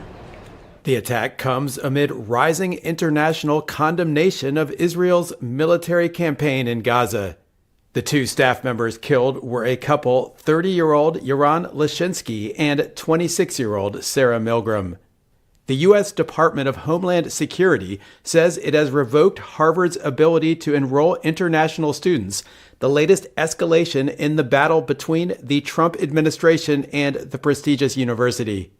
The attack comes amid rising international condemnation of Israel's military campaign in Gaza. The 2 staff members killed were a couple, 30-year-old Yaron Lashinsky and 26-year-old Sarah Milgram. The U.S. Department of Homeland Security says it has revoked Harvard's ability to enroll international students, the latest escalation in the battle between the Trump administration and the prestigious university.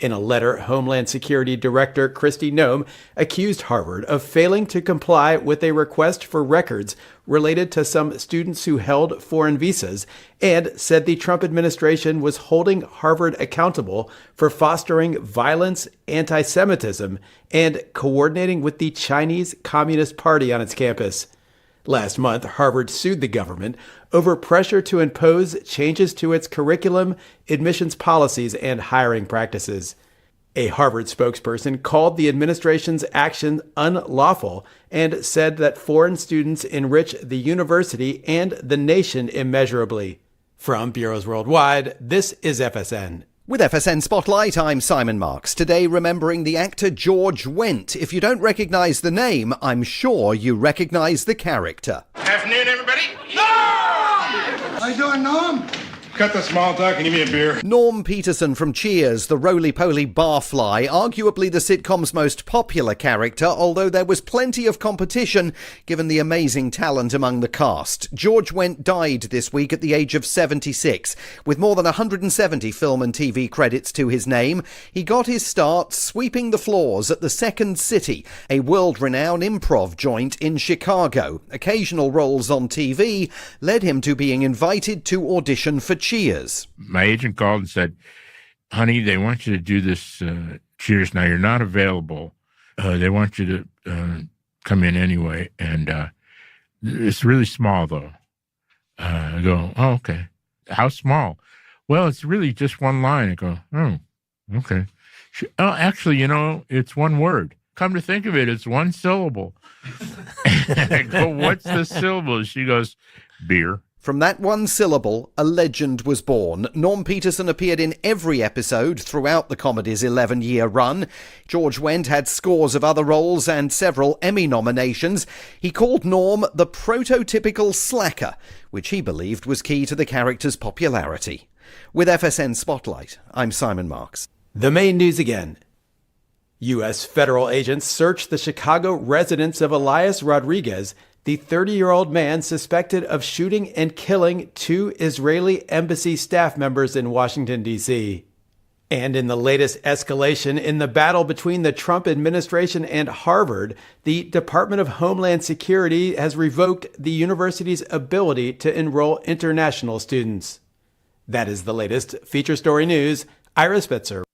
In a letter, Homeland Security Director Kristi Noem accused Harvard of failing to comply with a request for records related to some students who held foreign visas, and said the Trump administration was holding Harvard accountable for fostering violence, anti-Semitism, and coordinating with the Chinese Communist Party on its campus. Last month, Harvard sued the government over pressure to impose changes to its curriculum, admissions policies, and hiring practices. A Harvard spokesperson called the administration's action unlawful and said that foreign students enrich the university and the nation immeasurably. From Bureaus Worldwide, this is FSN. With FSN Spotlight, I'm Simon Marks. Today, remembering the actor George Wendt. If you don't recognize the name, I'm sure you recognize the character. Afternoon, everybody. Norm! How you doing, Norm? Cut the small talk and give me a beer. Norm Peterson from Cheers, the roly-poly barfly, arguably the sitcom's most popular character, although there was plenty of competition given the amazing talent among the cast. George Wendt died this week at the age of 76. With more than 170 film and TV credits to his name, he got his start sweeping the floors at the Second City, a world-renowned improv joint in Chicago. Occasional roles on TV led him to being invited to audition for Cheers. My agent called and said, honey, they want you to do this Cheers. Now, you're not available. They want you to come in anyway. And it's really small, though. I go, oh, okay. How small? Well, it's really just one line. I go, oh, okay. Oh, actually, it's one word. Come to think of it, it's one syllable. I go, what's the syllable? She goes, beer. From that one syllable, a legend was born. Norm Peterson appeared in every episode throughout the comedy's 11-year run. George Wendt had scores of other roles and several Emmy nominations. He called Norm the prototypical slacker, which he believed was key to the character's popularity. With FSN Spotlight, I'm Simon Marks. The main news again. U.S. federal agents searched the Chicago residence of Elias Rodriguez, the 30-year-old man suspected of shooting and killing 2 Israeli embassy staff members in Washington, D.C. And in the latest escalation in the battle between the Trump administration and Harvard, the Department of Homeland Security has revoked the university's ability to enroll international students. That is the latest feature story news. Ira Spitzer.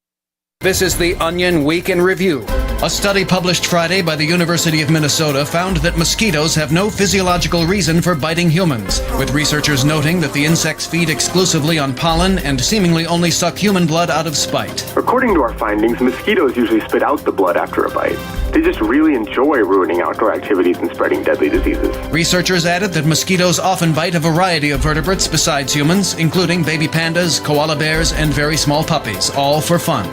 This is the Onion Week in Review. A study published Friday by the University of Minnesota found that mosquitoes have no physiological reason for biting humans, with researchers noting that the insects feed exclusively on pollen and seemingly only suck human blood out of spite. According to our findings, mosquitoes usually spit out the blood after a bite. They just really enjoy ruining outdoor activities and spreading deadly diseases. Researchers added that mosquitoes often bite a variety of vertebrates besides humans, including baby pandas, koala bears, and very small puppies, all for fun.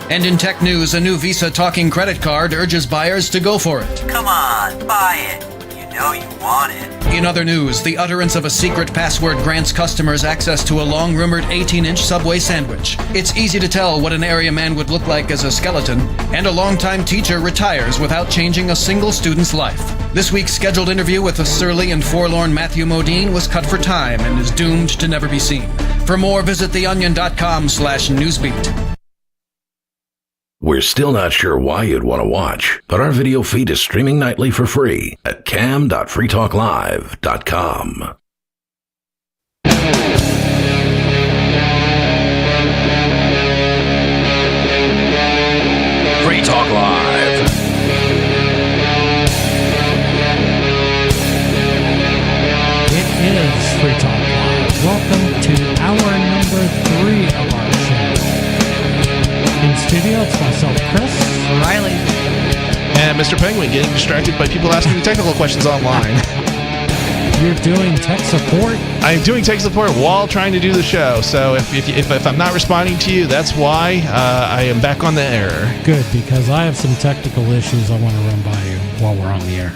And in tech news, a new Visa talking credit card urges buyers to go for it. Come on, buy it. You know you want it. In other news, the utterance of a secret password grants customers access to a long-rumored 18-inch Subway sandwich. It's easy to tell what an area man would look like as a skeleton, and a longtime teacher retires without changing a single student's life. This week's scheduled interview with the surly and forlorn Matthew Modine was cut for time and is doomed to never be seen. For more, visit theonion.com/newsbeat. We're still not sure why you'd want to watch, but our video feed is streaming nightly for free at cam.freetalklive.com. Free Talk Live. It is Free Talk Live. Welcome to hour number 3 of our show. In studio, it's myself, Chris, Riley, and Mr. Penguin, getting distracted by people asking me technical questions online. You're doing tech support? I'm doing tech support while trying to do the show, so if I'm not responding to you, that's why I am back on the air. Good, because I have some technical issues I want to run by you while we're on the air.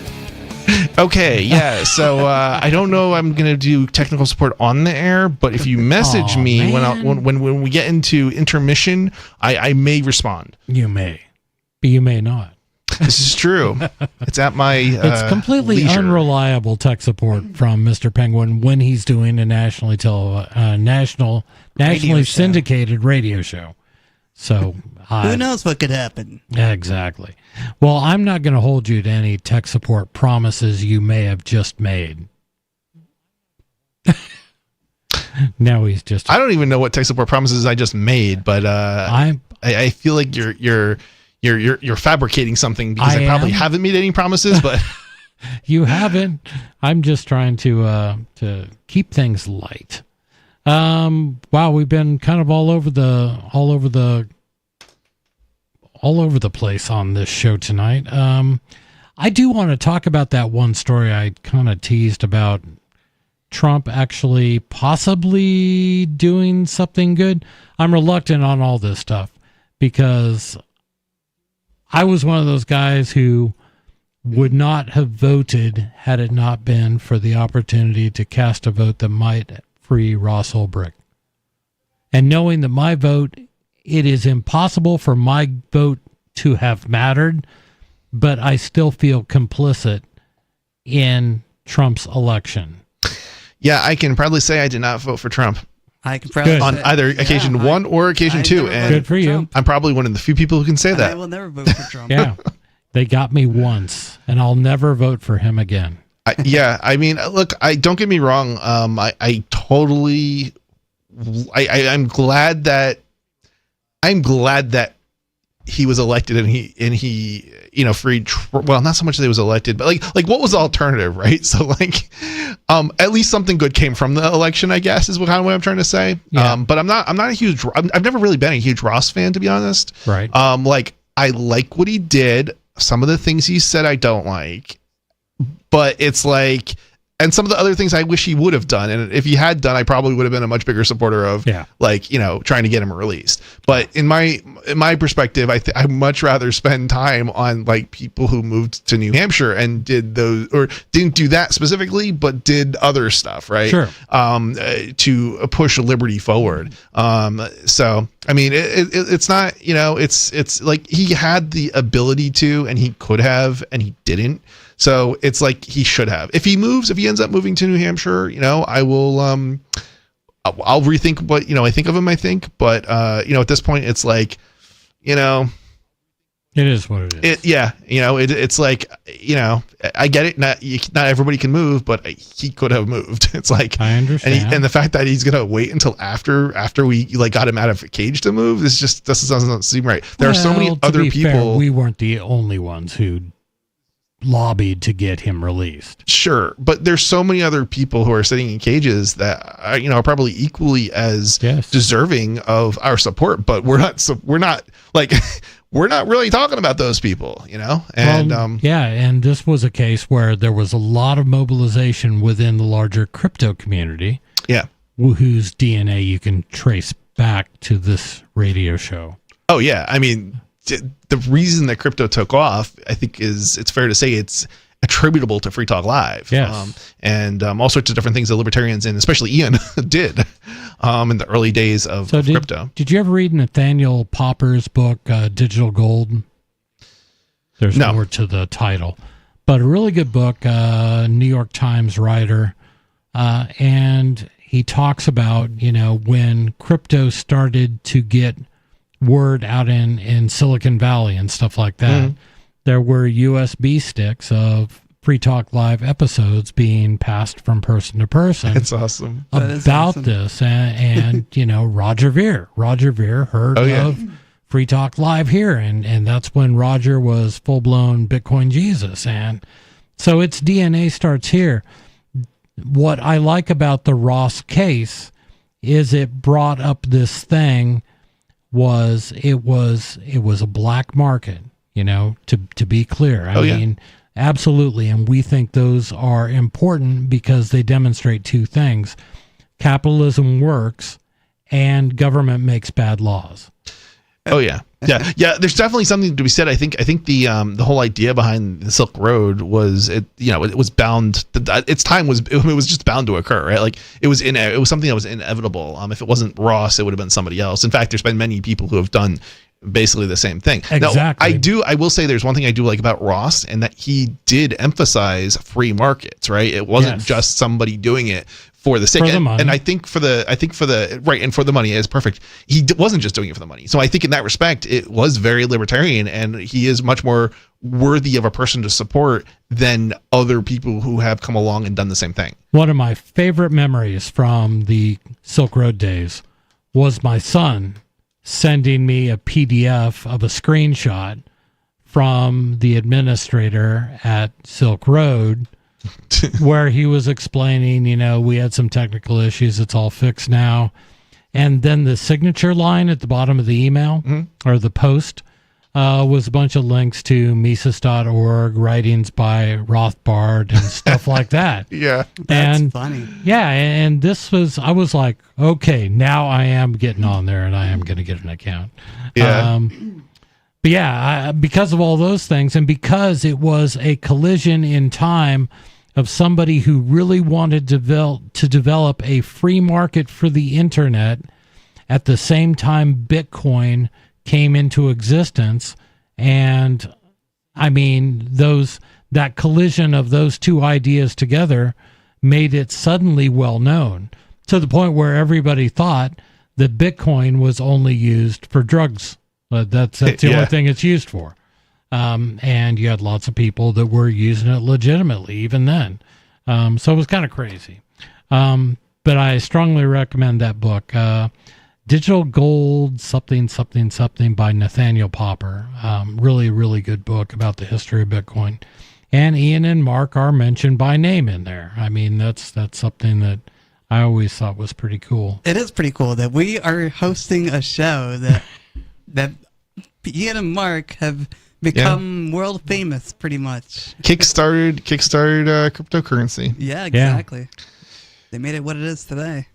Okay, yeah, so I don't know I'm going to do technical support on the air, but if you message me when we get into intermission, I may respond. You may, but you may not. This is true. It's at my It's completely leisure. Unreliable tech support from Mr. Penguin when he's doing a nationally syndicated radio show. So who knows what could happen? Exactly. Well, I'm not going to hold you to any tech support promises you may have just made. Now he's just. I don't even know what tech support promises I just made, but I feel like you're fabricating something because I probably haven't made any promises, but you haven't. I'm just trying to keep things light. Wow, we've been kind of all over the place on this show tonight. I do want to talk about that one story I kind of teased about Trump actually possibly doing something good. I'm reluctant on all this stuff because I was one of those guys who would not have voted had it not been for the opportunity to cast a vote that might free Ross Ulbricht. and knowing that my vote, it is impossible for my vote to have mattered, but I still feel complicit in Trump's election. Yeah, I can proudly say I did not vote for Trump. I can probably on either occasion one or occasion two, and Good for you. I'm probably one of the few people who can say I that. will never vote for Trump. Yeah, they got me once, and I'll never vote for him again. Yeah, I mean, look, I don't get me wrong. I totally, I'm glad that he was elected and he freed. Well, not so much that he was elected, but like what was the alternative, right? So like, at least something good came from the election, I guess, is what I'm trying to say. Yeah. But I'm not a huge. I've never really been a huge Ross fan, to be honest. Right. Like I like what he did. Some of the things he said I don't like. But it's like, and some of the other things I wish he would have done. And if he had done, I probably would have been a much bigger supporter of, trying to get him released. But in my perspective, I'd much rather spend time on like people who moved to New Hampshire and did those, or didn't do that specifically, but did other stuff, right? Sure. To push liberty forward. So, I mean, it's not, it's like he had the ability to, and he could have, and he didn't. So it's like he should have. If he ends up moving to New Hampshire, I will, I'll rethink what, I think of him, I think. But, at this point, it's like, it is what it is. It's like, I get it. Not everybody can move, but he could have moved. It's like, I understand. And the fact that he's going to wait until after we got him out of a cage to move, this doesn't seem right. There are so many other people. Fair, we weren't the only ones who lobbied to get him released. Sure, but there's so many other people who are sitting in cages that are probably equally as deserving of our support, but we're not really talking about those people, And and this was a case where there was a lot of mobilization within the larger crypto community. Yeah, whose DNA you can trace back to this radio show. Oh yeah, I mean, the reason that crypto took off, I think, it's fair to say it's attributable to Free Talk Live. Yes. And all sorts of different things that libertarians, and especially Ian, did in the early days of crypto. Did you ever read Nathaniel Popper's book, Digital Gold? There's more to the title. But a really good book, New York Times writer. And he talks about, when crypto started to get word out in Silicon Valley and stuff like that, there were USB sticks of Free Talk Live episodes being passed from person to person. That's awesome. About this. And Roger Ver heard of Free Talk Live here. And that's when Roger was full-blown Bitcoin Jesus. And so its DNA starts here. What I like about the Ross case is it brought up this thing it was a black market, to be clear. I mean, absolutely. And we think those are important because they demonstrate two things. Capitalism works and government makes bad laws. Oh yeah. Yeah. There's definitely something to be said. I think the whole idea behind the Silk Road was it was bound. Its time was it was just bound to occur, right? Like it was something that was inevitable. If it wasn't Ross, it would have been somebody else. In fact, there's been many people who have done basically the same thing. Exactly. Now, I will say there's one thing I do like about Ross, and that he did emphasize free markets, right? It wasn't just somebody doing it for the sake of money. And I think for the right, and for the money is perfect. He wasn't just doing it for the money. So I think in that respect, it was very libertarian, and he is much more worthy of a person to support than other people who have come along and done the same thing. One of my favorite memories from the Silk Road days was my son sending me a PDF of a screenshot from the administrator at Silk Road where he was explaining, we had some technical issues. It's all fixed now. And then the signature line at the bottom of the email or the post was a bunch of links to Mises.org, writings by Rothbard and stuff like that. Yeah. That's funny. Yeah. And I was like, okay, now I am getting on there and I am going to get an account. Yeah. But yeah, because of all those things, and because it was a collision in time of somebody who really wanted to develop a free market for the internet at the same time Bitcoin came into existence. And I mean, that collision of those two ideas together made it suddenly well known, to the point where everybody thought that Bitcoin was only used for drugs. That's the only thing it's used for. And you had lots of people that were using it legitimately even then. So it was kind of crazy. But I strongly recommend that book, Digital Gold something by Nathaniel Popper. Really, really good book about the history of Bitcoin. And Ian and Mark are mentioned by name in there. I mean, that's something that I always thought was pretty cool. It is pretty cool that we are hosting a show that Ian and Mark have become world famous, pretty much. Kickstarted cryptocurrency. Yeah, exactly. They made it what it is today.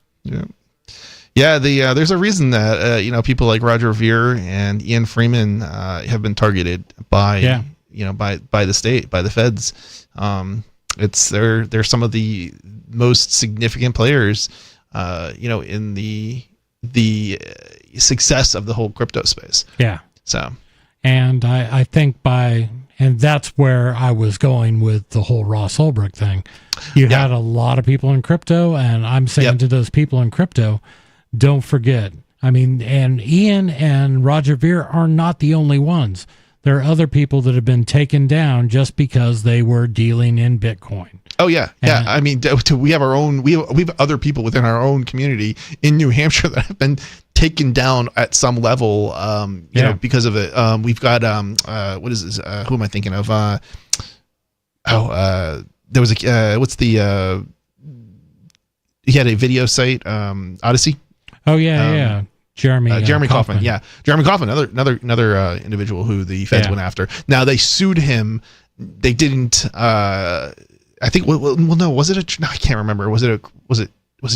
Yeah, there's a reason that people like Roger Ver and Ian Freeman have been targeted by by the state, by the feds. They're some of the most significant players in the success of the whole crypto space. Yeah. So, and I think and that's where I was going with the whole Ross Ulbricht thing. You had a lot of people in crypto, and I'm saying to those people in crypto, don't forget. I mean, and Ian and Roger Ver are not the only ones. There are other people that have been taken down just because they were dealing in Bitcoin. Oh yeah, yeah. I mean, we have our own. We have other people within our own community in New Hampshire that have been taken down at some level. You know, because of it. We've got what is this? Who am I thinking of? There was a what's the? He had a video site, Odyssey. Oh yeah. Jeremy Kaufman. Yeah, Jeremy Kaufman, another individual who the feds went after. Now they sued him. They didn't. I think. Well, no. Was it a? No, I can't remember. Was it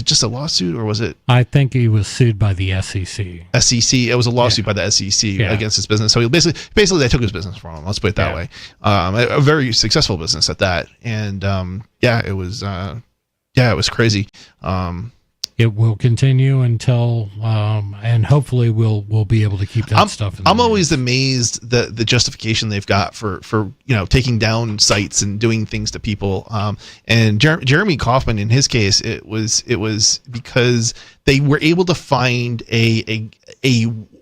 just a lawsuit or was it? I think he was sued by the SEC. SEC. It was a lawsuit by the SEC against his business. So he basically they took his business from him. Let's put it that way. A very successful business at that. And it was. It was crazy. It will continue until, and hopefully we'll be able to keep that stuff. I'm always amazed that the justification they've got for taking down sites and doing things to people. And Jeremy Kaufman, in his case, it was because they were able to find a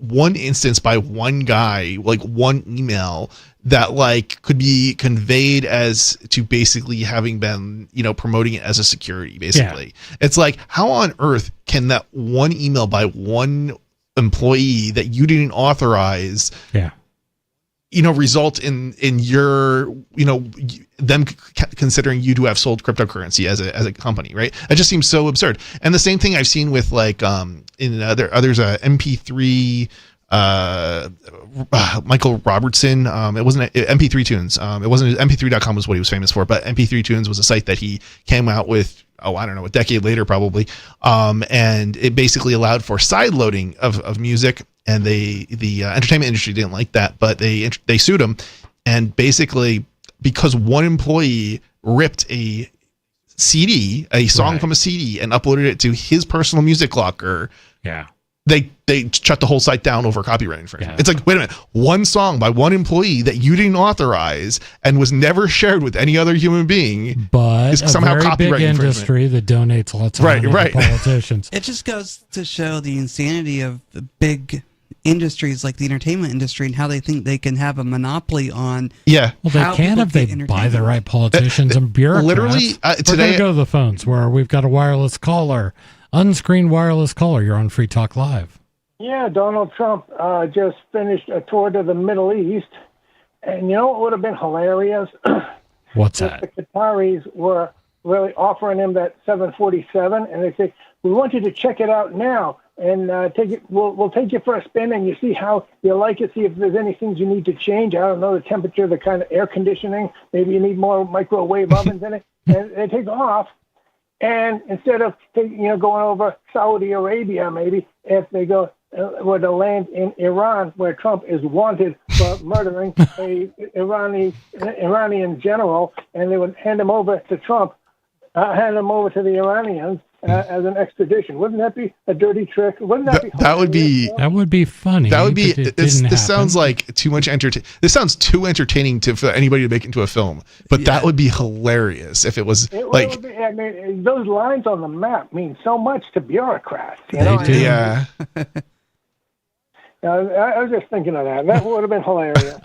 one instance by one guy, like one email that like could be conveyed as to basically having been, promoting it as a security, basically. Yeah. It's like, how on earth can that one email by one employee that you didn't authorize, result in your, them considering you to have sold cryptocurrency as a company, right? It just seems so absurd. And the same thing I've seen with like, there's a MP3, Michael Robertson. It wasn't MP3 Tunes. It wasn't MP3.com was what he was famous for, but MP3 Tunes was a site that he came out with. I don't know, a decade later probably. And it basically allowed for side loading of music, and the entertainment industry didn't like that, but they sued him, and basically because one employee ripped a CD, a song from a CD, and uploaded it to his personal music locker. Yeah. They shut the whole site down over copyright infringement. It's like, wait a minute, one song by one employee that you didn't authorize and was never shared with any other human being, but is somehow very copyright big infringement. Industry that donates lots of money to politicians. It just goes to show the insanity of the big industries like the entertainment industry and how they think they can have a monopoly on. Well, they can if they buy the right politicians and bureaucrats. Literally, We're today gonna go to the phones where we've got a wireless caller. Unscreened wireless caller. You're on Free Talk Live. Yeah, Donald Trump just finished a tour to the Middle East. And you know what would have been hilarious? What's that? The Qataris were really offering him that 747, and they said, we want you to check it out now and take it. We'll take you for a spin, and you see how you like it, see if there's any things you need to change. I don't know, the temperature, the kind of air conditioning. Maybe you need more microwave ovens in it. And they take off. And instead of going over Saudi Arabia, maybe if they go were to land in Iran, where Trump is wanted for murdering a Iranian general, and they would hand him over to Trump, hand him over to the Iranians, as an extradition. Wouldn't that be a dirty trick? Wouldn't that be? That would be. That would be funny. That would be. but it This didn't happen. sounds like too much This sounds too entertaining for anybody to make into a film. But that would be hilarious if it was It like. would be, I mean, those lines on the map mean so much to bureaucrats. You They know? do. Yeah. I was just thinking of that. That would have been hilarious.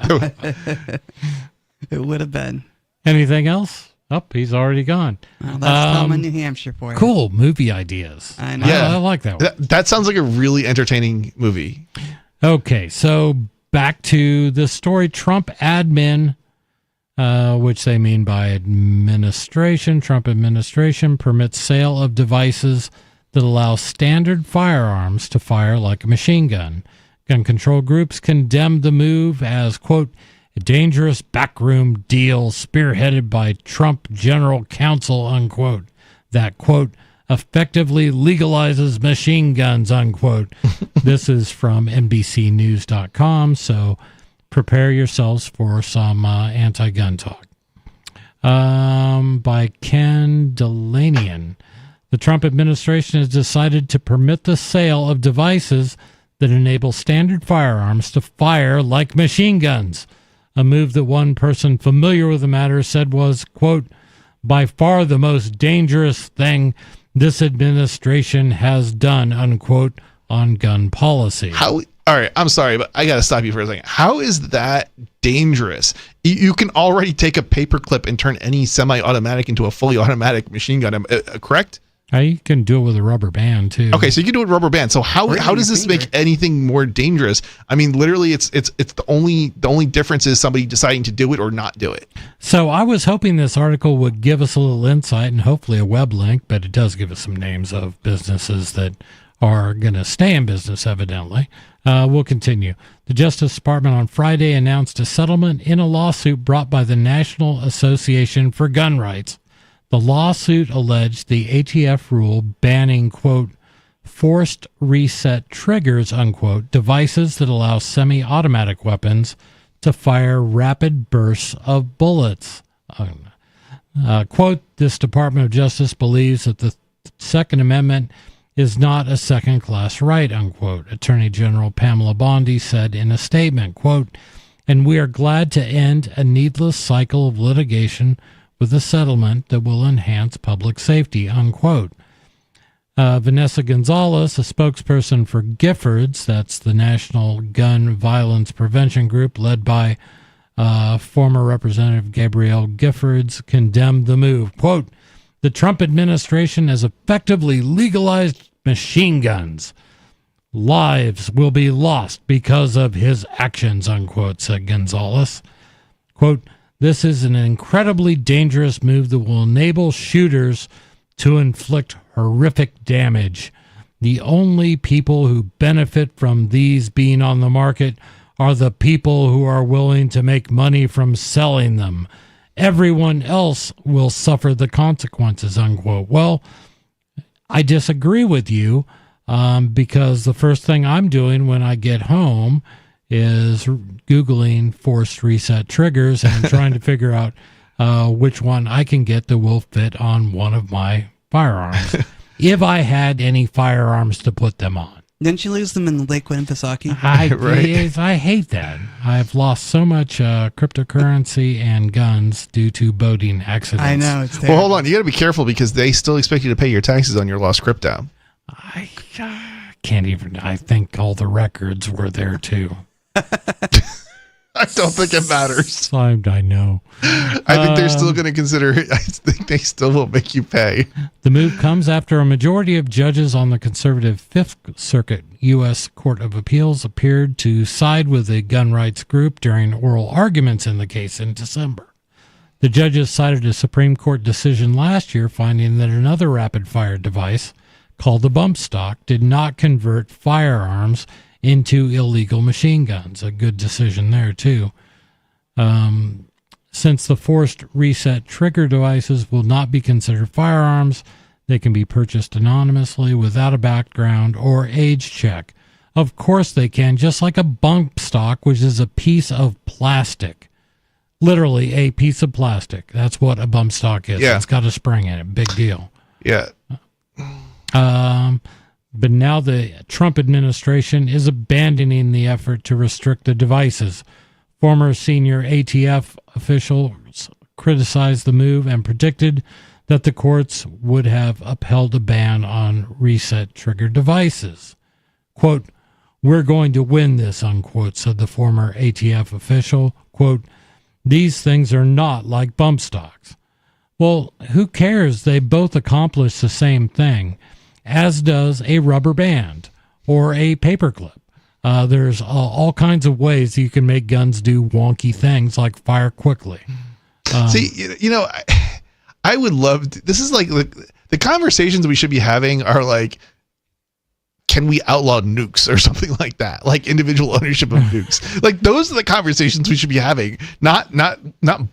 It would have been. Anything else? Oh, he's already gone. Well, that's Thelma, New Hampshire for you. Cool movie ideas. I know. Yeah, I like that one. That sounds like a really entertaining movie. Okay, so back to the story. Trump admin, which they mean by administration, Trump administration permits sale of devices that allow standard firearms to fire like a machine gun. Gun control groups condemned the move as, quote, a dangerous backroom deal spearheaded by Trump general counsel, unquote, that, quote, effectively legalizes machine guns, unquote. This is from NBCnews.com, so prepare yourselves for some anti-gun talk. By Ken Delanian. The Trump administration has decided to permit the sale of devices that enable standard firearms to fire like machine guns, a move that one person familiar with the matter said was, quote, by far the most dangerous thing this administration has done, unquote, on gun policy. All right, I'm sorry, but I got to stop you for a second. How is that dangerous? You can already take a paperclip and turn any semi-automatic into a fully automatic machine gun, correct? You can do it with a rubber band, too. Okay, so you can do it with rubber band. So how does this make anything more dangerous? I mean, literally, it's the only difference is somebody deciding to do it or not do it. So I was hoping this article would give us a little insight and hopefully a web link, but it does give us some names of businesses that are going to stay in business, evidently. We'll continue. The Justice Department on Friday announced a settlement in a lawsuit brought by the National Association for Gun Rights. The lawsuit alleged the ATF rule banning, quote, forced reset triggers, unquote, devices that allow semi-automatic weapons to fire rapid bursts of bullets. Quote, this Department of Justice believes that the Second Amendment is not a second-class right, unquote, Attorney General Pamela Bondi said in a statement, quote, and we are glad to end a needless cycle of litigation with a settlement that will enhance public safety, unquote. Vanessa Gonzalez, a spokesperson for Giffords, that's the National Gun Violence Prevention Group led by former Representative Gabrielle Giffords, condemned the move. Quote, the Trump administration has effectively legalized machine guns. Lives will be lost because of his actions, unquote, said Gonzalez. Quote, this is an incredibly dangerous move that will enable shooters to inflict horrific damage. The only people who benefit from these being on the market are the people who are willing to make money from selling them. Everyone else will suffer the consequences, unquote. Well, I disagree with you because the first thing I'm doing when I get home is Googling forced reset triggers and trying to figure out which one I can get that will fit on one of my firearms, if I had any firearms to put them on. Didn't you lose them in Lakewood and Pisaki? I hate that. I've lost so much cryptocurrency and guns due to boating accidents. I know. It's well, hold on. You got to be careful because they still expect you to pay your taxes on your lost crypto. I can't even. I think all the records were there too. I don't think it matters. I know. I think they're still going to consider it. I think they still will make you pay. The move comes after a majority of judges on the conservative Fifth Circuit U.S. Court of Appeals appeared to side with the gun rights group during oral arguments in the case in December. The judges cited a Supreme Court decision last year finding that another rapid-fire device called the bump stock did not convert firearms into illegal machine guns. A good decision there, too. Since the forced reset trigger devices will not be considered firearms, they can be purchased anonymously without a background or age check. Of course they can, just like a bump stock, which is a piece of plastic. Literally a piece of plastic. That's what a bump stock is. Yeah. It's got a spring in it. Big deal. Yeah. But now the Trump administration is abandoning the effort to restrict the devices. Former senior ATF officials criticized the move and predicted that the courts would have upheld a ban on reset trigger devices. Quote, "We're going to win this," unquote, said the former ATF official. Quote, "These things are not like bump stocks." Well, who cares? They both accomplish the same thing, as does a rubber band or a paperclip. There's all kinds of ways you can make guns do wonky things like fire quickly. See, I would love to, this is like the conversations we should be having are like, can we outlaw nukes or something like that? Like individual ownership of nukes. Like those are the conversations we should be having. Not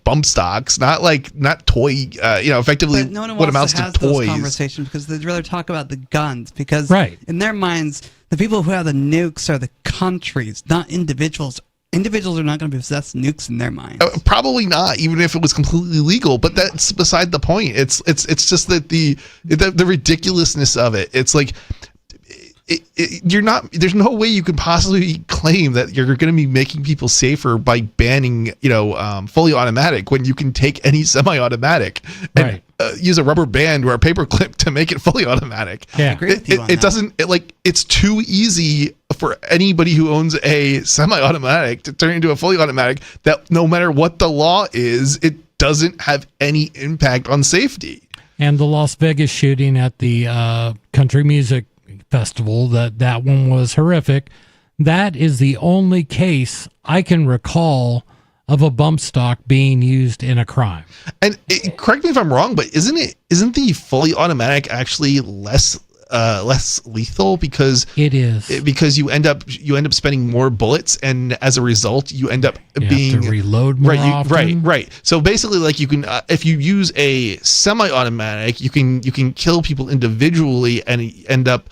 bump stocks. Not toy. Effectively But no one what wants amounts to to have those toys. conversations because they'd rather talk about the guns. Because right. in their minds, the people who have the nukes are the countries, not individuals. Individuals are not going to possess nukes in their minds. Probably not, even if it was completely legal. But that's beside the point. It's just that the ridiculousness of it. It's like. You're not. There's no way you could possibly claim that you're going to be making people safer by banning, fully automatic when you can take any semi-automatic and use a rubber band or a paper clip to make it fully automatic. Yeah, I agree with you on it that. doesn't. It's too easy for anybody who owns a semi-automatic to turn into a fully automatic. That no matter what the law is, it doesn't have any impact on safety. And the Las Vegas shooting at the country music festival, that one was horrific. That is the only case I can recall of a bump stock being used in a crime. And correct me if I'm wrong, but isn't the fully automatic actually less lethal because it is because you end up spending more bullets, and as a result you end up you being have to reload more often. right. So basically, like you can if you use a semi-automatic, you can kill people individually and end up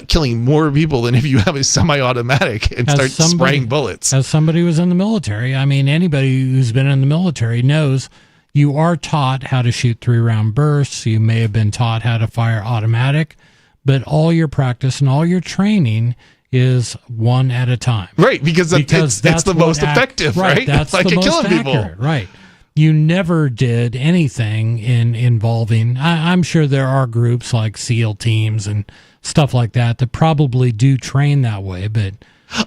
killing more people than if you have a semi-automatic and start spraying bullets. As somebody who was in the military, I mean, anybody who's been in the military knows you are taught how to shoot 3-round bursts. You may have been taught how to fire automatic, but all your practice and all your training is one at a time. Right, because it's the most effective, right? That's like the most killing accurate, people. right. You never did anything involving, I'm sure there are groups like SEAL teams and stuff like that probably do train that way, but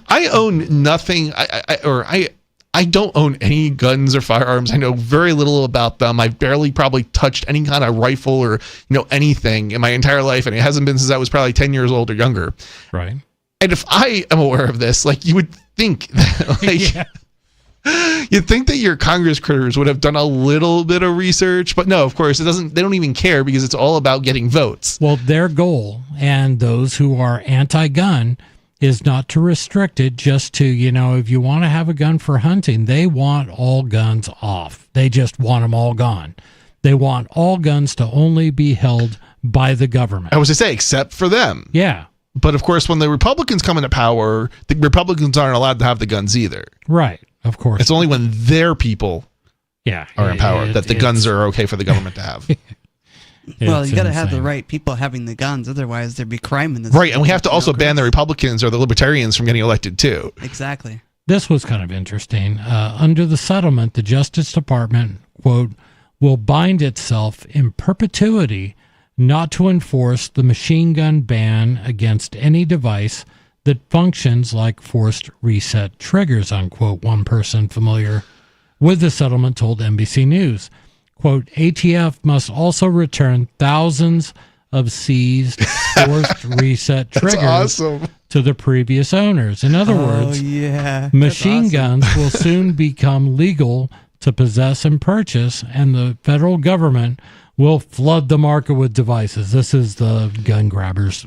I own nothing. I don't own any guns or firearms. I know very little about them. I've barely probably touched any kind of rifle or anything in my entire life, and it hasn't been since I was probably 10 years old or younger. Right. And if I am aware of this, like you would think that, you'd think that your Congress critters would have done a little bit of research, but no, of course it doesn't. They don't even care because it's all about getting votes. Well, their goal and those who are anti-gun is not to restrict it just to, if you want to have a gun for hunting, they want all guns off. They just want them all gone. They want all guns to only be held by the government. I was to say, except for them. Yeah. But of course, when the Republicans come into power, the Republicans aren't allowed to have the guns either. Right. Of course. It's only when their people are in power that the guns are okay for the government to have. Well, you got to have the right people having the guns, otherwise there'd be crime in this. Right, and we have to also ban the Republicans or the Libertarians from getting elected too. Exactly. This was kind of interesting. Under the settlement, the Justice Department, quote, will bind itself in perpetuity not to enforce the machine gun ban against any device that functions like forced reset triggers, unquote, one person familiar with the settlement told NBC News. Quote, ATF must also return thousands of seized forced reset triggers to the previous owners. In other words, machine guns will soon become legal to possess and purchase, and the federal government will flood the market with devices. This is the gun grabbers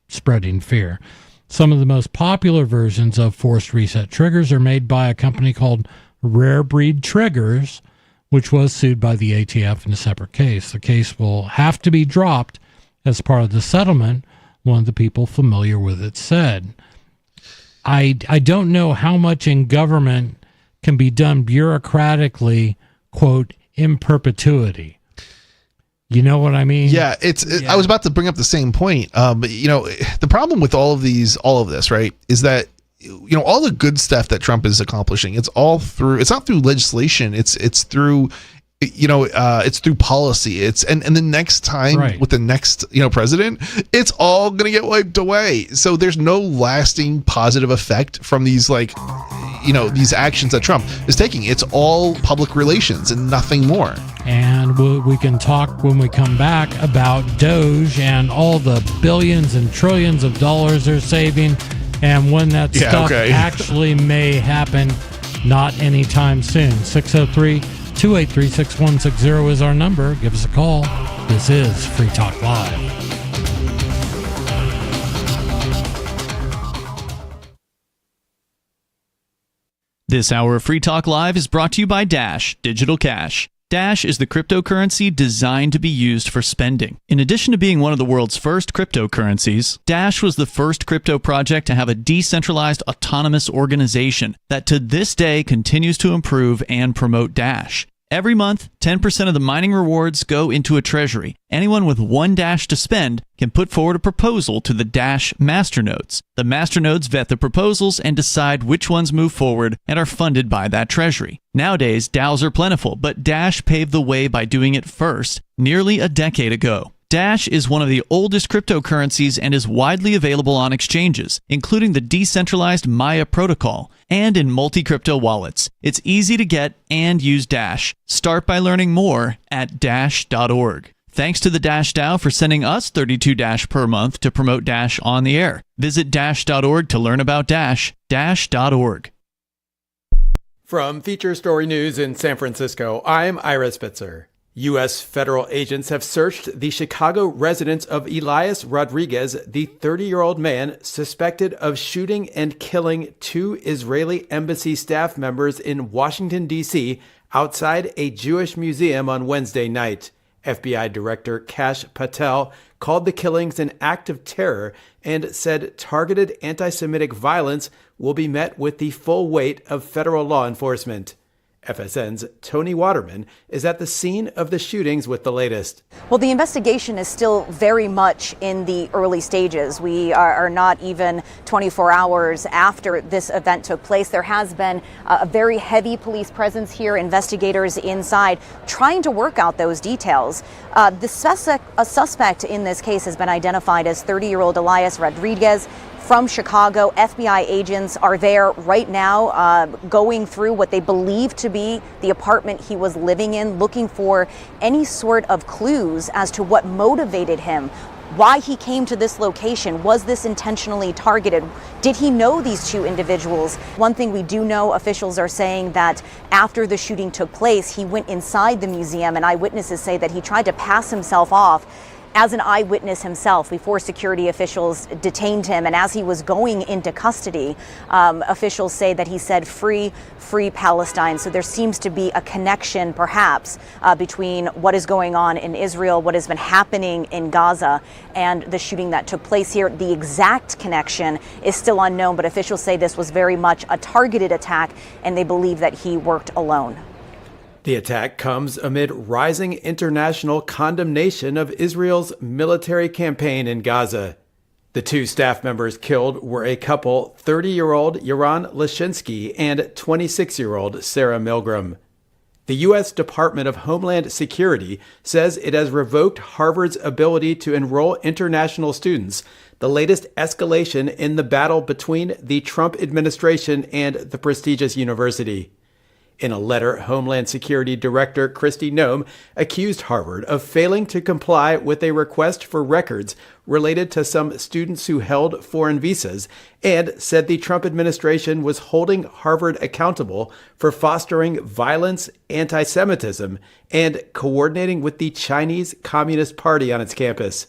spreading fear. Some of the most popular versions of forced reset triggers are made by a company called Rare Breed Triggers, which was sued by the ATF in a separate case. The case will have to be dropped as part of the settlement, one of the people familiar with it said. I don't know how much in government can be done bureaucratically, quote, in perpetuity. You know what I mean? Yeah, I was about to bring up the same point. But the problem with all of this, right, is that all the good stuff that Trump is accomplishing, it's not through legislation. It's through it's through policy. And the next time with the next president, it's all gonna get wiped away. So there's no lasting positive effect from these these actions that Trump is taking. It's all public relations and nothing more. And we can talk when we come back about Doge and all the billions and trillions of dollars they're saving, and when that stuff actually may happen, not anytime soon. 603-283-6160 is our number. Give us a call. This is Free Talk Live. This hour of Free Talk Live is brought to you by Dash Digital Cash. Dash is the cryptocurrency designed to be used for spending. In addition to being one of the world's first cryptocurrencies, Dash was the first crypto project to have a decentralized autonomous organization that to this day continues to improve and promote Dash. Every month, 10% of the mining rewards go into a treasury. Anyone with one Dash to spend can put forward a proposal to the Dash masternodes. The masternodes vet the proposals and decide which ones move forward and are funded by that treasury. Nowadays, DAOs are plentiful, but Dash paved the way by doing it first, nearly a decade ago. Dash is one of the oldest cryptocurrencies and is widely available on exchanges, including the decentralized Maya protocol, and in multi-crypto wallets. It's easy to get and use Dash. Start by learning more at dash.org. Thanks to the Dash DAO for sending us 32 Dash per month to promote Dash on the air. Visit dash.org to learn about Dash. Dash.org. From Feature Story News in San Francisco, I'm Ira Spitzer. U.S. federal agents have searched the Chicago residence of Elias Rodriguez, the 30-year-old man suspected of shooting and killing 2 Israeli embassy staff members in Washington, D.C., outside a Jewish museum on Wednesday night. FBI Director Kash Patel called the killings an act of terror and said targeted anti-Semitic violence will be met with the full weight of federal law enforcement. FSN's Tony Waterman is at the scene of the shootings with the latest. Well, the investigation is still very much in the early stages. We are not even 24 hours after this event took place. There has been a very heavy police presence here, investigators inside trying to work out those details. A suspect in this case has been identified as 30-year-old Elias Rodriguez from Chicago. FBI agents are there right now going through what they believe to be the apartment he was living in, looking for any sort of clues as to what motivated him, why he came to this location. Was this intentionally targeted? Did he know these 2 individuals? One thing we do know, officials are saying that after the shooting took place, he went inside the museum, and eyewitnesses say that he tried to pass himself off as an eyewitness himself before security officials detained him. And as he was going into custody, officials say that he said, "Free, free Palestine." So there seems to be a connection, perhaps, between what is going on in Israel, what has been happening in Gaza, and the shooting that took place here. The exact connection is still unknown, but officials say this was very much a targeted attack, and they believe that he worked alone. The attack comes amid rising international condemnation of Israel's military campaign in Gaza. The 2 staff members killed were a couple, 30-year-old Yaron Lashinsky and 26-year-old Sarah Milgram. The U.S. Department of Homeland Security says it has revoked Harvard's ability to enroll international students, the latest escalation in the battle between the Trump administration and the prestigious university. In a letter, Homeland Security Director Kristi Noem accused Harvard of failing to comply with a request for records related to some students who held foreign visas, and said the Trump administration was holding Harvard accountable for fostering violence, anti-Semitism, and coordinating with the Chinese Communist Party on its campus.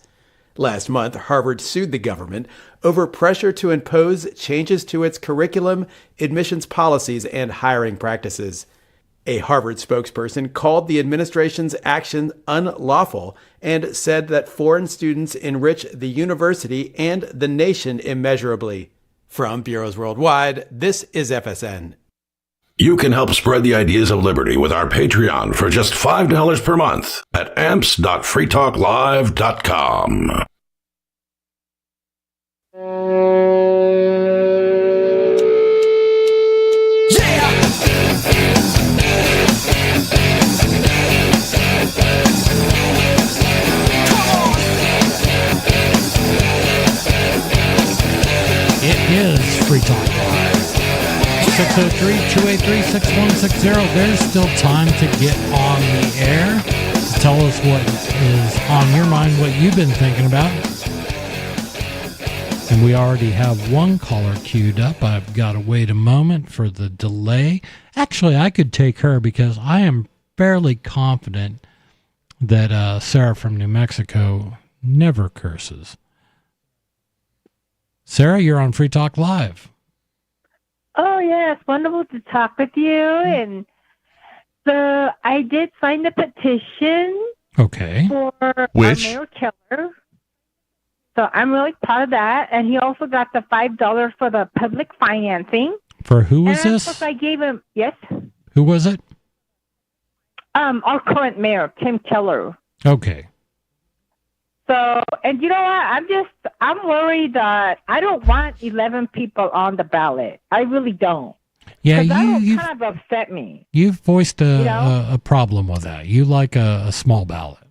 Last month, Harvard sued the government over pressure to impose changes to its curriculum, admissions policies, and hiring practices. A Harvard spokesperson called the administration's action unlawful and said that foreign students enrich the university and the nation immeasurably. From Bureaus Worldwide, this is FSN. You can help spread the ideas of liberty with our Patreon for just $5 per month at amps.freetalklive.com. It is Free Talk Live. 603-283-6160. There's still time to get on the air. Tell us what is on your mind, what you've been thinking about. And we already have one caller queued up. I've got to wait a moment for the delay. Actually, I could take her because I am fairly confident that Sarah from New Mexico never curses. Sarah, you're on Free Talk Live. Oh, yeah, it's wonderful to talk with you. And so I did sign the petition for Which? Mayor Keller. So I'm really proud of that. And he also got the $5 for the public financing. For who was and this? Of course, I gave him, yes? Who was it? Our current mayor, Tim Keller. Okay. So, and you know what? I'm worried that I don't want 11 people on the ballot. I really don't. Yeah, you kind of upset me. You've voiced You know? a problem with that. You like a small ballot.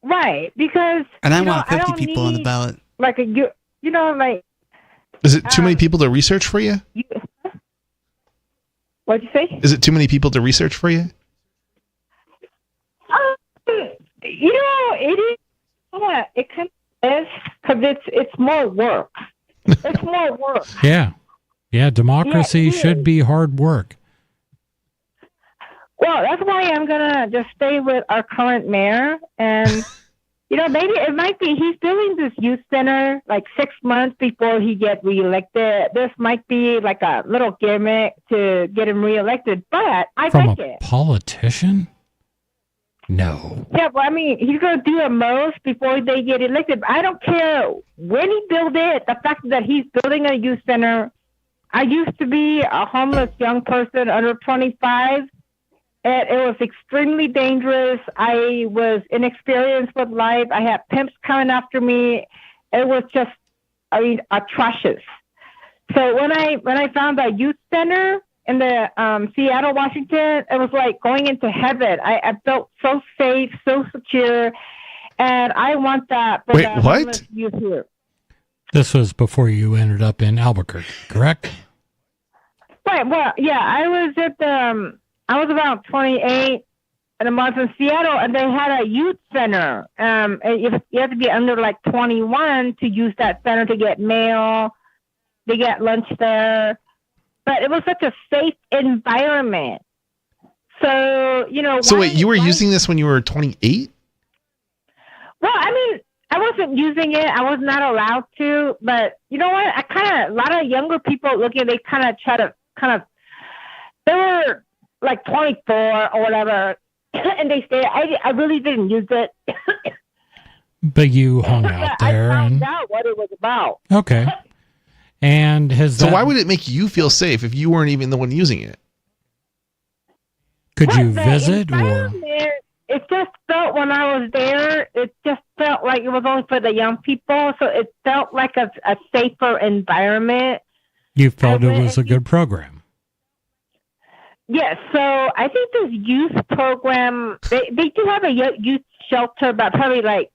Right, because And I you know, want 50 don't people on the need, ballot. Like you know, like Is it too many people to research for you? what'd you say? Is it too many people to research for you? You know, it is. Yeah, it kind of is because it's more work. It's more work. Yeah. Yeah, democracy Yeah, it should is. be hard work. Well, that's why I'm gonna just stay with our current mayor, and you know, maybe it might be he's building this youth center like 6 months before he gets reelected. This might be like a little gimmick to get him reelected, but I From like a it. politician? No. Yeah, well, I mean, he's going to do the most before they get elected. I don't care when he built it. The fact that he's building a youth center. I used to be a homeless young person under 25, and it was extremely dangerous. I was inexperienced with life. I had pimps coming after me. It was just, I mean, atrocious. So when I found a youth center in the Seattle, Washington, it was like going into heaven. I felt so safe, so secure, and I want that for Wait, the what? homeless youth here. This was before you ended up in Albuquerque, correct? Right. Well, yeah, I was I was about 28, and I was in Seattle, and they had a youth center. And you have to be under like 21 to use that center to get mail. They get lunch there. But it was such a safe environment. So, you know. So wait, you were using this when you were 28? Well, I mean, I wasn't using it. I was not allowed to. But you know what? A lot of younger people they kind of try to they were like 24 or whatever. And they stayed. I really didn't use it. But you hung out there. I found and out what it was about. Okay. And So why would it make you feel safe if you weren't even the one using it? Could you The visit or? environment, it just felt when I was there, it just felt like it was only for the young people. So it felt like a safer environment. You felt it was a good program. Yes. So I think this youth program, they do have a youth shelter, but probably like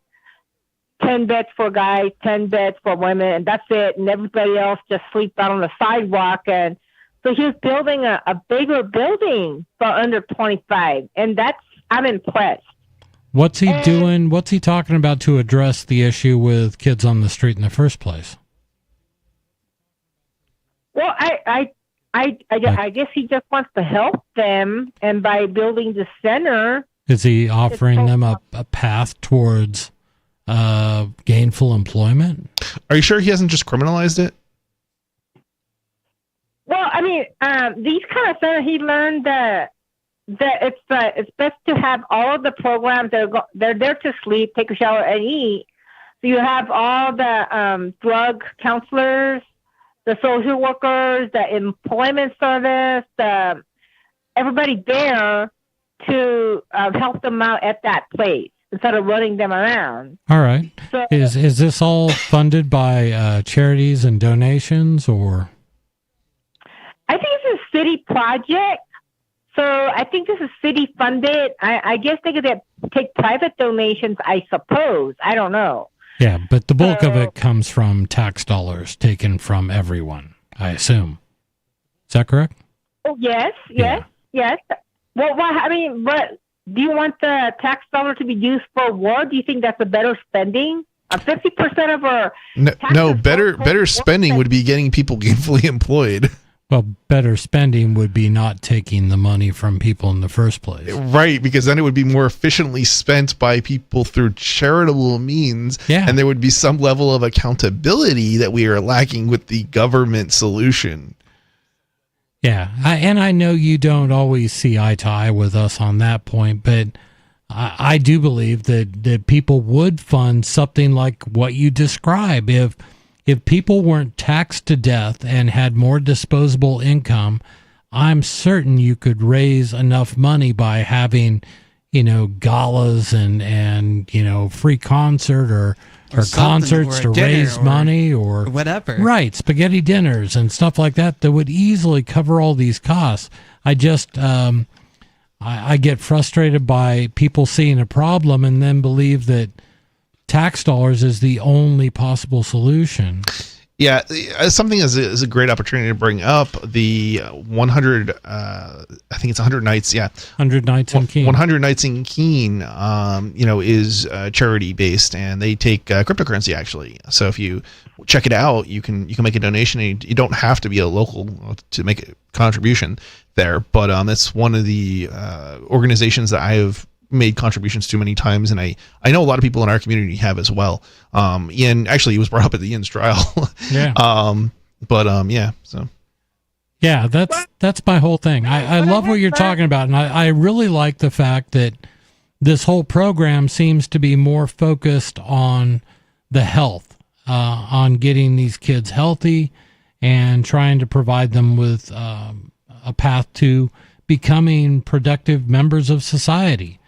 10 beds for guys, 10 beds for women, and that's it. And everybody else just sleeps out on the sidewalk. And so he's building a bigger building for under 25. And I'm impressed. What's he doing? What's he talking about to address the issue with kids on the street in the first place? Well, I guess he just wants to help them. And by building the center. Is he offering them a path towards gainful employment? Are you sure he hasn't just criminalized it? Well, I mean, these kind of centers, he learned that it's best to have all of the programs. They're there to sleep, take a shower, and eat. So you have all the drug counselors, the social workers, the employment service, everybody there to help them out at that place instead of running them around. All right. So, Is this all funded by charities and donations, or? I think it's a city project. So I think this is city funded. I guess they could take private donations, I suppose. I don't know. Yeah, but the bulk of it comes from tax dollars taken from everyone, I assume. Is that correct? Oh, yes. Well, I mean, but do you want the tax dollar to be used for war? Do you think that's a better spending? 50% of our no, better spending would be getting people gainfully employed. Well, better spending would be not taking the money from people in the first place. Right, because then it would be more efficiently spent by people through charitable means, and there would be some level of accountability that we are lacking with the government solution. Yeah, and I know you don't always see eye to eye with us on that point, but I do believe that people would fund something like what you describe. If people weren't taxed to death and had more disposable income, I'm certain you could raise enough money by having, galas and free concert or concerts to raise money or whatever. Right, spaghetti dinners and stuff like that would easily cover all these costs. I just I get frustrated by people seeing a problem and then believe that tax dollars is the only possible solution. Yeah, something is a great opportunity to bring up. The 100, I think it's 100 nights. Yeah, 100 nights in Keene. 100 nights in Keene, is charity based, and they take cryptocurrency actually. So if you check it out, you can make a donation. And you don't have to be a local to make a contribution there. But it's one of the organizations that I have made contributions to many times, and I know a lot of people in our community have as well. Ian, actually, he was brought up at Ian's trial. Yeah. So. Yeah, that's my whole thing. I love what you're talking about, and I really like the fact that this whole program seems to be more focused on the health, on getting these kids healthy and trying to provide them with a path to becoming productive members of society.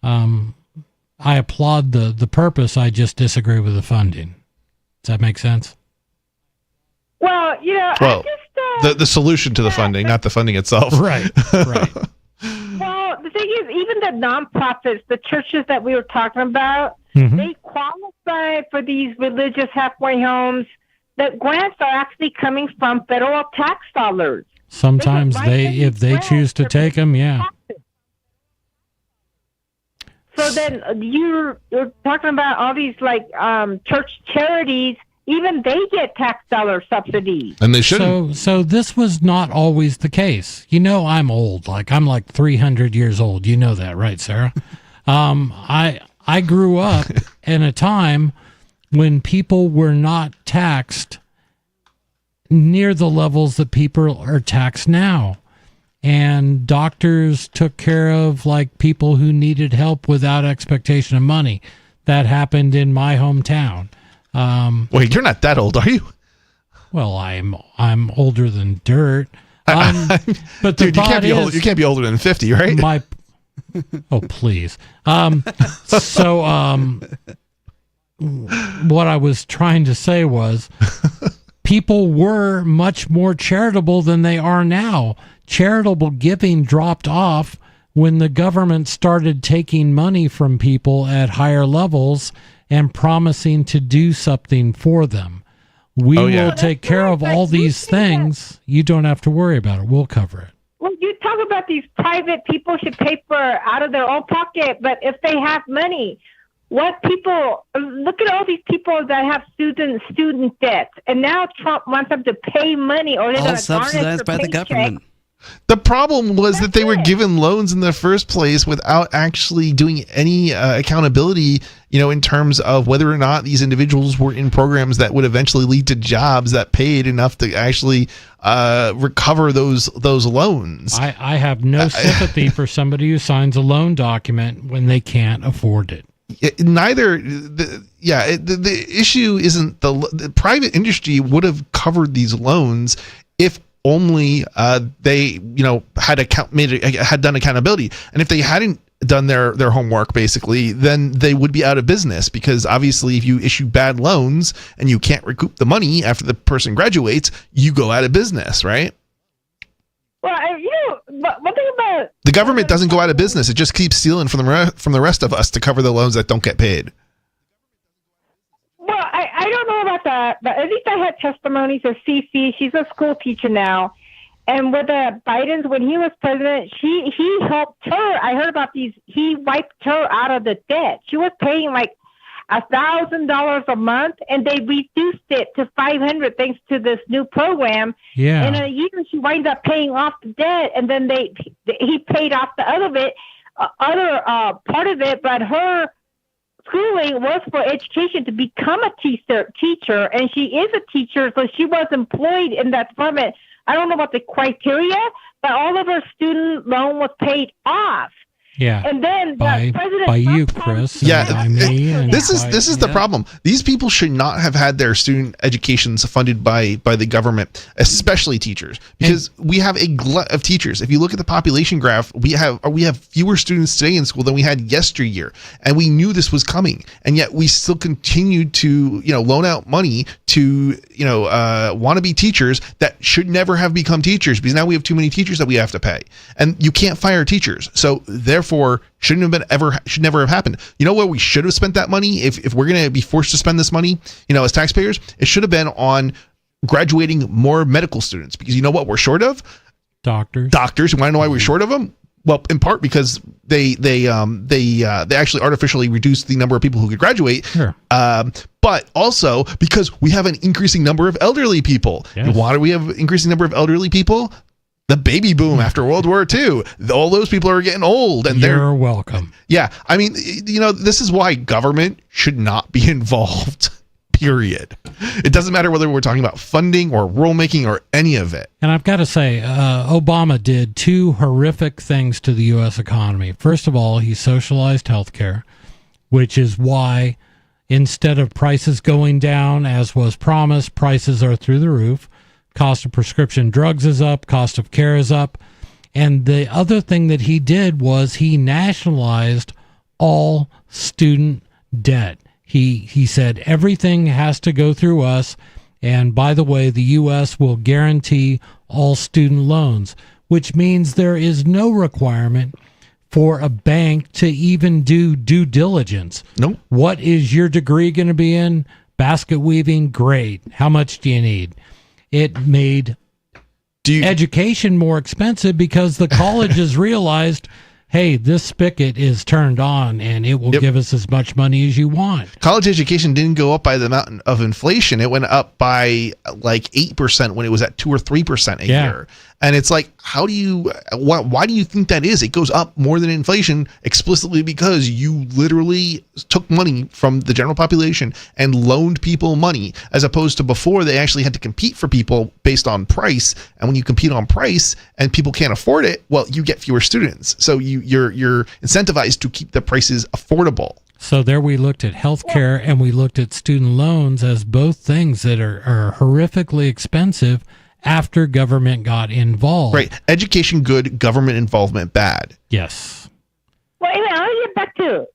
I applaud the purpose. I just disagree with the funding. Does that make sense? Well, the solution to the funding, not the funding itself. Right. Well, the thing is, even the nonprofits, the churches that we were talking about, they qualify for these religious halfway homes. The grants are actually coming from federal tax dollars. Sometimes if they choose to take them, yeah. So then you're talking about all these church charities. Even they get tax dollar subsidies, and they shouldn't. So this was not always the case. I'm old. I'm like 300 years old. You know that, right, Sarah? I grew up in a time when people were not taxed near the levels that people are taxed now. And doctors took care of people who needed help without expectation of money. That happened in my hometown. Wait, you're not that old, are you? Well, I'm older than dirt. But the dude, you can't be older than 50, right? Oh, please. What I was trying to say was, people were much more charitable than they are now. Charitable giving dropped off when the government started taking money from people at higher levels and promising to do something for them. We will take care of all these things. You don't have to worry about it. We'll cover it. Well, you talk about these private people should pay for out of their own pocket, but if they have money, look at all these people that have student debt, and now Trump wants them to pay money or they're all subsidized by the government. The problem was that they were given loans in the first place without actually doing any accountability, in terms of whether or not these individuals were in programs that would eventually lead to jobs that paid enough to actually recover those loans. I have no sympathy for somebody who signs a loan document when they can't afford it. The issue isn't the private industry would have covered these loans if only they had done accountability, and if they hadn't done their homework, basically, then they would be out of business, because obviously if you issue bad loans and you can't recoup the money after the person graduates, you go out of business, right? Well, one thing about the government doesn't go out of business; it just keeps stealing from the rest of us to cover the loans that don't get paid. Well, I don't know about that, but at least I had testimonies of Cece. She's a school teacher now, and with Biden's, when he was president, he helped her. I heard about these. He wiped her out of the debt. She was paying like $1,000 a month, and they reduced it to $500 thanks to this new program. Yeah. In a year, she winds up paying off the debt, and then he paid off the other part of it. But her schooling was for education to become a teacher, and she is a teacher, so she was employed in that department. I don't know about the criteria, but all of her student loan was paid off. Yeah, and then by you, Chris. Yeah, by me. This is the problem. These people should not have had their student educations funded by the government, especially teachers, because we have a glut of teachers. If you look at the population graph, we have fewer students today in school than we had yesteryear, and we knew this was coming, and yet we still continued to loan out money to wannabe teachers that should never have become teachers, because now we have too many teachers that we have to pay, and you can't fire teachers, so therefore should never have happened. You know where we should have spent that money if we're going to be forced to spend this money, as taxpayers? It should have been on graduating more medical students, because you know what we're short of? Doctors. You want to know why we're short of them? Well, in part because they actually artificially reduced the number of people who could graduate. Sure. But also because we have an increasing number of elderly people. Yes. And why do we have an increasing number of elderly people? The baby boom after World War II. All those people are getting old, and you're welcome. Yeah, I mean, this is why government should not be involved. Period. It doesn't matter whether we're talking about funding or rulemaking or any of it. And I've got to say, Obama did two horrific things to the U.S. economy. First of all, he socialized healthcare, which is why instead of prices going down, as was promised, prices are through the roof. Cost of prescription drugs is up, cost of care is up. And the other thing that he did was he nationalized all student debt. He said everything has to go through us, and by the way, the U.S. will guarantee all student loans, which means there is no requirement for a bank to even do due diligence. Nope. What is your degree going to be in? Basket weaving? Great. How much do you need? It made education more expensive because the colleges realized, hey, this spigot is turned on and it will give us as much money as you want. College education didn't go up by the amount of inflation. It went up by like 8% when it was at 2 or 3% a year. And it's like, why do you think that is? It goes up more than inflation explicitly because you literally took money from the general population and loaned people money, as opposed to before they actually had to compete for people based on price. And when you compete on price and people can't afford it, well, you get fewer students. So you're incentivized to keep the prices affordable. So there we looked at healthcare and we looked at student loans as both things that are horrifically expensive after government got involved. Right. Education good, government involvement bad. Yes. Well, anyway, I'll get back to,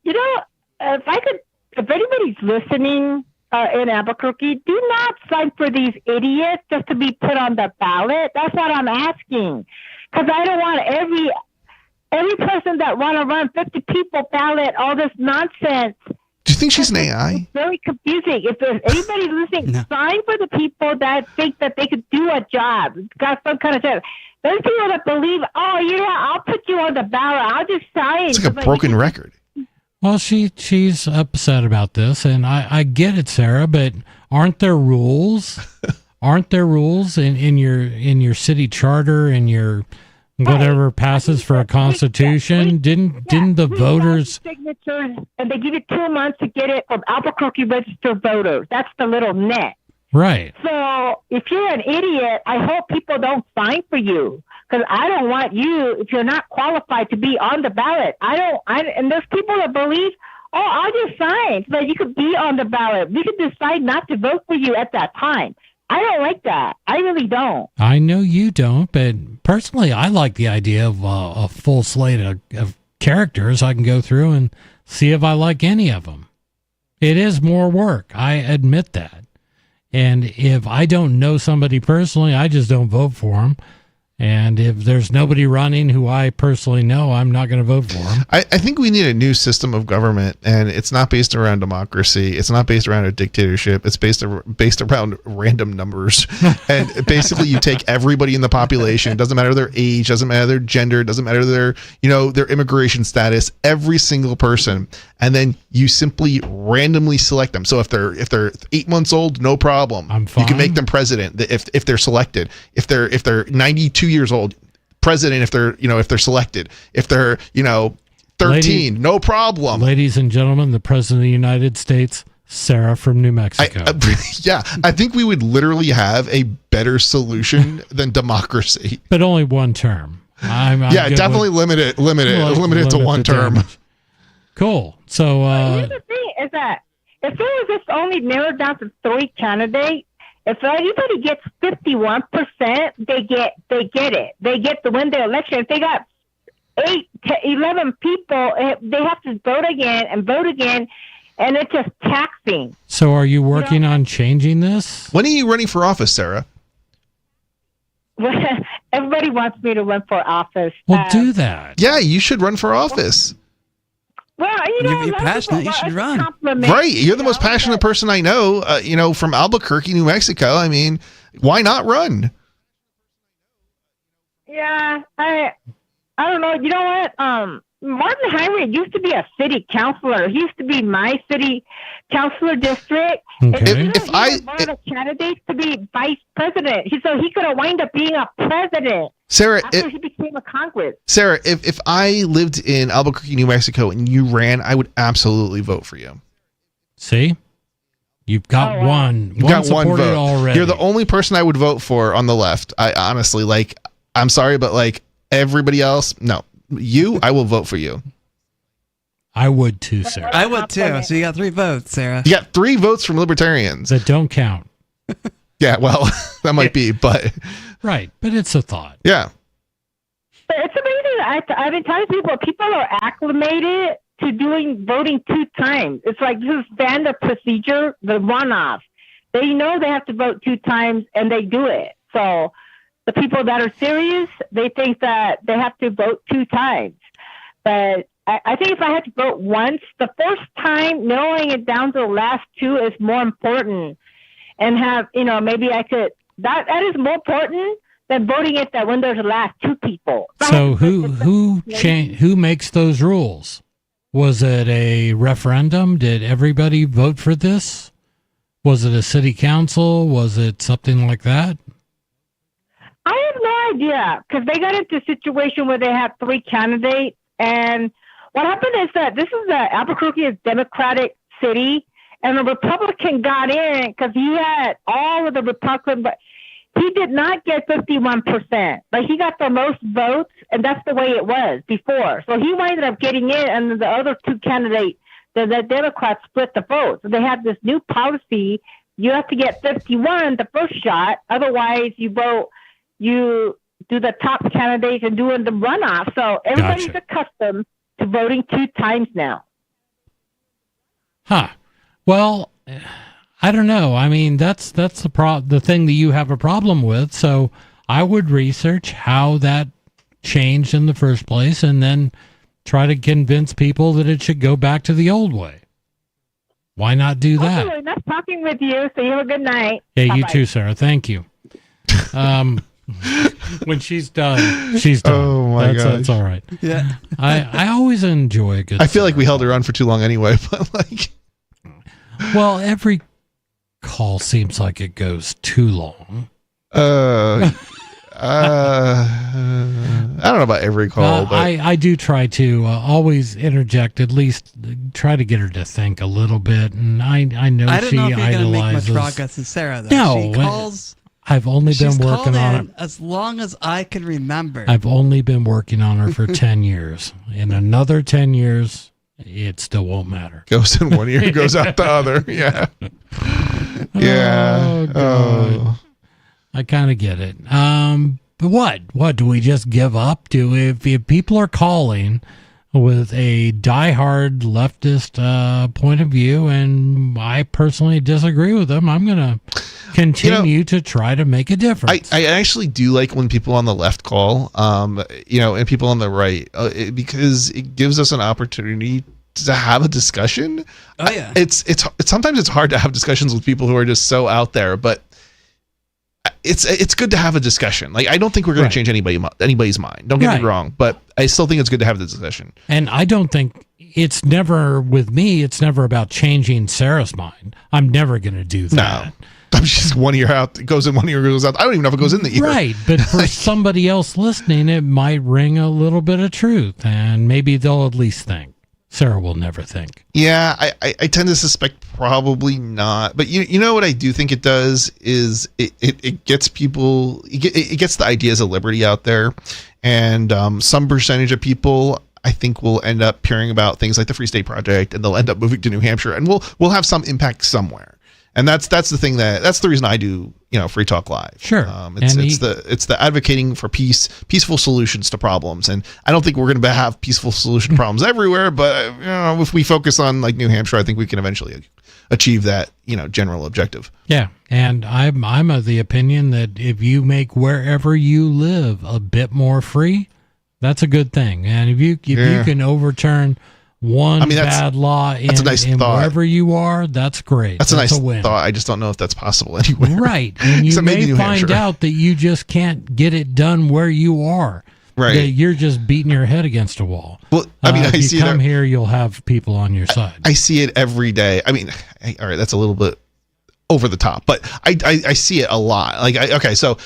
if anybody's listening in Albuquerque, do not sign for these idiots just to be put on the ballot. That's what I'm asking. Because I don't want every person that want to run 50 people ballot, all this nonsense. Do you think she's an AI? It's very confusing. If there's anybody listening, sign for the people that think that they could do a job, got some kind of job. Those people that believe, I'll put you on the ballot. I'll just sign. It's like a broken record. Well, she's upset about this, and I get it, Sarah, but aren't there rules? Aren't there rules in your city charter and your whatever passes for a constitution? Didn't the voters signatures, and they give you 2 months to get it from Albuquerque registered voters? That's the little net. Right. So if you're an idiot, I hope people don't sign for you, because I don't want you, if you're not qualified, to be on the ballot. And there's people that believe, oh, I'll just sign so that you could be on the ballot. We could decide not to vote for you at that time. I don't like that. I really don't. I know you don't, but personally, I like the idea of a full slate of characters I can go through and see if I like any of them. It is more work. I admit that. And if I don't know somebody personally, I just don't vote for them. And if there's nobody running who I personally know, I'm not going to vote for them. I think we need a new system of government, and it's not based around democracy. It's not based around a dictatorship. It's based around random numbers. And basically, you take everybody in the population. It doesn't matter their age, doesn't matter their gender, doesn't matter their immigration status. Every single person, and then you simply randomly select them. So if they're 8 months old, no problem. I'm fine. You can make them president if they're selected. If they're 92 years old, president if they're selected. If they're 13, no problem. Ladies and gentlemen, the President of the United States, Sarah from New Mexico. I think we would literally have a better solution than democracy. But only one term. I'm definitely limit it to one term. Damage. Cool. So here's the thing: is that if it was just only narrowed down to 3 candidates. If anybody gets 51%, they get it. They get to win the election. If they got 8 to 11 people, they have to vote again, and it's just taxing. So are you working on changing this? When are you running for office, Sarah? Everybody wants me to run for office. Well, do that. Yeah, you should run for office. Well, you're passionate. You should run. Right, you're the most passionate person I know. From Albuquerque, New Mexico. I mean, why not run? Yeah, I don't know. You know what? Martin Heinrich used to be a city councilor. He used to be my city councilor district. Okay. He was one of the candidates to be vice president. So he could have wound up being a president. Sarah, after he became a Congress. Sarah, if I lived in Albuquerque, New Mexico, and you ran, I would absolutely vote for you. See, you've got one. You've got one vote already. You're the only person I would vote for on the left. I honestly, I'm sorry, but everybody else, no. You, I will vote for you. I would too, Sarah. I would too. So you got 3 votes, Sarah. You got 3 votes from libertarians. That don't count. Yeah, well, that might be, but... Right, but it's a thought. Yeah. But it's amazing. I've been telling people are acclimated to voting 2 times. It's like this is standard procedure, the runoff. They know they have to vote 2 times, and they do it. So the people that are serious, they think that they have to vote 2 times. But I think if I had to vote once, the first time, narrowing it down to the last 2 is more important. And maybe I could, that is more important than voting it that when there's the last 2 people. So who makes those rules? Was it a referendum? Did everybody vote for this? Was it a city council? Was it something like that? I have no idea, because they got into a situation where they had 3 candidates, and what happened is that this is Albuquerque is a Democratic city, and the Republican got in because he had all of the Republican, but he did not get 51%. But he got the most votes, and that's the way it was before. So he ended up getting in, and the other 2 candidates, the Democrats split the votes. So they had this new policy: you have to get 51 the first shot, otherwise you do the top candidates and doing the runoff. So everybody's accustomed to voting 2 times now. Huh. Well, I don't know. I mean, that's the thing that you have a problem with. So I would research how that changed in the first place, and then try to convince people that it should go back to the old way. Why not do that? Okay, nice talking with you. So you have a good night. Yeah, Bye-bye. you too, Sarah. Thank you. When she's done, she's done. Oh my god, that's all right. Yeah, I always enjoy a good. I feel like we held her on for too long anyway, but well, every call seems like it goes too long. I don't know about every call, but I do try to always interject, at least try to get her to think a little bit. And I know I don't she know if you're going to make much idolizes. progress with Sarah, though. No, she calls. I've only been She's working called on in it. as long as I can remember. I've only been working on her for 10 years. In another 10 years, it still won't matter. Goes in one ear, goes out the other. Yeah. Yeah. Oh, God. I kind of get it. But what do we just give up? If people are calling with a diehard leftist point of view, and I personally disagree with them, I'm going to continue to try to make a difference. I actually do like when people on the left call, and people on the right, because it gives us an opportunity to have a discussion. Oh yeah. It's sometimes it's hard to have discussions with people who are just so out there, but it's good to have a discussion. Like, I don't think we're going to change anybody's mind. Don't get me wrong, but I still think it's good to have the discussion. And I don't think it's never about changing Sarah's mind. I'm never going to do that. No. I'm just one ear out. It goes in one ear, goes out. I don't even know if it goes in the ear. Right. But for somebody else listening, it might ring a little bit of truth, and maybe they'll at least think. Sarah will never think. Yeah, I tend to suspect probably not. But you know what I do think it does is it gets people, it gets the ideas of liberty out there. And some percentage of people, I think, will end up hearing about things like the Free State Project, and they'll end up moving to New Hampshire, and we'll have some impact somewhere. And that's the thing that's the reason I do, Free Talk Live. Sure. It's the advocating for peaceful solutions to problems. And I don't think we're going to have peaceful solution problems everywhere, but if we focus on like New Hampshire, I think we can eventually achieve that, general objective. Yeah. And I'm of the opinion that if you make wherever you live a bit more free, that's a good thing. And if you can overturn one bad law in wherever you are, that's great. That's a nice win. thought. I just don't know if that's possible anywhere. Right. And you may find out that you just can't get it done where you are. Right. That you're just beating your head against a wall. Well, I mean, if you come here, you'll have people on your side. I see it every day. I mean, all right, that's a little bit over the top, but I see it a lot. Like, so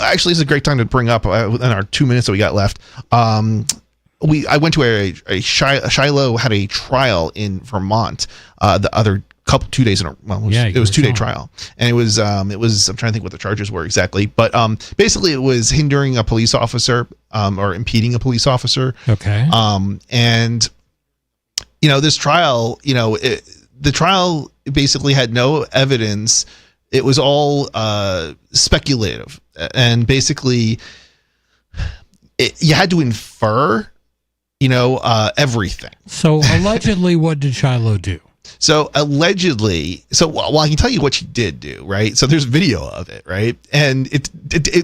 actually, it's a great time to bring up in our 2 minutes that we got left. I went to a Shiloh had a trial in Vermont the other 2 days in a it was 2 day trial, and it was I'm trying to think what the charges were exactly, but basically it was hindering a police officer or impeding a police officer. Okay. And this trial, the trial basically had no evidence. It was all speculative, and basically you had to infer everything. So allegedly, what did Shiloh do? So allegedly, well, I can tell you what she did do, right? So there's video of it, right? And it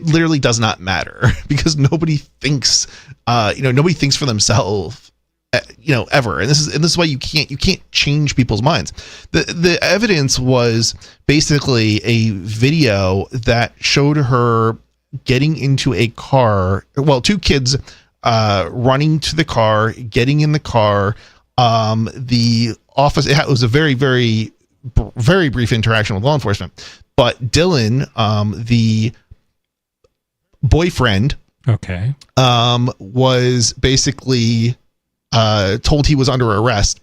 literally does not matter because nobody thinks, nobody thinks for themselves, ever. And this is why you can't change people's minds. The evidence was basically a video that showed her getting into a car. Well, two kids running to the car, getting in the car. The office, it was a very, very, very brief interaction with law enforcement, but Dylan, the boyfriend, was basically told he was under arrest,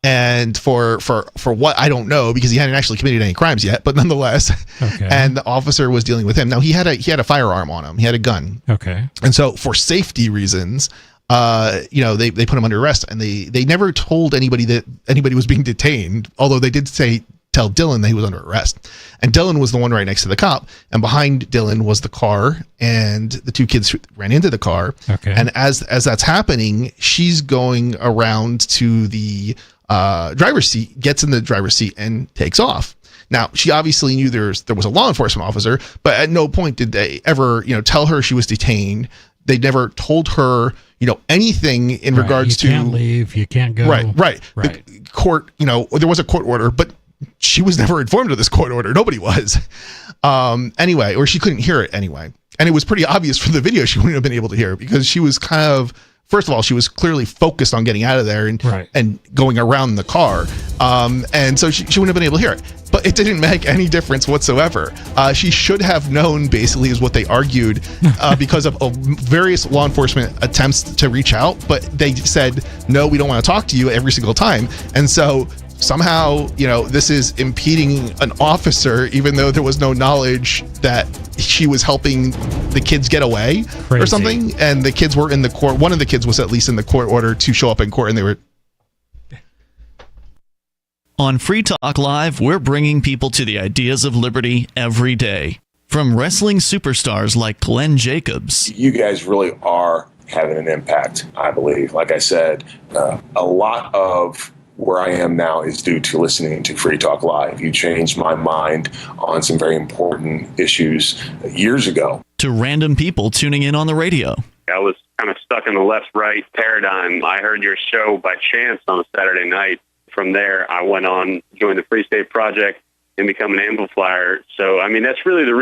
and for what I don't know, because he hadn't actually committed any crimes yet, but nonetheless, and the officer was dealing with him. Now he had a firearm on him, he had a gun, and so for safety reasons, they put him under arrest, and they never told anybody that anybody was being detained, although they did tell Dylan that he was under arrest. And Dylan was the one right next to the cop, and behind Dylan was the car, and the two kids ran into the car. And as that's happening, she's going around to the driver's seat, gets in the driver's seat, and takes off. Now, she obviously knew there was a law enforcement officer, but at no point did they ever, tell her she was detained. They never told her, anything in regards to, you can't leave, you can't go. Right. The court, there was a court order, but she was never informed of this court order. Nobody was. Anyway, or she couldn't hear it anyway. And it was pretty obvious from the video she wouldn't have been able to hear it, because she was kind of, first of all, she was clearly focused on getting out of there and going around the car. And so she wouldn't have been able to hear it. But it didn't make any difference whatsoever. She should have known, basically, is what they argued, because of various law enforcement attempts to reach out. But they said, no, we don't want to talk to you every single time. And so somehow, this is impeding an officer, even though there was no knowledge that she was helping the kids get away or something. And the kids were in the court. One of the kids was at least in the court order to show up in court, and they were On Free Talk Live, we're bringing people to the ideas of liberty every day. From wrestling superstars like Glenn Jacobs. You guys really are having an impact, I believe. Like I said, a lot of where I am now is due to listening to Free Talk Live. You changed my mind on some very important issues years ago. To random people tuning in on the radio. I was kind of stuck in the left-right paradigm. I heard your show by chance on a Saturday night. From there, I went on, joined the Free State Project, and become an amplifier. So, I mean, that's really the reason